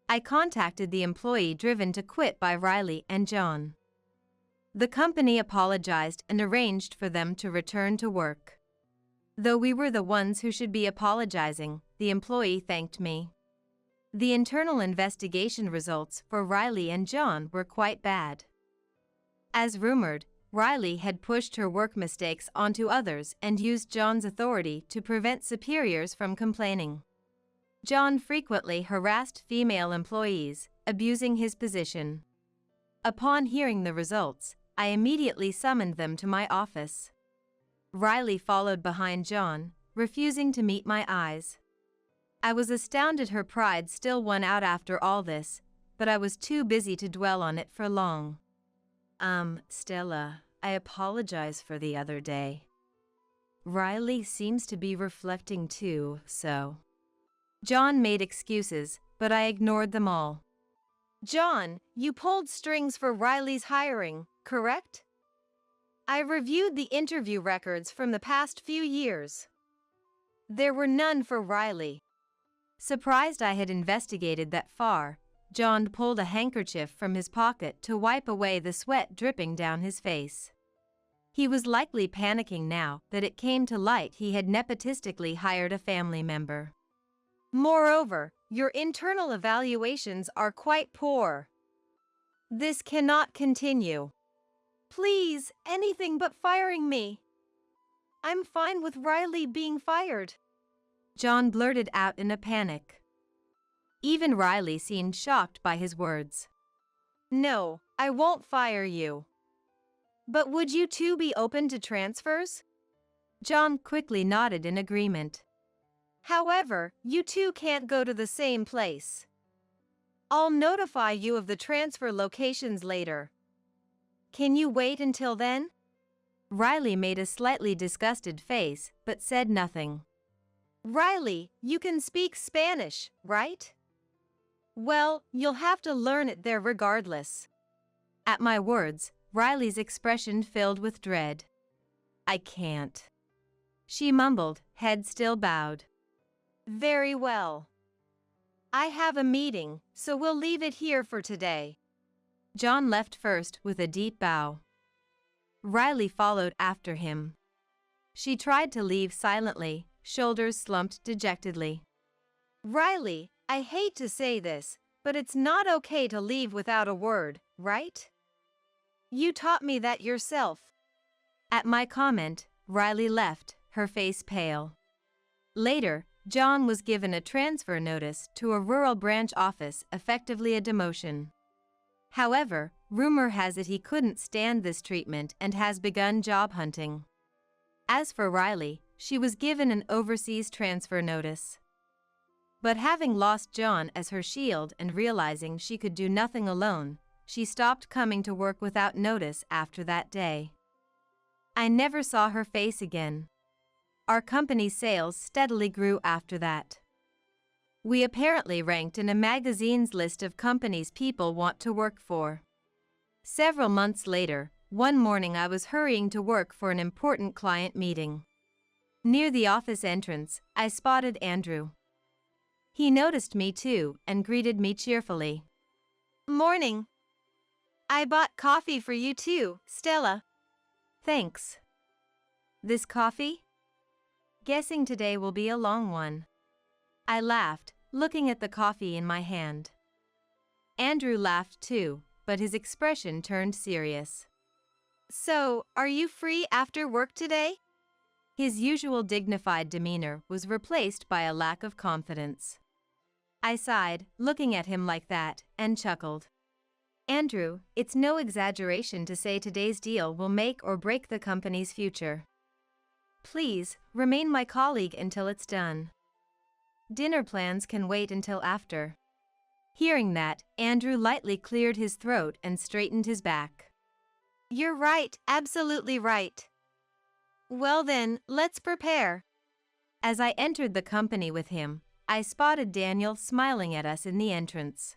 I contacted the employee driven to quit by Riley and John. The company apologized and arranged for them to return to work. Though we were the ones who should be apologizing, the employee thanked me. The internal investigation results for Riley and John were quite bad. As rumored, Riley had pushed her work mistakes onto others and used John's authority to prevent superiors from complaining. John frequently harassed female employees, abusing his position. Upon hearing the results, I immediately summoned them to my office. Riley followed behind John, refusing to meet my eyes. I was astounded her pride still won out after all this, but I was too busy to dwell on it for long. Stella, I apologize for the other day. Riley seems to be reflecting too, so. John made excuses, but I ignored them all. John, you pulled strings for Riley's hiring, correct? I reviewed the interview records from the past few years. There were none for Riley. Surprised I had investigated that far, John pulled a handkerchief from his pocket to wipe away the sweat dripping down his face. He was likely panicking now that it came to light he had nepotistically hired a family member. Moreover, your internal evaluations are quite poor. This cannot continue. Please, anything but firing me. I'm fine with Riley being fired. John blurted out in a panic. Even Riley seemed shocked by his words. No, I won't fire you. But would you two be open to transfers? John quickly nodded in agreement. However, you two can't go to the same place. I'll notify you of the transfer locations later. Can you wait until then? Riley made a slightly disgusted face, but said nothing. Riley, you can speak Spanish, right? Well, you'll have to learn it there regardless. At my words, Riley's expression filled with dread. I can't. She mumbled, head still bowed. Very well. I have a meeting, so we'll leave it here for today. John left first with a deep bow. Riley followed after him. She tried to leave silently, shoulders slumped dejectedly. Riley, I hate to say this, but it's not okay to leave without a word, right? You taught me that yourself. At my comment, Riley left, her face pale. Later, John was given a transfer notice to a rural branch office, effectively a demotion. However, rumor has it he couldn't stand this treatment and has begun job hunting. As for Riley, she was given an overseas transfer notice. But having lost John as her shield and realizing she could do nothing alone, she stopped coming to work without notice after that day. I never saw her face again. Our company's sales steadily grew after that. We apparently ranked in a magazine's list of companies people want to work for. Several months later, one morning I was hurrying to work for an important client meeting. Near the office entrance, I spotted Andrew. He noticed me too and greeted me cheerfully. Morning. I bought coffee for you too, Stella. Thanks. This coffee? Guessing today will be a long one. I laughed, looking at the coffee in my hand. Andrew laughed too, but his expression turned serious. So, are you free after work today? His usual dignified demeanor was replaced by a lack of confidence. I sighed, looking at him like that, and chuckled. Andrew, it's no exaggeration to say today's deal will make or break the company's future. Please, remain my colleague until it's done. Dinner plans can wait until after. Hearing that, Andrew lightly cleared his throat and straightened his back. You're right, absolutely right. Well then, let's prepare. As I entered the company with him, I spotted Daniel smiling at us in the entrance.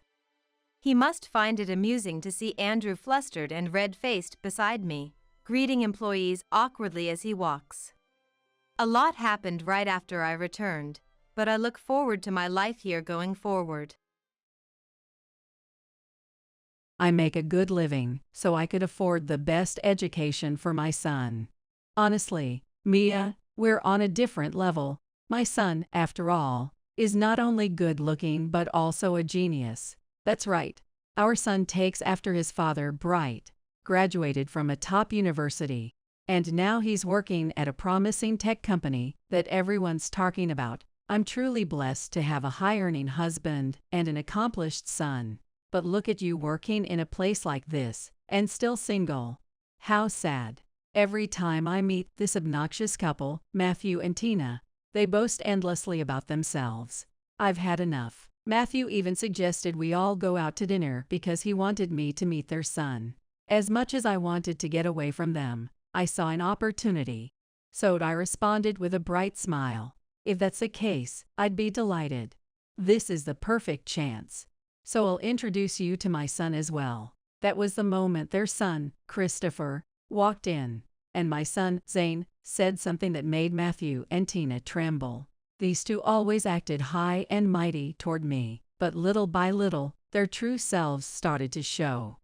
He must find it amusing to see Andrew flustered and red-faced beside me, greeting employees awkwardly as he walks. A lot happened right after I returned, but I look forward to my life here going forward. I make a good living, so I could afford the best education for my son. Honestly, Mia, we're on a different level. My son, after all, is not only good-looking but also a genius. That's right. Our son takes after his father, Bright, graduated from a top university, and now he's working at a promising tech company that everyone's talking about. I'm truly blessed to have a high-earning husband and an accomplished son. But look at you working in a place like this, and still single. How sad. Every time I meet this obnoxious couple, Matthew and Tina, they boast endlessly about themselves. I've had enough. Matthew even suggested we all go out to dinner because he wanted me to meet their son. As much as I wanted to get away from them, I saw an opportunity. So I responded with a bright smile. If that's the case, I'd be delighted. This is the perfect chance. So I'll introduce you to my son as well. That was the moment their son, Christopher, walked in, and my son, Zane, said something that made Matthew and Tina tremble. These two always acted high and mighty toward me, but little by little, their true selves started to show.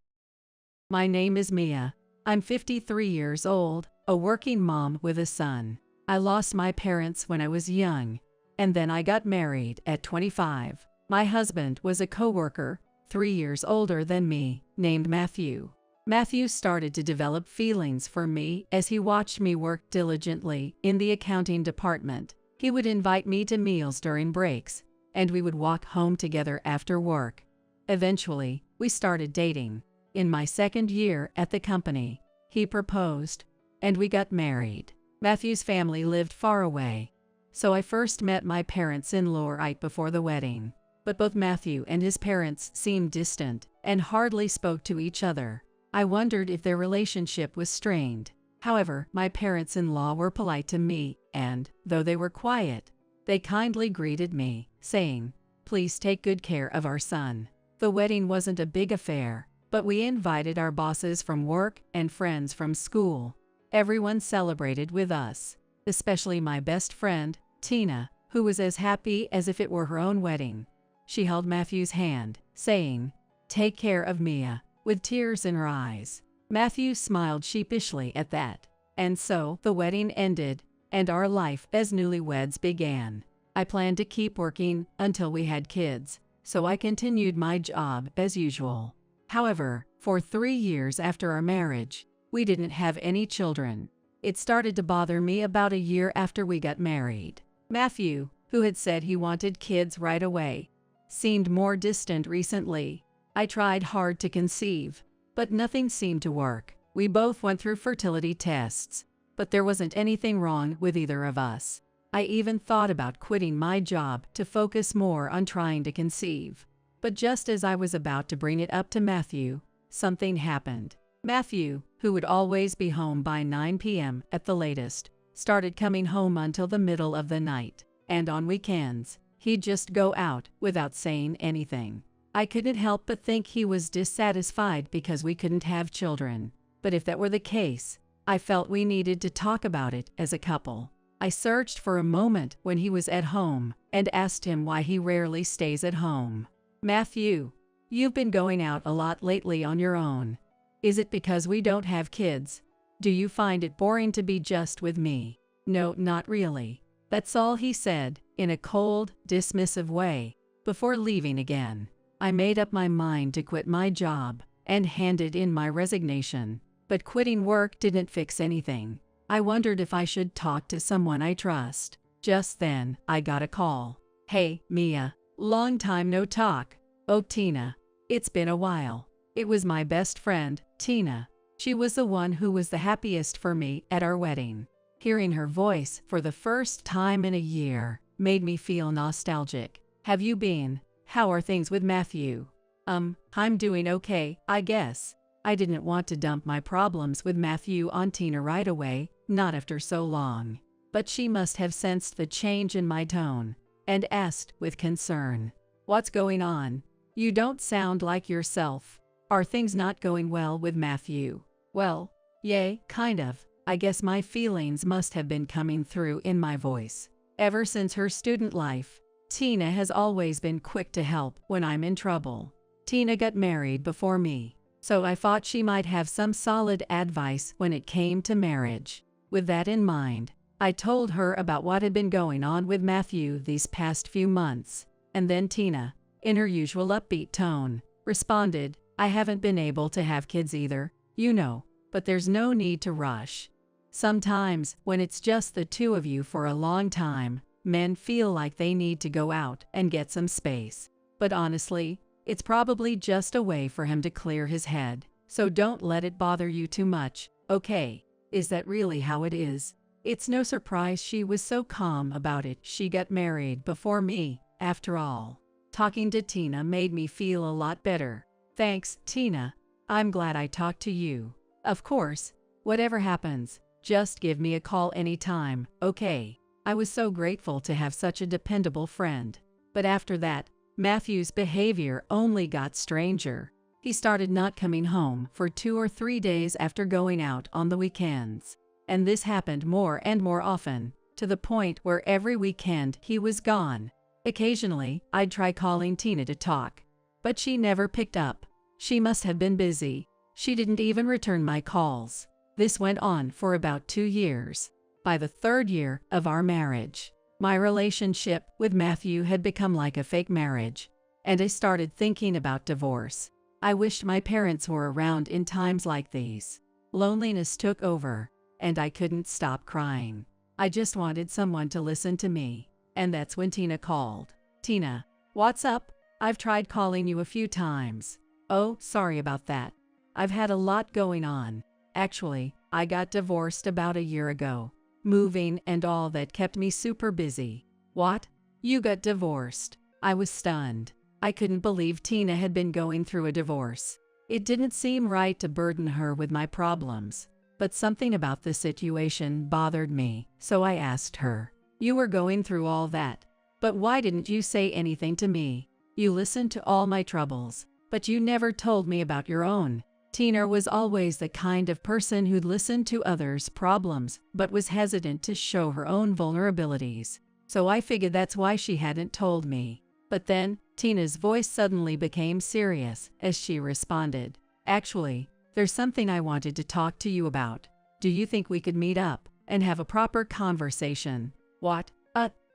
My name is Mia. I'm 53 years old, a working mom with a son. I lost my parents when I was young, and then I got married at 25. My husband was a coworker, 3 years older than me, named Matthew. Matthew started to develop feelings for me as he watched me work diligently in the accounting department. He would invite me to meals during breaks, and we would walk home together after work. Eventually, we started dating. In my second year at the company, he proposed, and we got married. Matthew's family lived far away, so I first met my parents-in-law right before the wedding. But both Matthew and his parents seemed distant and hardly spoke to each other. I wondered if their relationship was strained. However, my parents-in-law were polite to me, and, though they were quiet, they kindly greeted me, saying, "Please take good care of our son." The wedding wasn't a big affair, but we invited our bosses from work and friends from school. Everyone celebrated with us, especially my best friend, Tina, who was as happy as if it were her own wedding. She held Matthew's hand, saying, "Take care of Mia," with tears in her eyes. Matthew smiled sheepishly at that. And so, the wedding ended, and our life as newlyweds began. I planned to keep working until we had kids, so I continued my job as usual. However, for 3 years after our marriage, we didn't have any children. It started to bother me about a year after we got married. Matthew, who had said he wanted kids right away, seemed more distant recently. I tried hard to conceive, but nothing seemed to work. We both went through fertility tests, but there wasn't anything wrong with either of us. I even thought about quitting my job to focus more on trying to conceive. But just as I was about to bring it up to Matthew, something happened. Matthew, who would always be home by 9 p.m. at the latest, started coming home until the middle of the night, and on weekends, he'd just go out without saying anything. I couldn't help but think he was dissatisfied because we couldn't have children. But if that were the case, I felt we needed to talk about it as a couple. I searched for a moment when he was at home and asked him why he rarely stays at home. "Matthew, you've been going out a lot lately on your own. Is it because we don't have kids? Do you find it boring to be just with me?" "No, not really." That's all he said, in a cold, dismissive way, before leaving again. I made up my mind to quit my job and handed in my resignation. But quitting work didn't fix anything. I wondered if I should talk to someone I trust. Just then, I got a call. "Hey, Mia. Long time no talk." "Oh, Tina. It's been a while." It was my best friend, Tina. She was the one who was the happiest for me at our wedding. Hearing her voice for the first time in a year made me feel nostalgic. "Have you been? How are things with Matthew?" I'm doing okay, I guess." I didn't want to dump my problems with Matthew on Tina right away, not after so long. But she must have sensed the change in my tone, and asked with concern, "What's going on? You don't sound like yourself. Are things not going well with Matthew?" "Well, yeah, kind of." I guess my feelings must have been coming through in my voice. Ever since her student life, Tina has always been quick to help when I'm in trouble. Tina got married before me, so I thought she might have some solid advice when it came to marriage. With that in mind, I told her about what had been going on with Matthew these past few months, and then Tina, in her usual upbeat tone, responded, "I haven't been able to have kids either, you know, but there's no need to rush. Sometimes, when it's just the two of you for a long time, men feel like they need to go out and get some space. But honestly, it's probably just a way for him to clear his head, so don't let it bother you too much, okay?" Is that really how it is? It's no surprise she was so calm about it. She got married before me, after all. Talking to Tina made me feel a lot better. Thanks, Tina. I'm glad I talked to you. Of course, whatever happens, just give me a call anytime, okay? I was so grateful to have such a dependable friend. But after that, Matthew's behavior only got stranger. He started not coming home for 2 or 3 days after going out on the weekends. And this happened more and more often, to the point where every weekend he was gone. Occasionally, I'd try calling Tina to talk, but she never picked up. She must have been busy. She didn't even return my calls. This went on for about 2 years. By the 3rd year of our marriage, my relationship with Matthew had become like a fake marriage, and I started thinking about divorce. I wished my parents were around in times like these. Loneliness took over, and I couldn't stop crying. I just wanted someone to listen to me, and that's when Tina called. Tina, what's up? I've tried calling you a few times. Oh, sorry about that. I've had a lot going on. Actually, I got divorced about a year ago. Moving and all that kept me super busy. What? You got divorced? I was stunned. I couldn't believe Tina had been going through a divorce. It didn't seem right to burden her with my problems, but something about the situation bothered me, so I asked her. You were going through all that, but why didn't you say anything to me? You listened to all my troubles, but you never told me about your own. Tina was always the kind of person who'd listen to others' problems, but was hesitant to show her own vulnerabilities. So I figured that's why she hadn't told me. But then, Tina's voice suddenly became serious as she responded. Actually, there's something I wanted to talk to you about. Do you think we could meet up and have a proper conversation? What?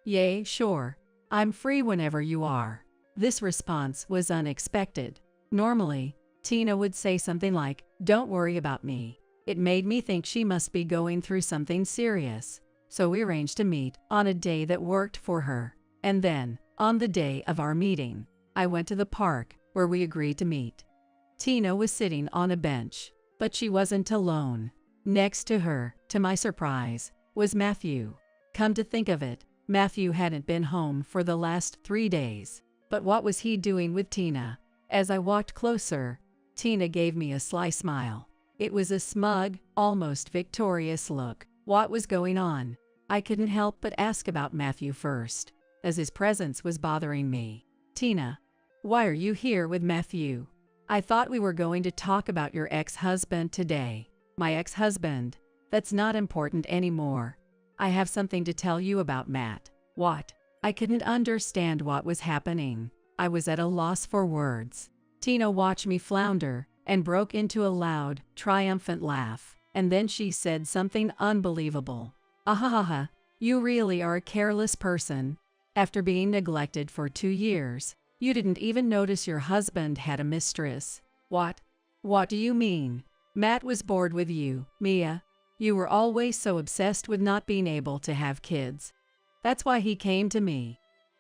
Yay, sure. I'm free whenever you are. This response was unexpected. Normally, Tina would say something like, "Don't worry about me." It made me think she must be going through something serious. So we arranged to meet on a day that worked for her. And then, on the day of our meeting, I went to the park where we agreed to meet. Tina was sitting on a bench, but she wasn't alone. Next to her, to my surprise, was Matthew. Come to think of it, Matthew hadn't been home for the last 3 days. But what was he doing with Tina? As I walked closer, Tina gave me a sly smile. It was a smug, almost victorious look. What was going on? I couldn't help but ask about Matthew first, as his presence was bothering me. Tina, why are you here with Matthew? I thought we were going to talk about your ex-husband today. My ex-husband? That's not important anymore. I have something to tell you about Matt. What? I couldn't understand what was happening. I was at a loss for words. Tina watched me flounder and broke into a loud, triumphant laugh. And then she said something unbelievable. Ahahaha, you really are a careless person. After being neglected for 2 years, you didn't even notice your husband had a mistress. What? What do you mean? Matt was bored with you, Mia. You were always so obsessed with not being able to have kids. That's why he came to me.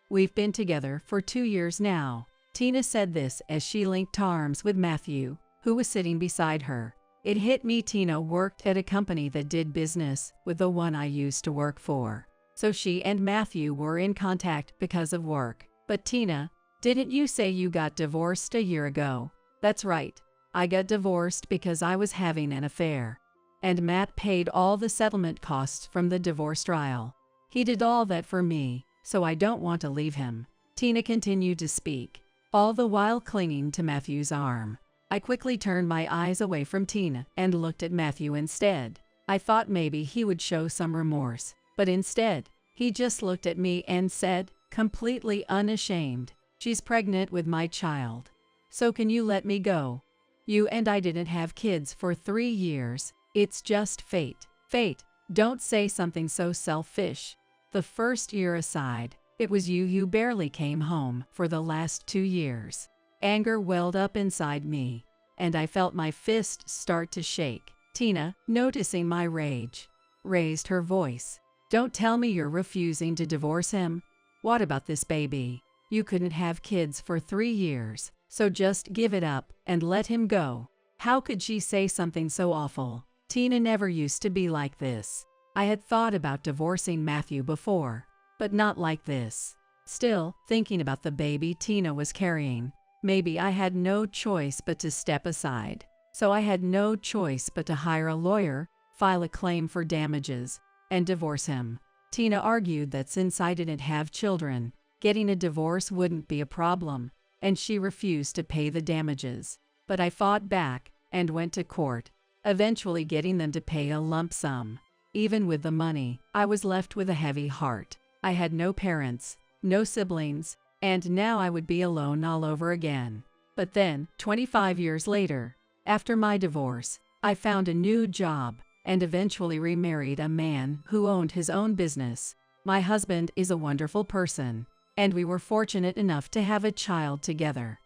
We've been together for 2 years now. Tina said this as she linked arms with Matthew, who was sitting beside her. It hit me Tina worked at a company that did business with the one I used to work for. So she and Matthew were in contact because of work. But Tina, didn't you say you got divorced a year ago? That's right. I got divorced because I was having an affair. And Matt paid all the settlement costs from the divorce trial. He did all that for me, so I don't want to leave him. Tina continued to speak, all the while clinging to Matthew's arm. I quickly turned my eyes away from Tina and looked at Matthew instead. I thought maybe he would show some remorse, but instead, he just looked at me and said, completely unashamed, "She's pregnant with my child. So can you let me go? You and I didn't have kids for 3 years. It's just fate. Fate. Don't say something so selfish. The first year aside, it was you who barely came home for the last 2 years." Anger welled up inside me, and I felt my fist start to shake. Tina, noticing my rage, raised her voice. "Don't tell me you're refusing to divorce him. What about this baby? You couldn't have kids for 3 years, so just give it up and let him go." How could she say something so awful? Tina never used to be like this. I had thought about divorcing Matthew before, but not like this. Still, thinking about the baby Tina was carrying, maybe I had no choice but to step aside. So I had no choice but to hire a lawyer, file a claim for damages, and divorce him. Tina argued that since I didn't have children, getting a divorce wouldn't be a problem, and she refused to pay the damages. But I fought back and went to court, eventually getting them to pay a lump sum. Even with the money, I was left with a heavy heart. I had no parents, no siblings, and now I would be alone all over again. But then, 25 years later, after my divorce, I found a new job and eventually remarried a man who owned his own business. My husband is a wonderful person, and we were fortunate enough to have a child together.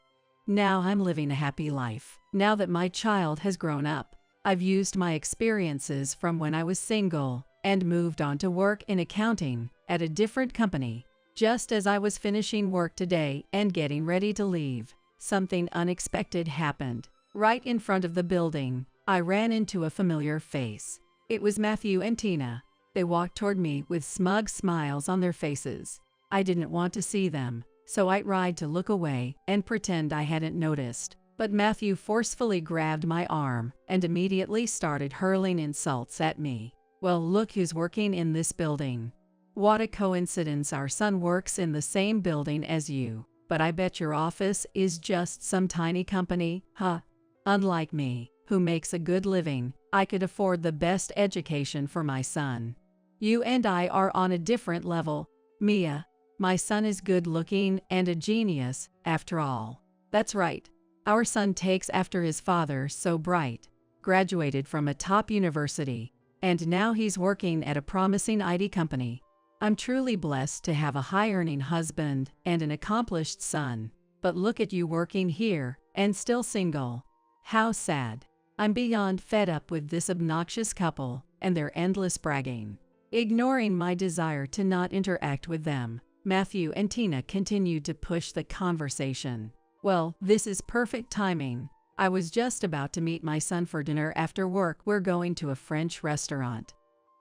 Now I'm living a happy life. Now that my child has grown up, I've used my experiences from when I was single and moved on to work in accounting at a different company. Just as I was finishing work today and getting ready to leave, something unexpected happened. Right in front of the building, I ran into a familiar face. It was Matthew and Tina. They walked toward me with smug smiles on their faces. I didn't want to see them, so I tried to look away and pretend I hadn't noticed. But Matthew forcefully grabbed my arm and immediately started hurling insults at me. Well, look who's working in this building. What a coincidence, our son works in the same building as you. But I bet your office is just some tiny company, huh? Unlike me, who makes a good living, I could afford the best education for my son. You and I are on a different level, Mia. My son is good-looking and a genius, after all. That's right. Our son takes after his father, so bright, graduated from a top university, and now he's working at a promising IT company. I'm truly blessed to have a high-earning husband and an accomplished son. But look at you working here and still single. How sad. I'm beyond fed up with this obnoxious couple and their endless bragging. Ignoring my desire to not interact with them, Matthew and Tina continued to push the conversation. Well, this is perfect timing. I was just about to meet my son for dinner after work. We're going to a French restaurant.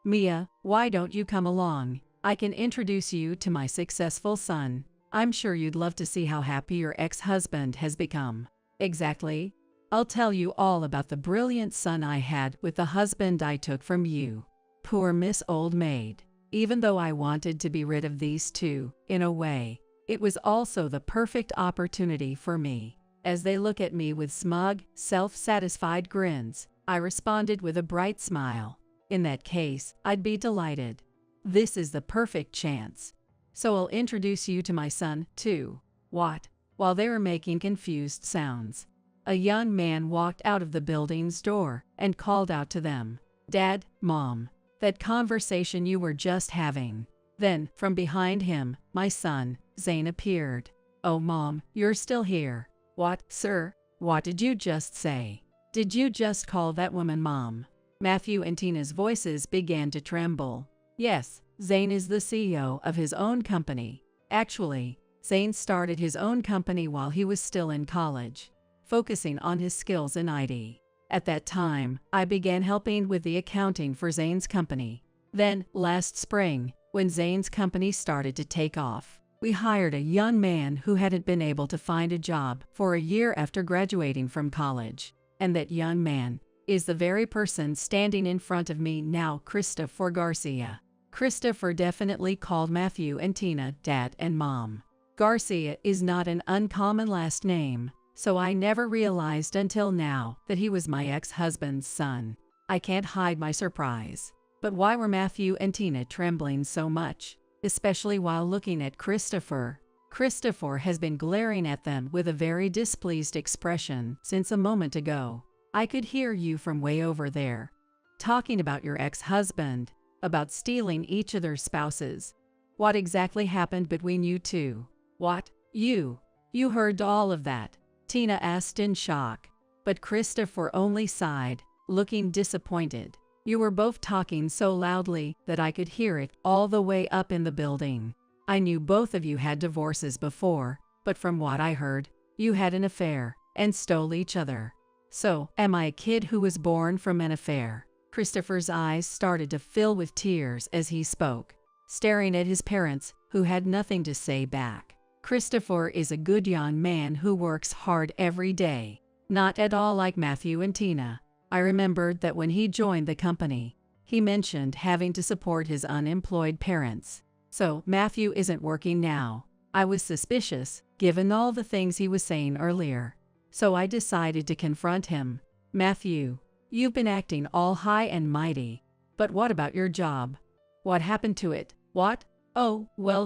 Mia, why don't you come along? I can introduce you to my successful son. I'm sure you'd love to see how happy your ex-husband has become. Exactly. I'll tell you all about the brilliant son I had with the husband I took from you. Poor Miss Old Maid. Even though I wanted to be rid of these two, in a way, it was also the perfect opportunity for me. As they look at me with smug, self-satisfied grins, I responded with a bright smile. In that case, I'd be delighted. This is the perfect chance. So I'll introduce you to my son, too. What? While they were making confused sounds, a young man walked out of the building's door and called out to them, "Dad, Mom, that conversation you were just having." Then, from behind him, my son, Zane, appeared. "Oh, Mom, you're still here." "What, sir? What did you just say? Did you just call that woman Mom?" Matthew and Tina's voices began to tremble. Yes, Zane is the CEO of his own company. Actually, Zane started his own company while he was still in college, focusing on his skills in IT. At that time, I began helping with the accounting for Zane's company. Then, last spring, when Zane's company started to take off, we hired a young man who hadn't been able to find a job for a year after graduating from college. And that young man is the very person standing in front of me now, Christopher Garcia. Christopher definitely called Matthew and Tina Dad and Mom. Garcia is not an uncommon last name, so I never realized until now that he was my ex-husband's son. I can't hide my surprise. But why were Matthew and Tina trembling so much, especially while looking at Christopher? Christopher has been glaring at them with a very displeased expression since a moment ago. "I could hear you from way over there, talking about your ex-husband, about stealing each other's spouses. What exactly happened between you two?" "What? You heard all of that?" Tina asked in shock. But Christopher only sighed, looking disappointed. "You were both talking so loudly that I could hear it all the way up in the building. I knew both of you had divorces before, but from what I heard, you had an affair and stole each other. So, am I a kid who was born from an affair?" Christopher's eyes started to fill with tears as he spoke, staring at his parents, who had nothing to say back. Christopher is a good young man who works hard every day. Not at all like Matthew and Tina. I remembered that when he joined the company, he mentioned having to support his unemployed parents. So, Matthew isn't working now. I was suspicious, given all the things he was saying earlier. So I decided to confront him. Matthew, you've been acting all high and mighty. But what about your job? What happened to it? What? Oh, well,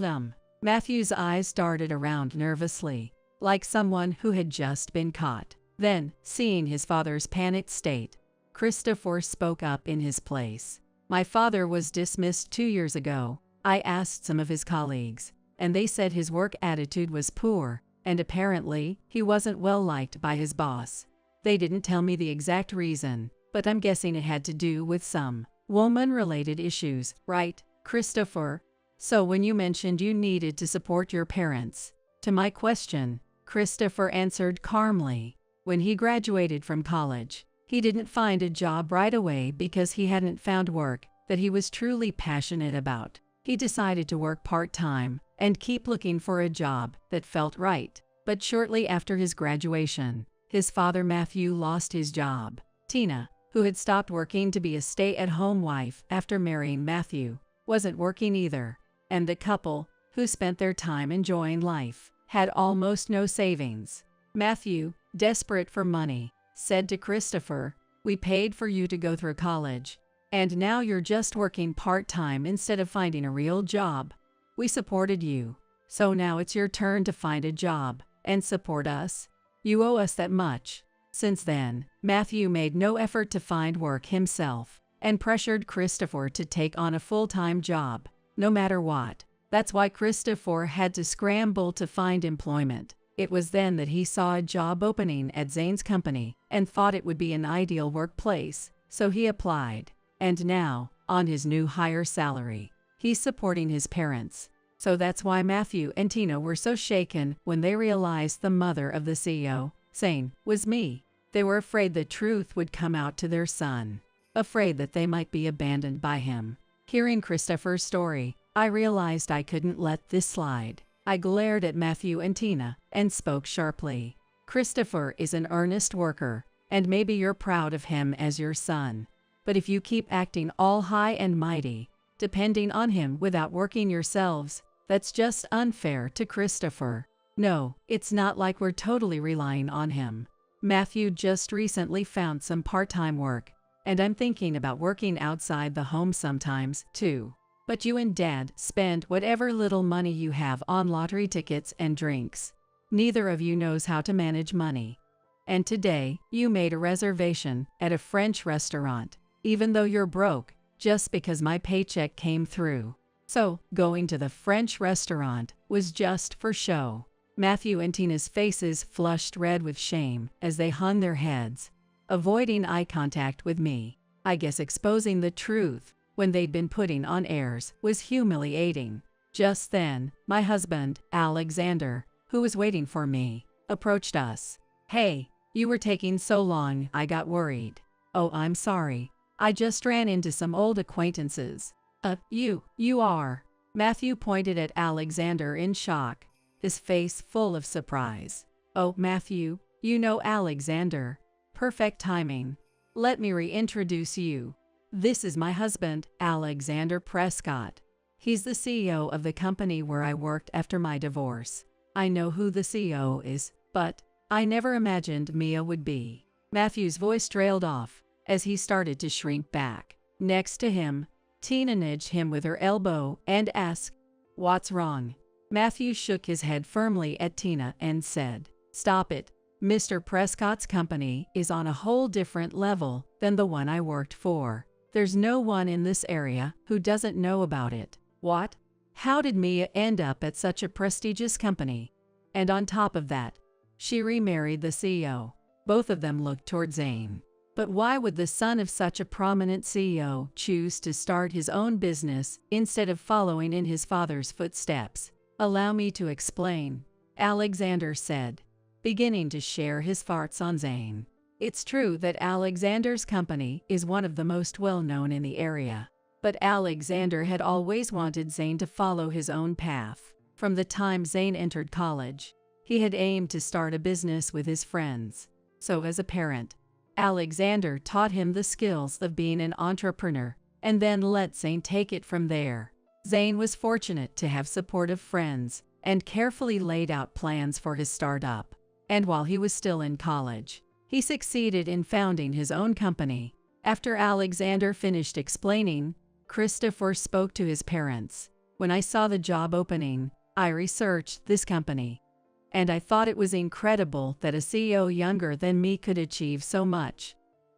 Matthew's eyes darted around nervously, like someone who had just been caught. Then, seeing his father's panicked state, Christopher spoke up in his place. My father was dismissed 2 years ago. I asked some of his colleagues, and they said his work attitude was poor, and apparently, he wasn't well liked by his boss. They didn't tell me the exact reason, but I'm guessing it had to do with some woman-related issues, right, Christopher? So when you mentioned you needed to support your parents, to my question, Christopher answered calmly. When he graduated from college, he didn't find a job right away because he hadn't found work that he was truly passionate about. He decided to work part-time and keep looking for a job that felt right. But shortly after his graduation, his father Matthew lost his job. Tina, who had stopped working to be a stay-at-home wife after marrying Matthew, wasn't working either, and the couple, who spent their time enjoying life, had almost no savings. Matthew, desperate for money, said to Christopher, "We paid for you to go through college, and now you're just working part-time instead of finding a real job. We supported you, so now it's your turn to find a job and support us. You owe us that much." Since then, Matthew made no effort to find work himself and pressured Christopher to take on a full-time job, no matter what. That's why Christopher had to scramble to find employment. It was then that he saw a job opening at Zane's company and thought it would be an ideal workplace, so he applied. And now, on his new higher salary, he's supporting his parents. So that's why Matthew and Tina were so shaken when they realized the mother of the CEO, Zane, was me. They were afraid the truth would come out to their son, afraid that they might be abandoned by him. Hearing Christopher's story, I realized I couldn't let this slide. I glared at Matthew and Tina and spoke sharply. Christopher is an earnest worker, and maybe you're proud of him as your son. But if you keep acting all high and mighty, depending on him without working yourselves, that's just unfair to Christopher. No, it's not like we're totally relying on him. Matthew just recently found some part-time work, and I'm thinking about working outside the home sometimes, too. But you and Dad spend whatever little money you have on lottery tickets and drinks. Neither of you knows how to manage money. And today, you made a reservation at a French restaurant, even though you're broke, just because my paycheck came through. So, going to the French restaurant was just for show. Matthew and Tina's faces flushed red with shame as they hung their heads, avoiding eye contact with me. I guess exposing the truth when they'd been putting on airs was humiliating. Just then, my husband, Alexander, who was waiting for me, approached us. "Hey, you were taking so long, I got worried." "Oh, I'm sorry. I just ran into some old acquaintances." You are." Matthew pointed at Alexander in shock, his face full of surprise. "Oh, Matthew, you know Alexander. Perfect timing. Let me reintroduce you. This is my husband, Alexander Prescott. He's the CEO of the company where I worked after my divorce. I know who the CEO is, but I never imagined Mia would be." Matthew's voice trailed off as he started to shrink back. Next to him, Tina nudged him with her elbow and asked, "What's wrong?" Matthew shook his head firmly at Tina and said, "Stop it. Mr. Prescott's company is on a whole different level than the one I worked for. There's no one in this area who doesn't know about it." "What? How did Mia end up at such a prestigious company? And on top of that, she remarried the CEO." Both of them looked toward Zane. But why would the son of such a prominent CEO choose to start his own business instead of following in his father's footsteps? "Allow me to explain," Alexander said, beginning to share his farts on Zane. It's true that Alexander's company is one of the most well-known in the area. But Alexander had always wanted Zane to follow his own path. From the time Zane entered college, he had aimed to start a business with his friends. So as a parent, Alexander taught him the skills of being an entrepreneur and then let Zane take it from there. Zane was fortunate to have supportive friends and carefully laid out plans for his startup. And while he was still in college, he succeeded in founding his own company. After Alexander finished explaining, Christopher spoke to his parents. When I saw the job opening, I researched this company. And I thought it was incredible that a CEO younger than me could achieve so much.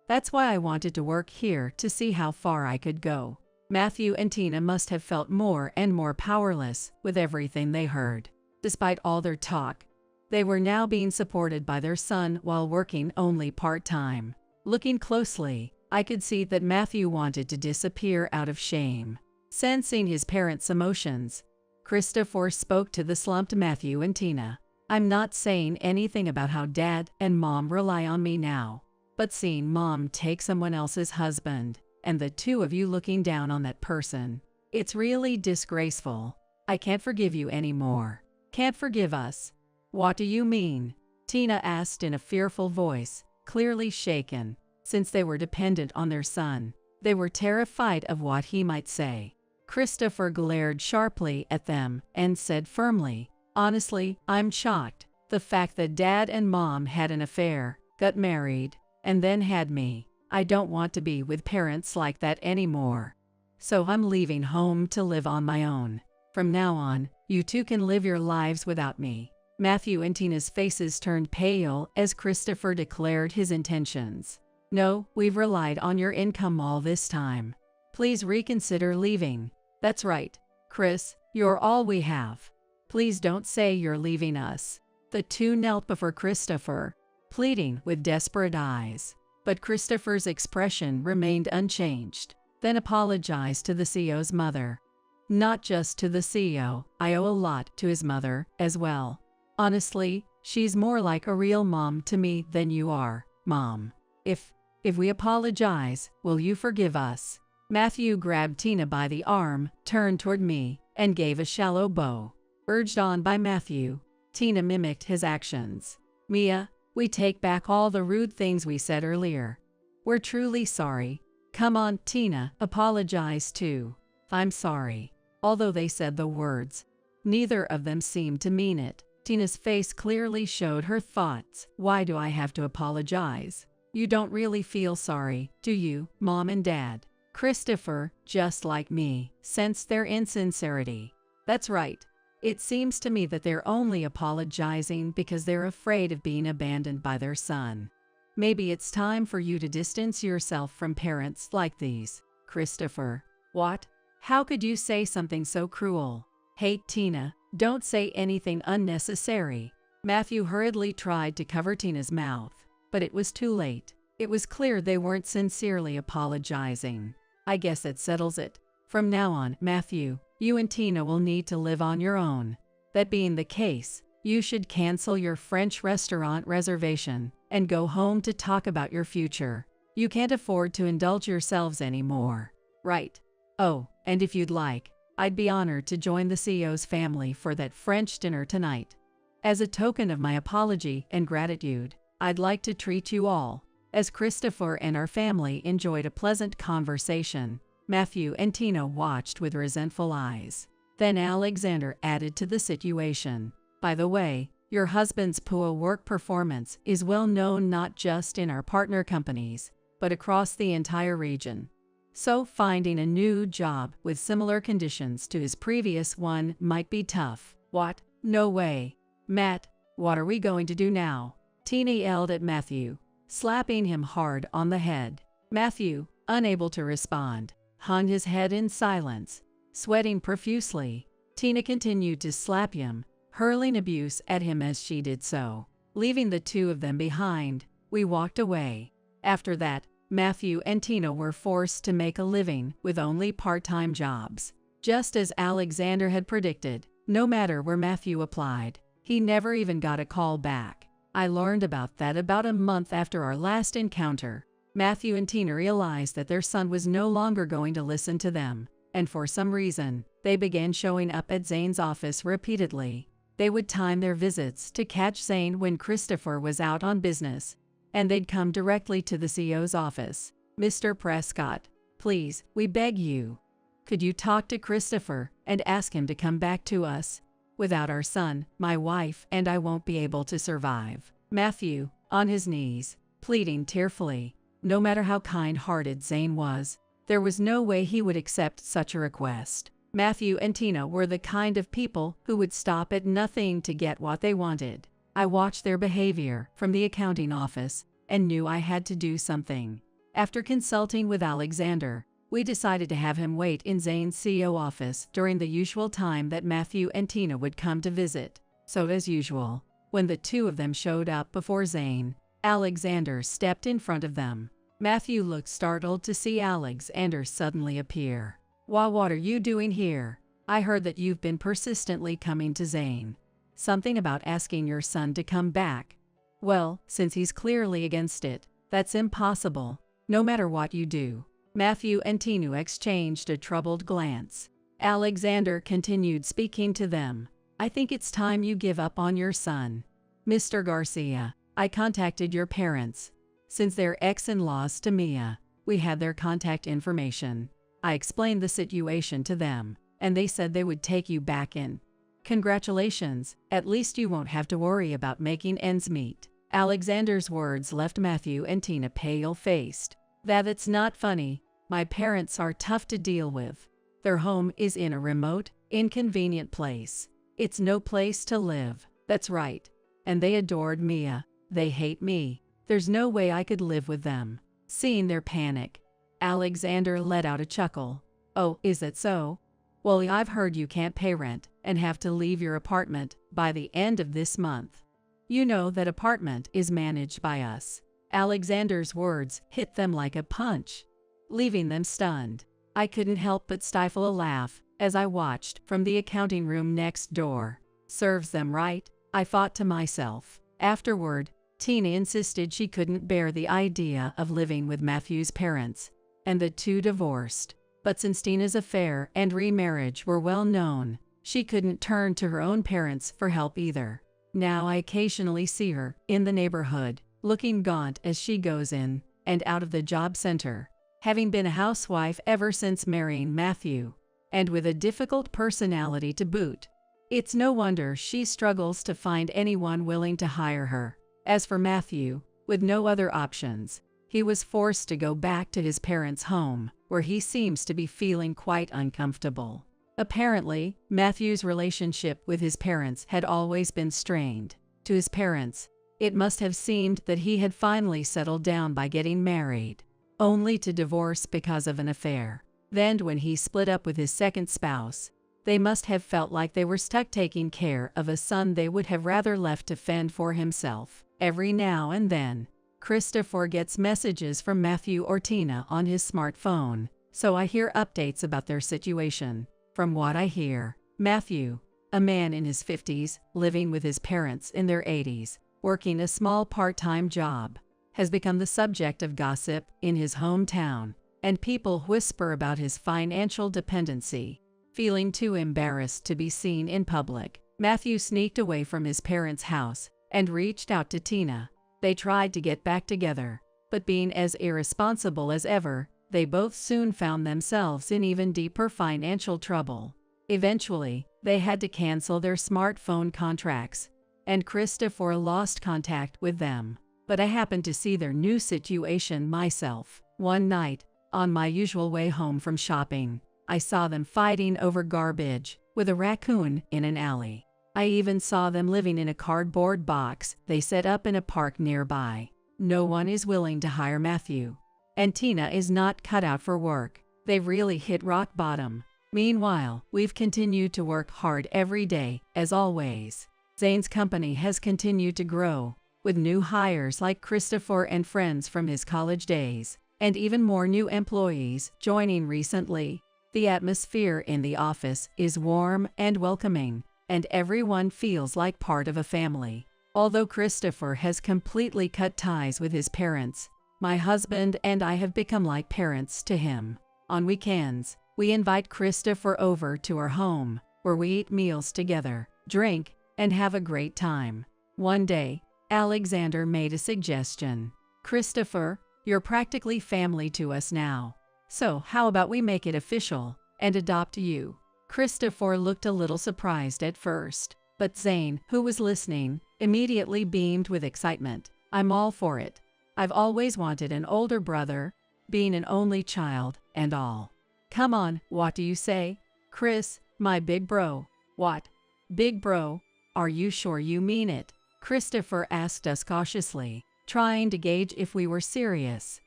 That's why I wanted to work here to see how far I could go. Matthew and Tina must have felt more and more powerless with everything they heard. Despite all their talk, they were now being supported by their son while working only part-time. Looking closely, I could see that Matthew wanted to disappear out of shame. Sensing his parents' emotions, Christopher spoke to the slumped Matthew and Tina. I'm not saying anything about how Dad and Mom rely on me now, but seeing Mom take someone else's husband, and the two of you looking down on that person, it's really disgraceful. I can't forgive you anymore. Can't forgive us. What do you mean? Tina asked in a fearful voice, clearly shaken. Since they were dependent on their son, they were terrified of what he might say. Christopher glared sharply at them and said firmly, honestly, I'm shocked. The fact that Dad and Mom had an affair, got married, and then had me. I don't want to be with parents like that anymore. So I'm leaving home to live on my own. From now on, you two can live your lives without me. Matthew and Tina's faces turned pale as Christopher declared his intentions. No, we've relied on your income all this time. Please reconsider leaving. That's right, Chris, you're all we have. Please don't say you're leaving us. The two knelt before Christopher, pleading with desperate eyes. But Christopher's expression remained unchanged, then apologized to the CEO's mother. Not just to the CEO, I owe a lot to his mother as well. Honestly, she's more like a real mom to me than you are, Mom. If we apologize, will you forgive us? Matthew grabbed Tina by the arm, turned toward me, and gave a shallow bow. Urged on by Matthew, Tina mimicked his actions. Mia, we take back all the rude things we said earlier. We're truly sorry. Come on, Tina, apologize too. I'm sorry. Although they said the words, neither of them seemed to mean it. Tina's face clearly showed her thoughts. Why do I have to apologize? You don't really feel sorry, do you, Mom and Dad? Christopher, just like me, sensed their insincerity. That's right. It seems to me that they're only apologizing because they're afraid of being abandoned by their son. Maybe it's time for you to distance yourself from parents like these. Christopher. What? How could you say something so cruel? Hey, Tina, don't say anything unnecessary. Matthew hurriedly tried to cover Tina's mouth, but it was too late. It was clear they weren't sincerely apologizing. I guess it settles it. From now on, Matthew, you and Tina will need to live on your own. That being the case, you should cancel your French restaurant reservation and go home to talk about your future. You can't afford to indulge yourselves anymore. Right. Oh, and if you'd like, I'd be honored to join the CEO's family for that French dinner tonight. As a token of my apology and gratitude, I'd like to treat you all. As Christopher and our family enjoyed a pleasant conversation, Matthew and Tina watched with resentful eyes. Then Alexander added to the situation. By the way, your husband's poor work performance is well known not just in our partner companies, but across the entire region. So finding a new job with similar conditions to his previous one might be tough. What? No way. Matt, what are we going to do now? Tina yelled at Matthew, slapping him hard on the head. Matthew, unable to respond, hung his head in silence, sweating profusely. Tina continued to slap him, hurling abuse at him as she did so. Leaving the two of them behind, we walked away. After that, Matthew and Tina were forced to make a living with only part-time jobs. Just as Alexander had predicted, no matter where Matthew applied, he never even got a call back. I learned about that about a month after our last encounter. Matthew and Tina realized that their son was no longer going to listen to them, and for some reason, they began showing up at Zane's office repeatedly. They would time their visits to catch Zane when Christopher was out on business, and they'd come directly to the CEO's office. "Mr. Prescott, please, we beg you. Could you talk to Christopher and ask him to come back to us? Without our son, my wife and I won't be able to survive." Matthew, on his knees, pleading tearfully. No matter how kind-hearted Zane was, there was no way he would accept such a request. Matthew and Tina were the kind of people who would stop at nothing to get what they wanted. I watched their behavior from the accounting office and knew I had to do something. After consulting with Alexander, we decided to have him wait in Zane's CEO office during the usual time that Matthew and Tina would come to visit. So as usual, when the two of them showed up before Zane, Alexander stepped in front of them. Matthew looked startled to see Alexander suddenly appear. What are you doing here? I heard that you've been persistently coming to Zane. Something about asking your son to come back. Well, since he's clearly against it, that's impossible, no matter what you do." Matthew and Tina exchanged a troubled glance. Alexander continued speaking to them. "I think it's time you give up on your son. Mr. Garcia, I contacted your parents. Since they're ex-in-laws to Mia, we had their contact information. I explained the situation to them, and they said they would take you back in. Congratulations, at least you won't have to worry about making ends meet." Alexander's words left Matthew and Tina pale-faced. "That's not funny. My parents are tough to deal with. Their home is in a remote, inconvenient place. It's no place to live." "That's right. And they adored Mia. They hate me. There's no way I could live with them." Seeing their panic, Alexander let out a chuckle. "Oh, is that so? Well, I've heard you can't pay rent and have to leave your apartment by the end of this month. You know that apartment is managed by us." Alexander's words hit them like a punch, leaving them stunned. I couldn't help but stifle a laugh as I watched from the accounting room next door. "Serves them right," I thought to myself. Afterward, Tina insisted she couldn't bear the idea of living with Matthew's parents, and the two divorced. But since Tina's affair and remarriage were well known, she couldn't turn to her own parents for help either. Now I occasionally see her in the neighborhood, looking gaunt as she goes in and out of the job center, having been a housewife ever since marrying Matthew, and with a difficult personality to boot. It's no wonder she struggles to find anyone willing to hire her. As for Matthew, with no other options, he was forced to go back to his parents' home, where he seems to be feeling quite uncomfortable. Apparently, Matthew's relationship with his parents had always been strained. To his parents, it must have seemed that he had finally settled down by getting married, only to divorce because of an affair. Then when he split up with his second spouse, they must have felt like they were stuck taking care of a son they would have rather left to fend for himself. Every now and then, Christopher gets messages from Matthew or Tina on his smartphone, so I hear updates about their situation. From what I hear, Matthew, a man in his 50s, living with his parents in their 80s, working a small part-time job, has become the subject of gossip in his hometown, and people whisper about his financial dependency. Feeling too embarrassed to be seen in public, Matthew sneaked away from his parents' house and reached out to Tina. They tried to get back together, but being as irresponsible as ever, they both soon found themselves in even deeper financial trouble. Eventually, they had to cancel their smartphone contracts, and Christopher lost contact with them. But I happened to see their new situation myself. One night, on my usual way home from shopping, I saw them fighting over garbage with a raccoon in an alley. I even saw them living in a cardboard box they set up in a park nearby. No one is willing to hire Matthew, and Tina is not cut out for work. They've really hit rock bottom. Meanwhile, we've continued to work hard every day, as always. Zane's company has continued to grow, with new hires like Christopher and friends from his college days, and even more new employees joining recently. The atmosphere in the office is warm and welcoming, and everyone feels like part of a family. Although Christopher has completely cut ties with his parents, my husband and I have become like parents to him. On weekends, we invite Christopher over to our home, where we eat meals together, drink, and have a great time. One day, Alexander made a suggestion. "Christopher, you're practically family to us now. So how about we make it official and adopt you?" Christopher looked a little surprised at first, but Zane, who was listening, immediately beamed with excitement. "I'm all for it. I've always wanted an older brother, being an only child, and all. Come on, what do you say? Chris, my big bro." "What? Big bro? Are you sure you mean it?" Christopher asked us cautiously, trying to gauge if we were serious.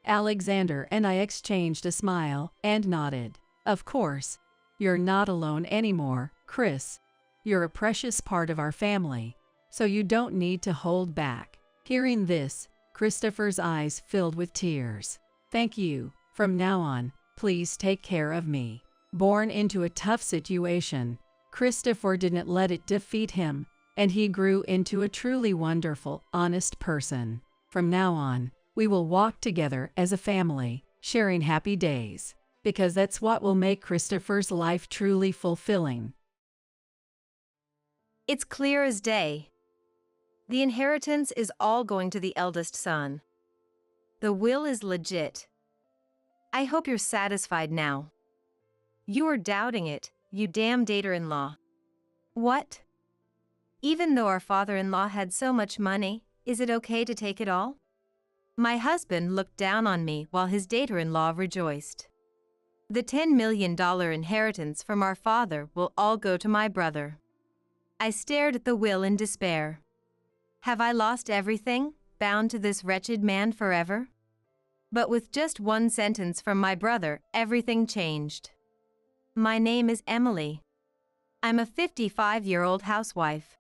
Alexander and I exchanged a smile and nodded. "Of course. You're not alone anymore, Chris. You're a precious part of our family, so you don't need to hold back." Hearing this, Christopher's eyes filled with tears. "Thank you. From now on, please take care of me." Born into a tough situation, Christopher didn't let it defeat him, and he grew into a truly wonderful, honest person. From now on, we will walk together as a family, sharing happy days, because that's what will make Christopher's life truly fulfilling. It's clear as day. The inheritance is all going to the eldest son. The will is legit. I hope you're satisfied now. You are doubting it, you damn dater-in-law. What? Even though our father-in-law had so much money, is it okay to take it all? My husband looked down on me while his dater-in-law rejoiced. The $10 million inheritance from our father will all go to my brother. I stared at the will in despair. Have I lost everything, bound to this wretched man forever? But with just one sentence from my brother, everything changed. My name is Emily. I'm a 55-year-old housewife.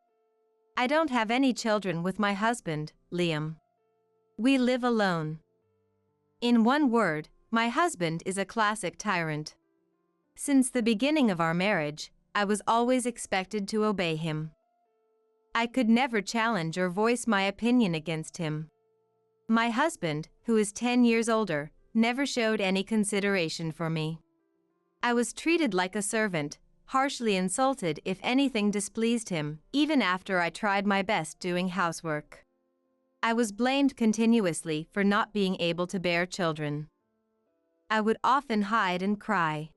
I don't have any children with my husband, Liam. We live alone. In one word, my husband is a classic tyrant. Since the beginning of our marriage, I was always expected to obey him. I could never challenge or voice my opinion against him. My husband, who is 10 years older, never showed any consideration for me. I was treated like a servant, harshly insulted if anything displeased him, even after I tried my best doing housework. I was blamed continuously for not being able to bear children. I would often hide and cry.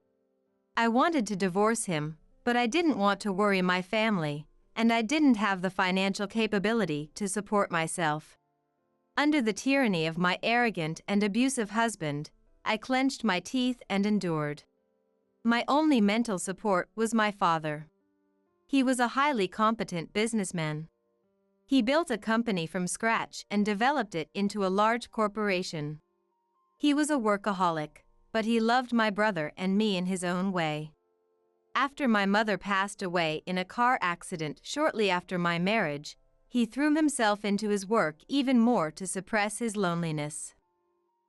I wanted to divorce him, but I didn't want to worry my family, and I didn't have the financial capability to support myself. Under the tyranny of my arrogant and abusive husband, I clenched my teeth and endured. My only mental support was my father. He was a highly competent businessman. He built a company from scratch and developed it into a large corporation. He was a workaholic, but he loved my brother and me in his own way. After my mother passed away in a car accident shortly after my marriage, he threw himself into his work even more to suppress his loneliness.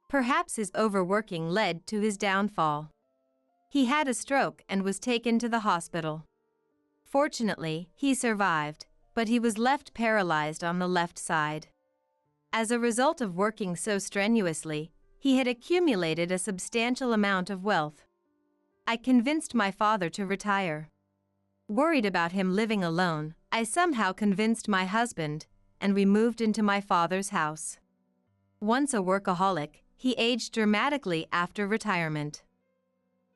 Perhaps his overworking led to his downfall. He had a stroke and was taken to the hospital. Fortunately, he survived, but he was left paralyzed on the left side. As a result of working so strenuously, he had accumulated a substantial amount of wealth. I convinced my father to retire. Worried about him living alone, I somehow convinced my husband, and we moved into my father's house. Once a workaholic, he aged dramatically after retirement.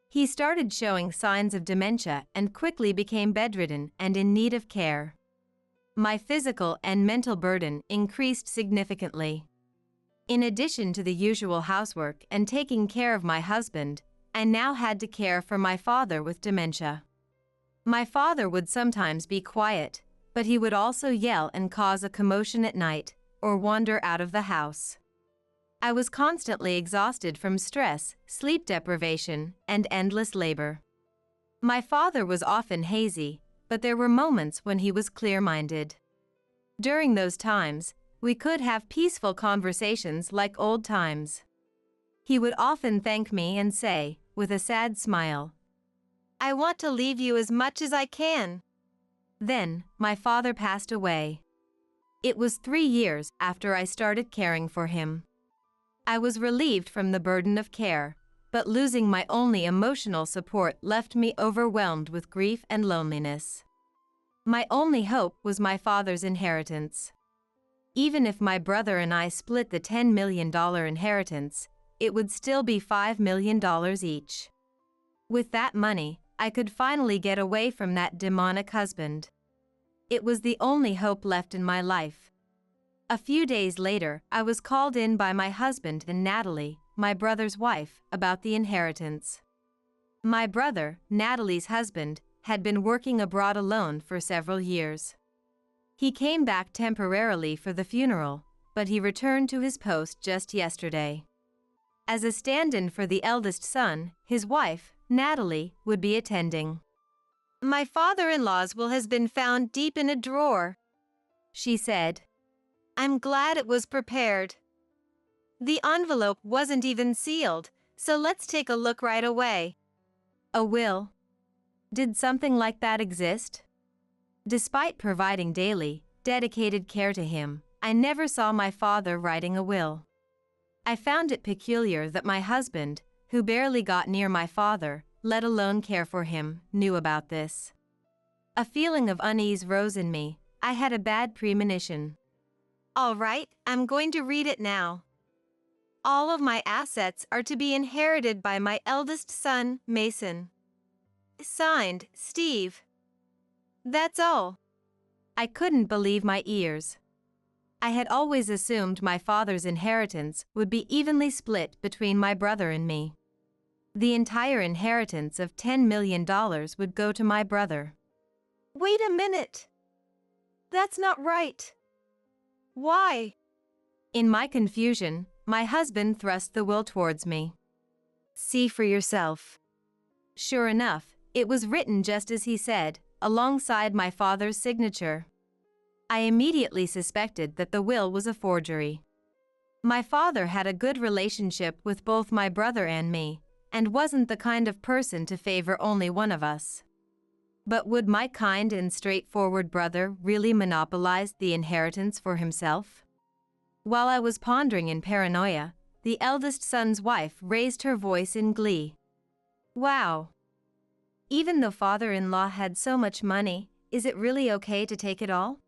He started showing signs of dementia and quickly became bedridden and in need of care. My physical and mental burden increased significantly. In addition to the usual housework and taking care of my husband, I now had to care for my father with dementia. My father would sometimes be quiet, but he would also yell and cause a commotion at night, or wander out of the house. I was constantly exhausted from stress, sleep deprivation, and endless labor. My father was often hazy, but there were moments when he was clear-minded. During those times, we could have peaceful conversations like old times. He would often thank me and say, with a sad smile, "I want to leave you as much as I can." Then, my father passed away. It was 3 years after I started caring for him. I was relieved from the burden of care, but losing my only emotional support left me overwhelmed with grief and loneliness. My only hope was my father's inheritance. Even if my brother and I split the $10 million inheritance, it would still be $5 million each. With that money, I could finally get away from that demonic husband. It was the only hope left in my life. A few days later, I was called in by my husband and Natalie, my brother's wife, about the inheritance. My brother, Natalie's husband, had been working abroad alone for several years. He came back temporarily for the funeral, but he returned to his post just yesterday. As a stand-in for the eldest son, his wife, Natalie, would be attending. "My father-in-law's will has been found deep in a drawer," she said. "I'm glad it was prepared. The envelope wasn't even sealed, so let's take a look right away." A will? Did something like that exist? Despite providing daily, dedicated care to him, I never saw my father writing a will. I found it peculiar that my husband, who barely got near my father, let alone care for him, knew about this. A feeling of unease rose in me. I had a bad premonition. "All right, I'm going to read it now. All of my assets are to be inherited by my eldest son, Mason. Signed, Steve." That's all. I couldn't believe my ears. I had always assumed my father's inheritance would be evenly split between my brother and me. The entire inheritance of $10 million would go to my brother. "Wait a minute. That's not right. Why?" In my confusion, my husband thrust the will towards me. "See for yourself." Sure enough, it was written just as he said, alongside my father's signature. I immediately suspected that the will was a forgery. My father had a good relationship with both my brother and me, and wasn't the kind of person to favor only one of us. But would my kind and straightforward brother really monopolize the inheritance for himself? While I was pondering in paranoia, the eldest son's wife raised her voice in glee. "Wow. Even though father-in-law had so much money, is it really okay to take it all?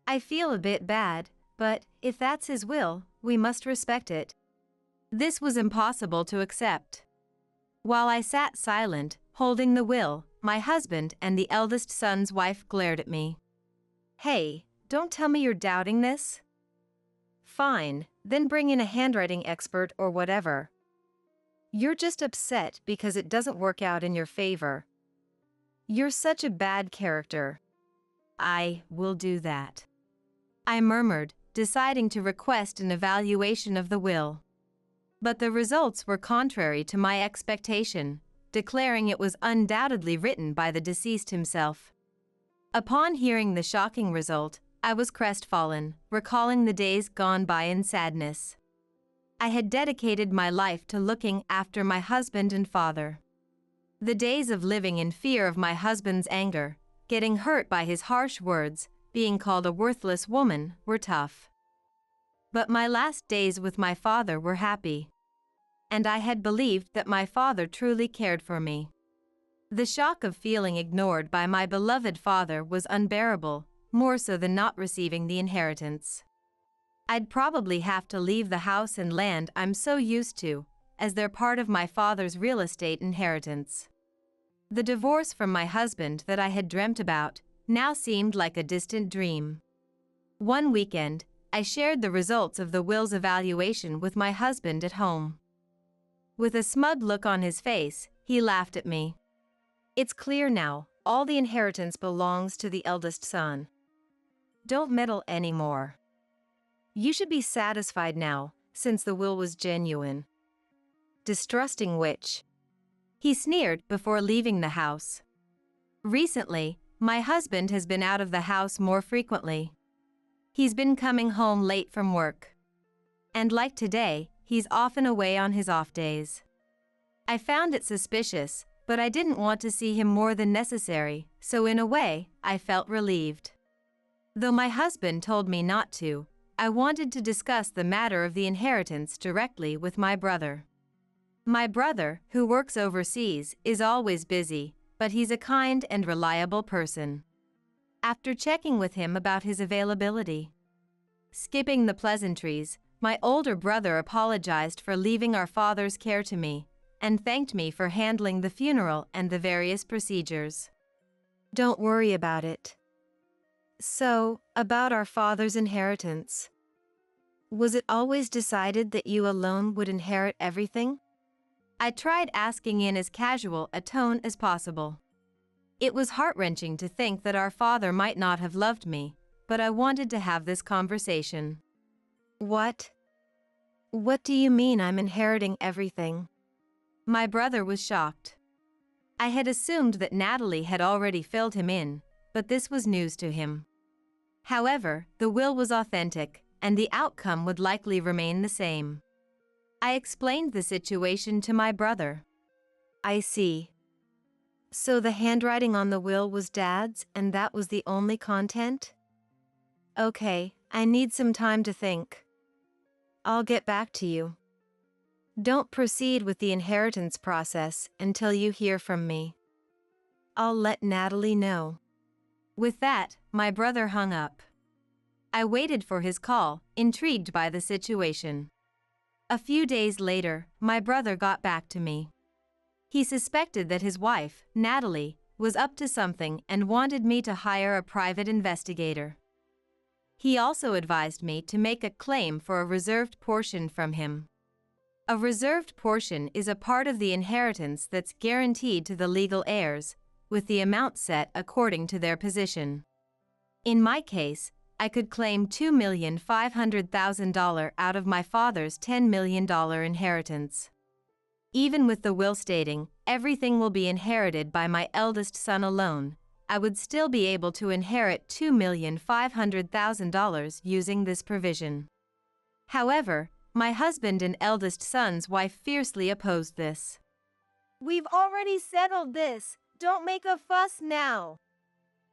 I feel a bit bad, but if that's his will, we must respect it." This was impossible to accept. While I sat silent, holding the will, my husband and the eldest son's wife glared at me. "Hey, don't tell me you're doubting this." "Fine, then bring in a handwriting expert or whatever. You're just upset because it doesn't work out in your favor. You're such a bad character." "I will do that," I murmured, deciding to request an evaluation of the will. But the results were contrary to my expectation, declaring it was undoubtedly written by the deceased himself. Upon hearing the shocking result, I was crestfallen, recalling the days gone by in sadness. I had dedicated my life to looking after my husband and father. The days of living in fear of my husband's anger, getting hurt by his harsh words, being called a worthless woman, were tough. But my last days with my father were happy. And I had believed that my father truly cared for me. The shock of feeling ignored by my beloved father was unbearable, more so than not receiving the inheritance. I'd probably have to leave the house and land I'm so used to, as they're part of my father's real estate inheritance. The divorce from my husband that I had dreamt about now seemed like a distant dream. One weekend, I shared the results of the will's evaluation with my husband at home. With a smug look on his face, he laughed at me. "It's clear now, all the inheritance belongs to the eldest son. Don't meddle anymore. You should be satisfied now, since the will was genuine." Distrusting which? He sneered before leaving the house. Recently, my husband has been out of the house more frequently. He's been coming home late from work. And like today, he's often away on his off days. I found it suspicious, but I didn't want to see him more than necessary, so in a way, I felt relieved. Though my husband told me not to, I wanted to discuss the matter of the inheritance directly with my brother. My brother, who works overseas, is always busy, but he's a kind and reliable person. After checking with him about his availability, skipping the pleasantries, my older brother apologized for leaving our father's care to me and thanked me for handling the funeral and the various procedures. Don't worry about it. So, about our father's inheritance. Was it always decided that you alone would inherit everything? I tried asking in as casual a tone as possible. It was heart-wrenching to think that our father might not have loved me, but I wanted to have this conversation. What? What do you mean I'm inheriting everything? My brother was shocked. I had assumed that Natalie had already filled him in, but this was news to him. However, the will was authentic, and the outcome would likely remain the same. I explained the situation to my brother. I see. So the handwriting on the will was Dad's, and that was the only content? Okay, I need some time to think. I'll get back to you. Don't proceed with the inheritance process until you hear from me. I'll let Natalie know. With that, my brother hung up. I waited for his call, intrigued by the situation. A few days later, my brother got back to me. He suspected that his wife, Natalie, was up to something and wanted me to hire a private investigator. He also advised me to make a claim for a reserved portion from him. A reserved portion is a part of the inheritance that's guaranteed to the legal heirs, with the amount set according to their position. In my case, I could claim $2,500,000 out of my father's $10 million inheritance. Even with the will stating, everything will be inherited by my eldest son alone, I would still be able to inherit $2,500,000 using this provision. However, my husband and eldest son's wife fiercely opposed this. We've already settled this. Don't make a fuss now.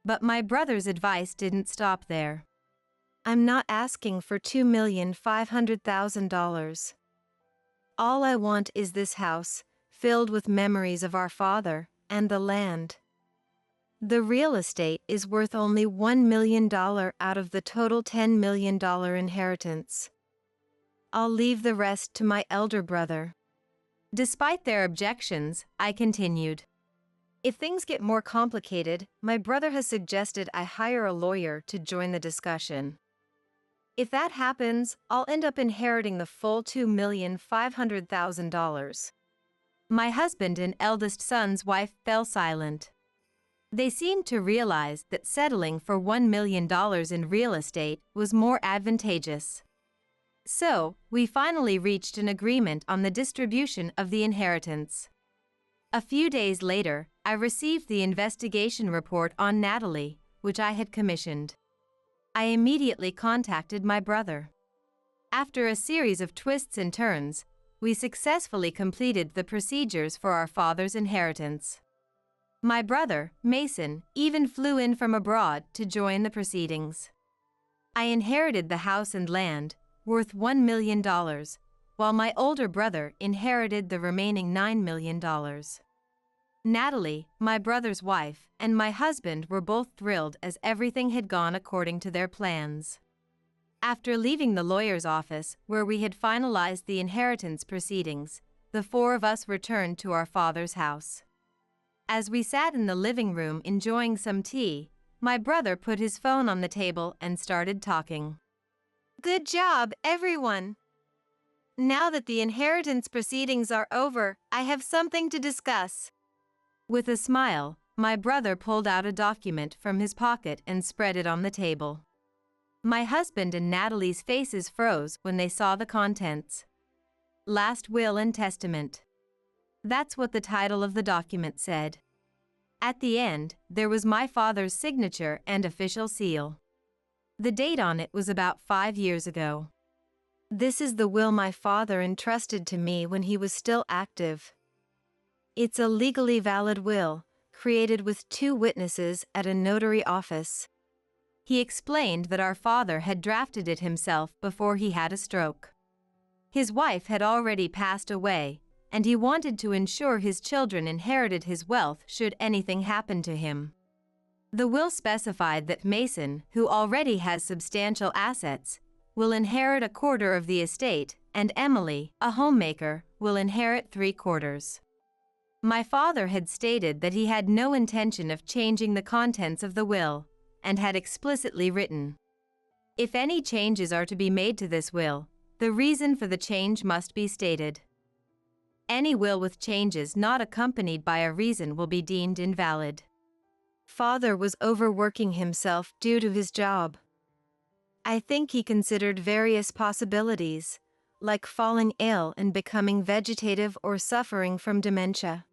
But my brother's advice didn't stop there. I'm not asking for $2,500,000. All I want is this house, filled with memories of our father, and the land. The real estate is worth only $1 million out of the total $10 million inheritance. I'll leave the rest to my elder brother. Despite their objections, I continued. If things get more complicated, my brother has suggested I hire a lawyer to join the discussion. If that happens, I'll end up inheriting the full $2,500,000. My husband and eldest son's wife fell silent. They seemed to realize that settling for $1 million in real estate was more advantageous. So, we finally reached an agreement on the distribution of the inheritance. A few days later, I received the investigation report on Natalie, which I had commissioned. I immediately contacted my brother. After a series of twists and turns, we successfully completed the procedures for our father's inheritance. My brother, Mason, even flew in from abroad to join the proceedings. I inherited the house and land, worth $1 million, while my older brother inherited the remaining $9 million. Natalie, my brother's wife, and my husband were both thrilled as everything had gone according to their plans. After leaving the lawyer's office, where we had finalized the inheritance proceedings, the four of us returned to our father's house. As we sat in the living room enjoying some tea, my brother put his phone on the table and started talking. Good job, everyone! Now that the inheritance proceedings are over, I have something to discuss. With a smile, my brother pulled out a document from his pocket and spread it on the table. My husband and Natalie's faces froze when they saw the contents. Last Will and Testament. That's what the title of the document said. At the end, there was my father's signature and official seal. The date on it was about 5 years ago. This is the will my father entrusted to me when he was still active. It's a legally valid will, created with 2 witnesses at a notary office. He explained that our father had drafted it himself before he had a stroke. His wife had already passed away, and he wanted to ensure his children inherited his wealth should anything happen to him. The will specified that Mason, who already has substantial assets, will inherit a quarter of the estate, and Emily, a homemaker, will inherit 3/4. My father had stated that he had no intention of changing the contents of the will, and had explicitly written, "If any changes are to be made to this will, the reason for the change must be stated. Any will with changes not accompanied by a reason will be deemed invalid." Father was overworking himself due to his job. I think he considered various possibilities, like falling ill and becoming vegetative or suffering from dementia.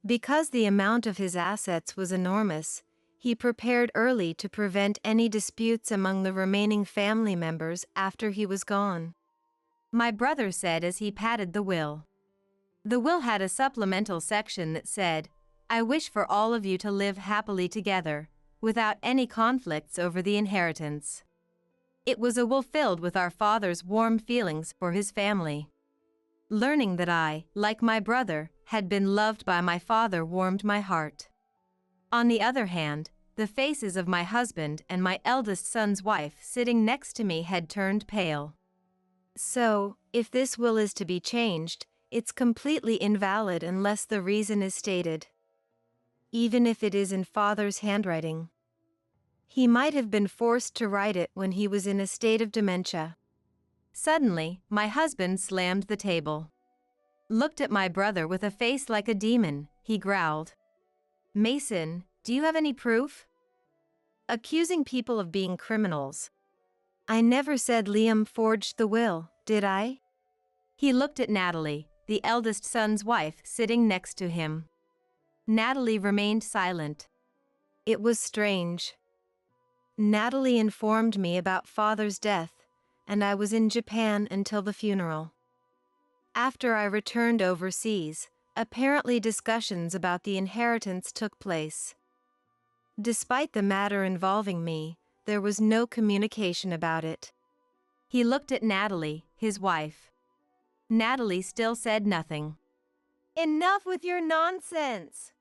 Because the amount of his assets was enormous, he prepared early to prevent any disputes among the remaining family members after he was gone. My brother said as he patted the will. The will had a supplemental section that said, "I wish for all of you to live happily together, without any conflicts over the inheritance." It was a will filled with our father's warm feelings for his family. Learning that I, like my brother, had been loved by my father warmed my heart. On the other hand, the faces of my husband and my eldest son's wife sitting next to me had turned pale. So, if this will is to be changed, it's completely invalid unless the reason is stated. Even if it is in Father's handwriting. He might have been forced to write it when he was in a state of dementia. Suddenly, my husband slammed the table. Looked at my brother with a face like a demon, he growled, "Mason, do you have any proof?" Accusing people of being criminals. I never said Liam forged the will, did I? He looked at Natalie, the eldest son's wife, sitting next to him. Natalie remained silent. It was strange. Natalie informed me about Father's death, and I was in Japan until the funeral. After I returned overseas, apparently discussions about the inheritance took place. Despite the matter involving me, there was no communication about it. He looked at Natalie, his wife. Natalie still said nothing. "Enough with your nonsense!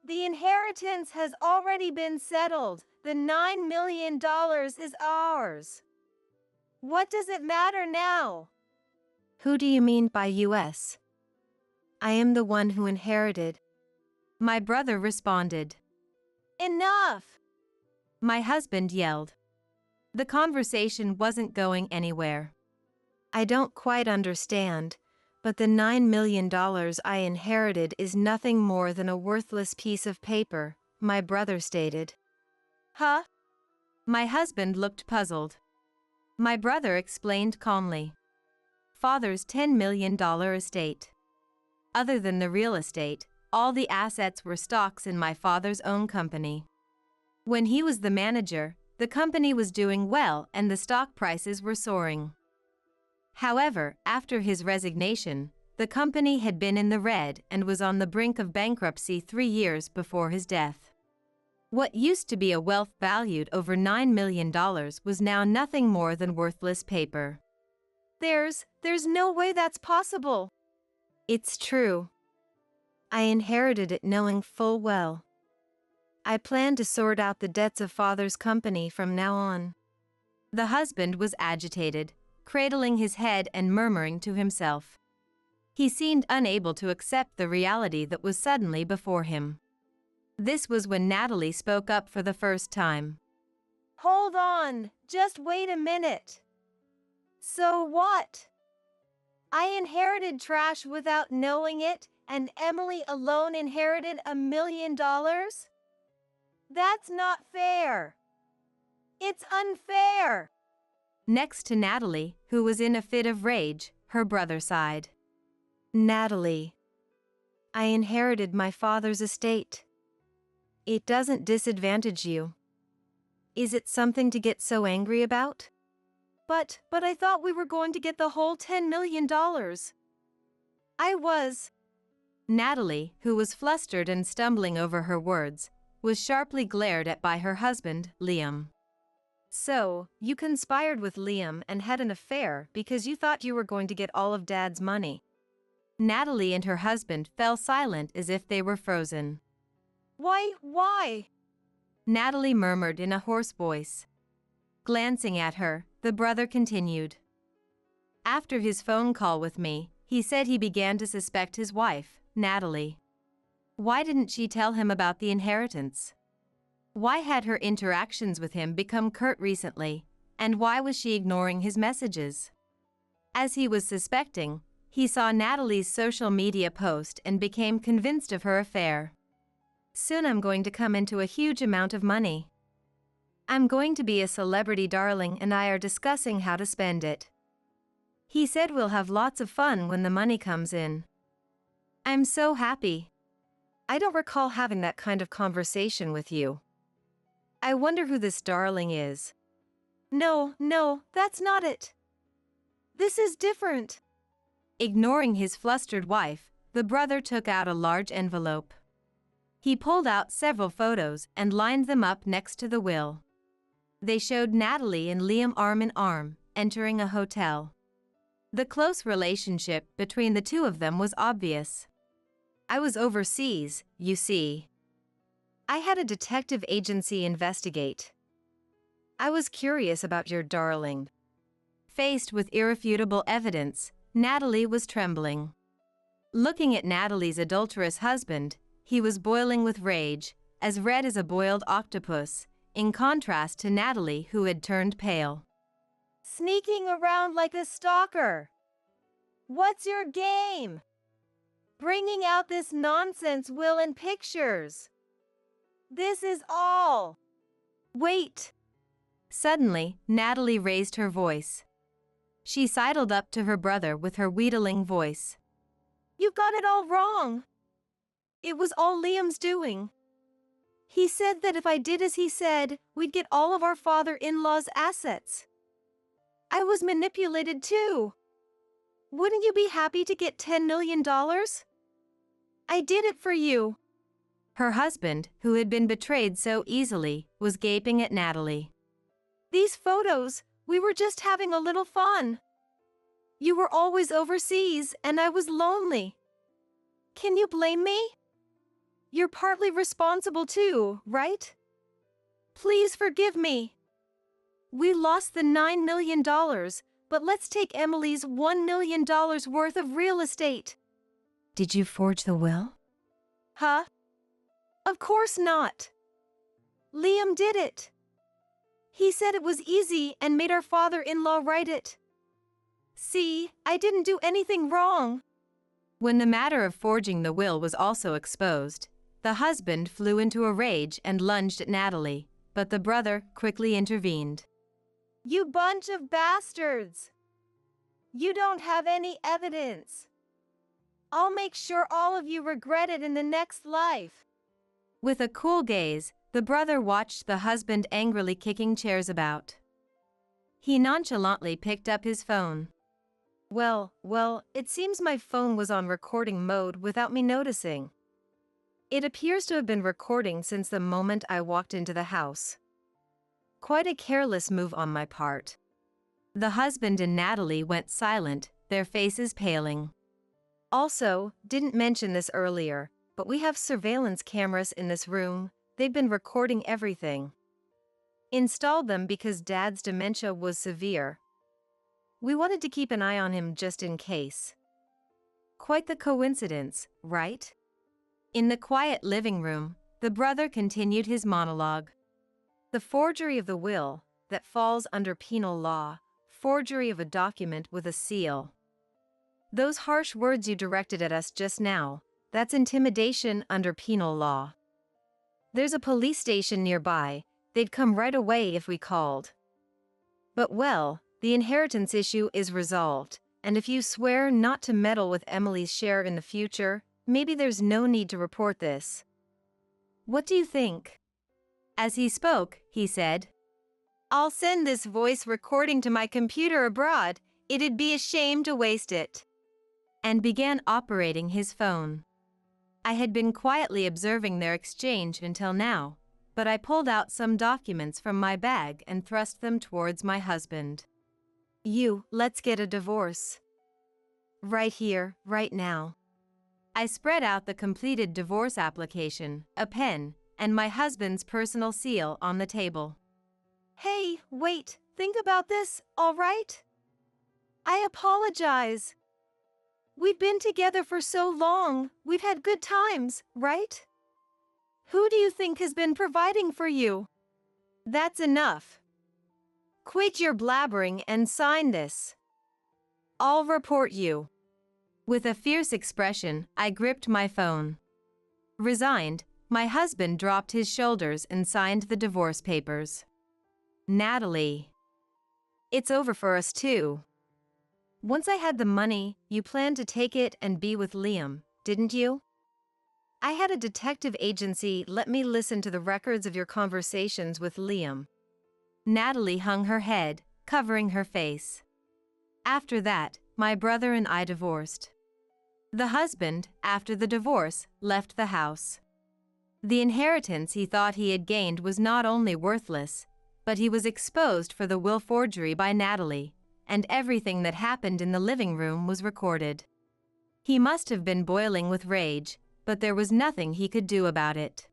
The inheritance has already been settled. The $9 million is ours. What does it matter now?" Who do you mean by US? I am the one who inherited. My brother responded. Enough! My husband yelled. The conversation wasn't going anywhere. I don't quite understand, but the $9 million I inherited is nothing more than a worthless piece of paper, my brother stated. Huh? My husband looked puzzled. My brother explained calmly. Father's $10 million estate. Other than the real estate, all the assets were stocks in my father's own company. When he was the manager, the company was doing well and the stock prices were soaring. However, after his resignation, the company had been in the red and was on the brink of bankruptcy 3 years before his death. What used to be a wealth valued over $9 million was now nothing more than worthless paper. There's no way that's possible. It's true. I inherited it knowing full well. I plan to sort out the debts of Father's company from now on. The husband was agitated, cradling his head and murmuring to himself. He seemed unable to accept the reality that was suddenly before him. This was when Natalie spoke up for the first time. Hold on, just wait a minute. So what? I inherited trash without knowing it, and Emily alone inherited $1 million? That's not fair. It's unfair. Next to Natalie, who was in a fit of rage, her brother sighed. Natalie, I inherited my father's estate. It doesn't disadvantage you. Is it something to get so angry about? But I thought we were going to get the whole $10 million. I was. Natalie, who was flustered and stumbling over her words, was sharply glared at by her husband, Liam. So, you conspired with Liam and had an affair because you thought you were going to get all of Dad's money. Natalie and her husband fell silent as if they were frozen. Why? Natalie murmured in a hoarse voice. Glancing at her, the brother continued. After his phone call with me, he said he began to suspect his wife, Natalie. Why didn't she tell him about the inheritance? Why had her interactions with him become curt recently, and why was she ignoring his messages? As he was suspecting, he saw Natalie's social media post and became convinced of her affair. Soon I'm going to come into a huge amount of money. I'm going to be a celebrity darling and I are discussing how to spend it. He said we'll have lots of fun when the money comes in. I'm so happy. I don't recall having that kind of conversation with you. I wonder who this darling is. No, that's not it. This is different. Ignoring his flustered wife, the brother took out a large envelope. He pulled out several photos and lined them up next to the will. They showed Natalie and Liam arm in arm, entering a hotel. The close relationship between the two of them was obvious. I was overseas, you see. I had a detective agency investigate. I was curious about your darling. Faced with irrefutable evidence, Natalie was trembling. Looking at Natalie's adulterous husband, he was boiling with rage, as red as a boiled octopus, in contrast to Natalie who had turned pale. Sneaking around like a stalker. What's your game? Bringing out this nonsense will and pictures. This is all. Wait! Suddenly, Natalie raised her voice. She sidled up to her brother with her wheedling voice. You got it all wrong. It was all Liam's doing. He said that if I did as he said, we'd get all of our father-in-law's assets. I was manipulated too. Wouldn't you be happy to get $10 million? I did it for you. Her husband, who had been betrayed so easily, was gaping at Natalie. These photos, we were just having a little fun. You were always overseas and I was lonely. Can you blame me? You're partly responsible too, right? Please forgive me. We lost the $9 million, but let's take Emily's $1 million worth of real estate. Did you forge the will? Huh? Of course not. Liam did it. He said it was easy and made our father-in-law write it. See, I didn't do anything wrong. When the matter of forging the will was also exposed, the husband flew into a rage and lunged at Natalie, but the brother quickly intervened. You bunch of bastards! You don't have any evidence. I'll make sure all of you regret it in the next life. With a cool gaze, the brother watched the husband angrily kicking chairs about. He nonchalantly picked up his phone. Well, it seems my phone was on recording mode without me noticing. It appears to have been recording since the moment I walked into the house. Quite a careless move on my part. The husband and Natalie went silent, their faces paling. Also, didn't mention this earlier, but we have surveillance cameras in this room. They've been recording everything. Installed them because Dad's dementia was severe. We wanted to keep an eye on him just in case. Quite the coincidence, right? In the quiet living room, the brother continued his monologue. The forgery of the will, that falls under penal law, forgery of a document with a seal. Those harsh words you directed at us just now, that's intimidation under penal law. There's a police station nearby, they'd come right away if we called. But well, the inheritance issue is resolved, and if you swear not to meddle with Emily's share in the future, maybe there's no need to report this. What do you think? As he spoke, he said, I'll send this voice recording to my computer abroad, it'd be a shame to waste it. And began operating his phone. I had been quietly observing their exchange until now, but I pulled out some documents from my bag and thrust them towards my husband. Let's get a divorce. Right here, right now. I spread out the completed divorce application, a pen, and my husband's personal seal on the table. Hey, wait, think about this, all right? I apologize. We've been together for so long, we've had good times, right? Who do you think has been providing for you? That's enough. Quit your blabbering and sign this. I'll report you. With a fierce expression, I gripped my phone. Resigned, my husband dropped his shoulders and signed the divorce papers. Natalie. It's over for us too. Once I had the money, you planned to take it and be with Liam, didn't you? I had a detective agency let me listen to the records of your conversations with Liam. Natalie hung her head, covering her face. After that, my brother and I divorced. The husband, after the divorce, left the house. The inheritance he thought he had gained was not only worthless, but he was exposed for the will forgery by Natalie, and everything that happened in the living room was recorded. He must have been boiling with rage, but there was nothing he could do about it.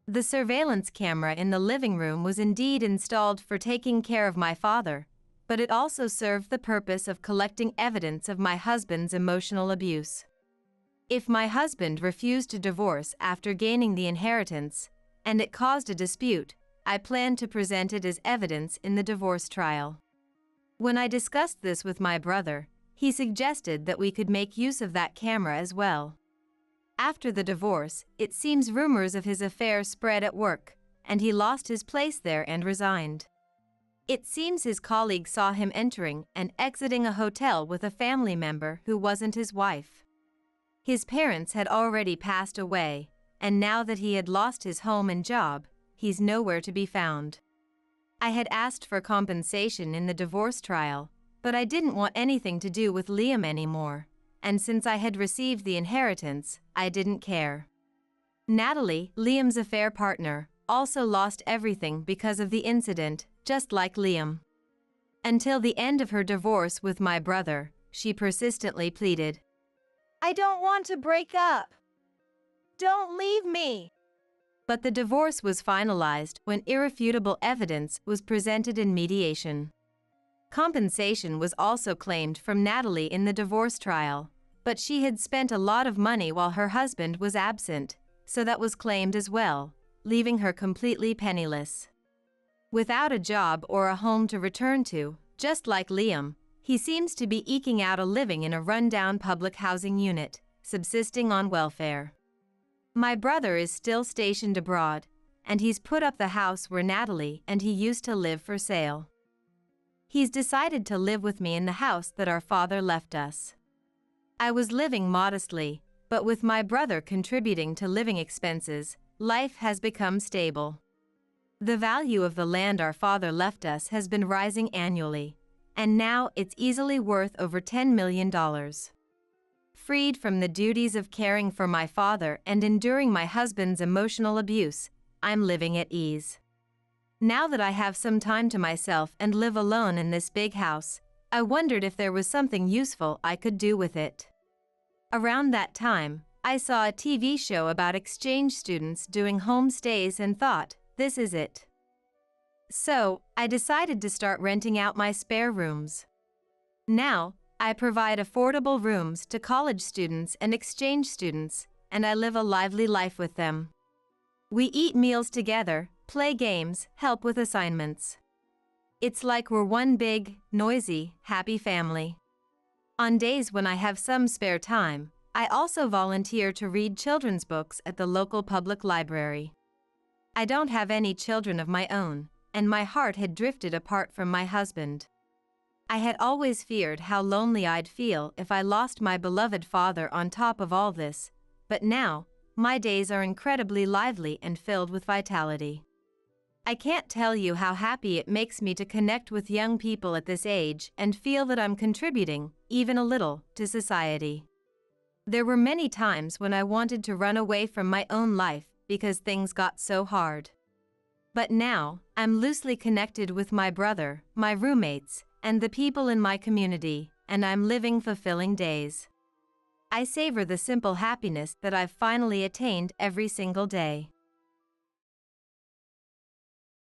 The surveillance camera in the living room was indeed installed for taking care of my father, but it also served the purpose of collecting evidence of my husband's emotional abuse. If my husband refused to divorce after gaining the inheritance, and it caused a dispute, I planned to present it as evidence in the divorce trial. When I discussed this with my brother, he suggested that we could make use of that camera as well. After the divorce, it seems rumors of his affair spread at work, and he lost his place there and resigned. It seems his colleague saw him entering and exiting a hotel with a family member who wasn't his wife. His parents had already passed away, and now that he had lost his home and job, he's nowhere to be found. I had asked for compensation in the divorce trial, but I didn't want anything to do with Liam anymore, and since I had received the inheritance, I didn't care. Natalie, Liam's affair partner, also lost everything because of the incident, just like Liam. Until the end of her divorce with my brother, she persistently pleaded, I don't want to break up. Don't leave me. But the divorce was finalized when irrefutable evidence was presented in mediation. Compensation was also claimed from Natalie in the divorce trial, but she had spent a lot of money while her husband was absent, so that was claimed as well, leaving her completely penniless. Without a job or a home to return to, just like Liam, he seems to be eking out a living in a rundown public housing unit, subsisting on welfare. My brother is still stationed abroad, and he's put up the house where Natalie and he used to live for sale. He's decided to live with me in the house that our father left us. I was living modestly, but with my brother contributing to living expenses, life has become stable. The value of the land our father left us has been rising annually, and now it's easily worth over $10 million. Freed from the duties of caring for my father and enduring my husband's emotional abuse, I'm living at ease. Now that I have some time to myself and live alone in this big house, I wondered if there was something useful I could do with it. Around that time, I saw a TV show about exchange students doing home stays and thought, this is it. So, I decided to start renting out my spare rooms. Now, I provide affordable rooms to college students and exchange students, and I live a lively life with them. We eat meals together, play games, help with assignments. It's like we're one big, noisy, happy family. On days when I have some spare time, I also volunteer to read children's books at the local public library. I don't have any children of my own, and my heart had drifted apart from my husband. I had always feared how lonely I'd feel if I lost my beloved father on top of all this, but now, my days are incredibly lively and filled with vitality. I can't tell you how happy it makes me to connect with young people at this age and feel that I'm contributing, even a little, to society. There were many times when I wanted to run away from my own life because things got so hard. But now, I'm loosely connected with my brother, my roommates, and the people in my community, and I'm living fulfilling days. I savor the simple happiness that I've finally attained every single day.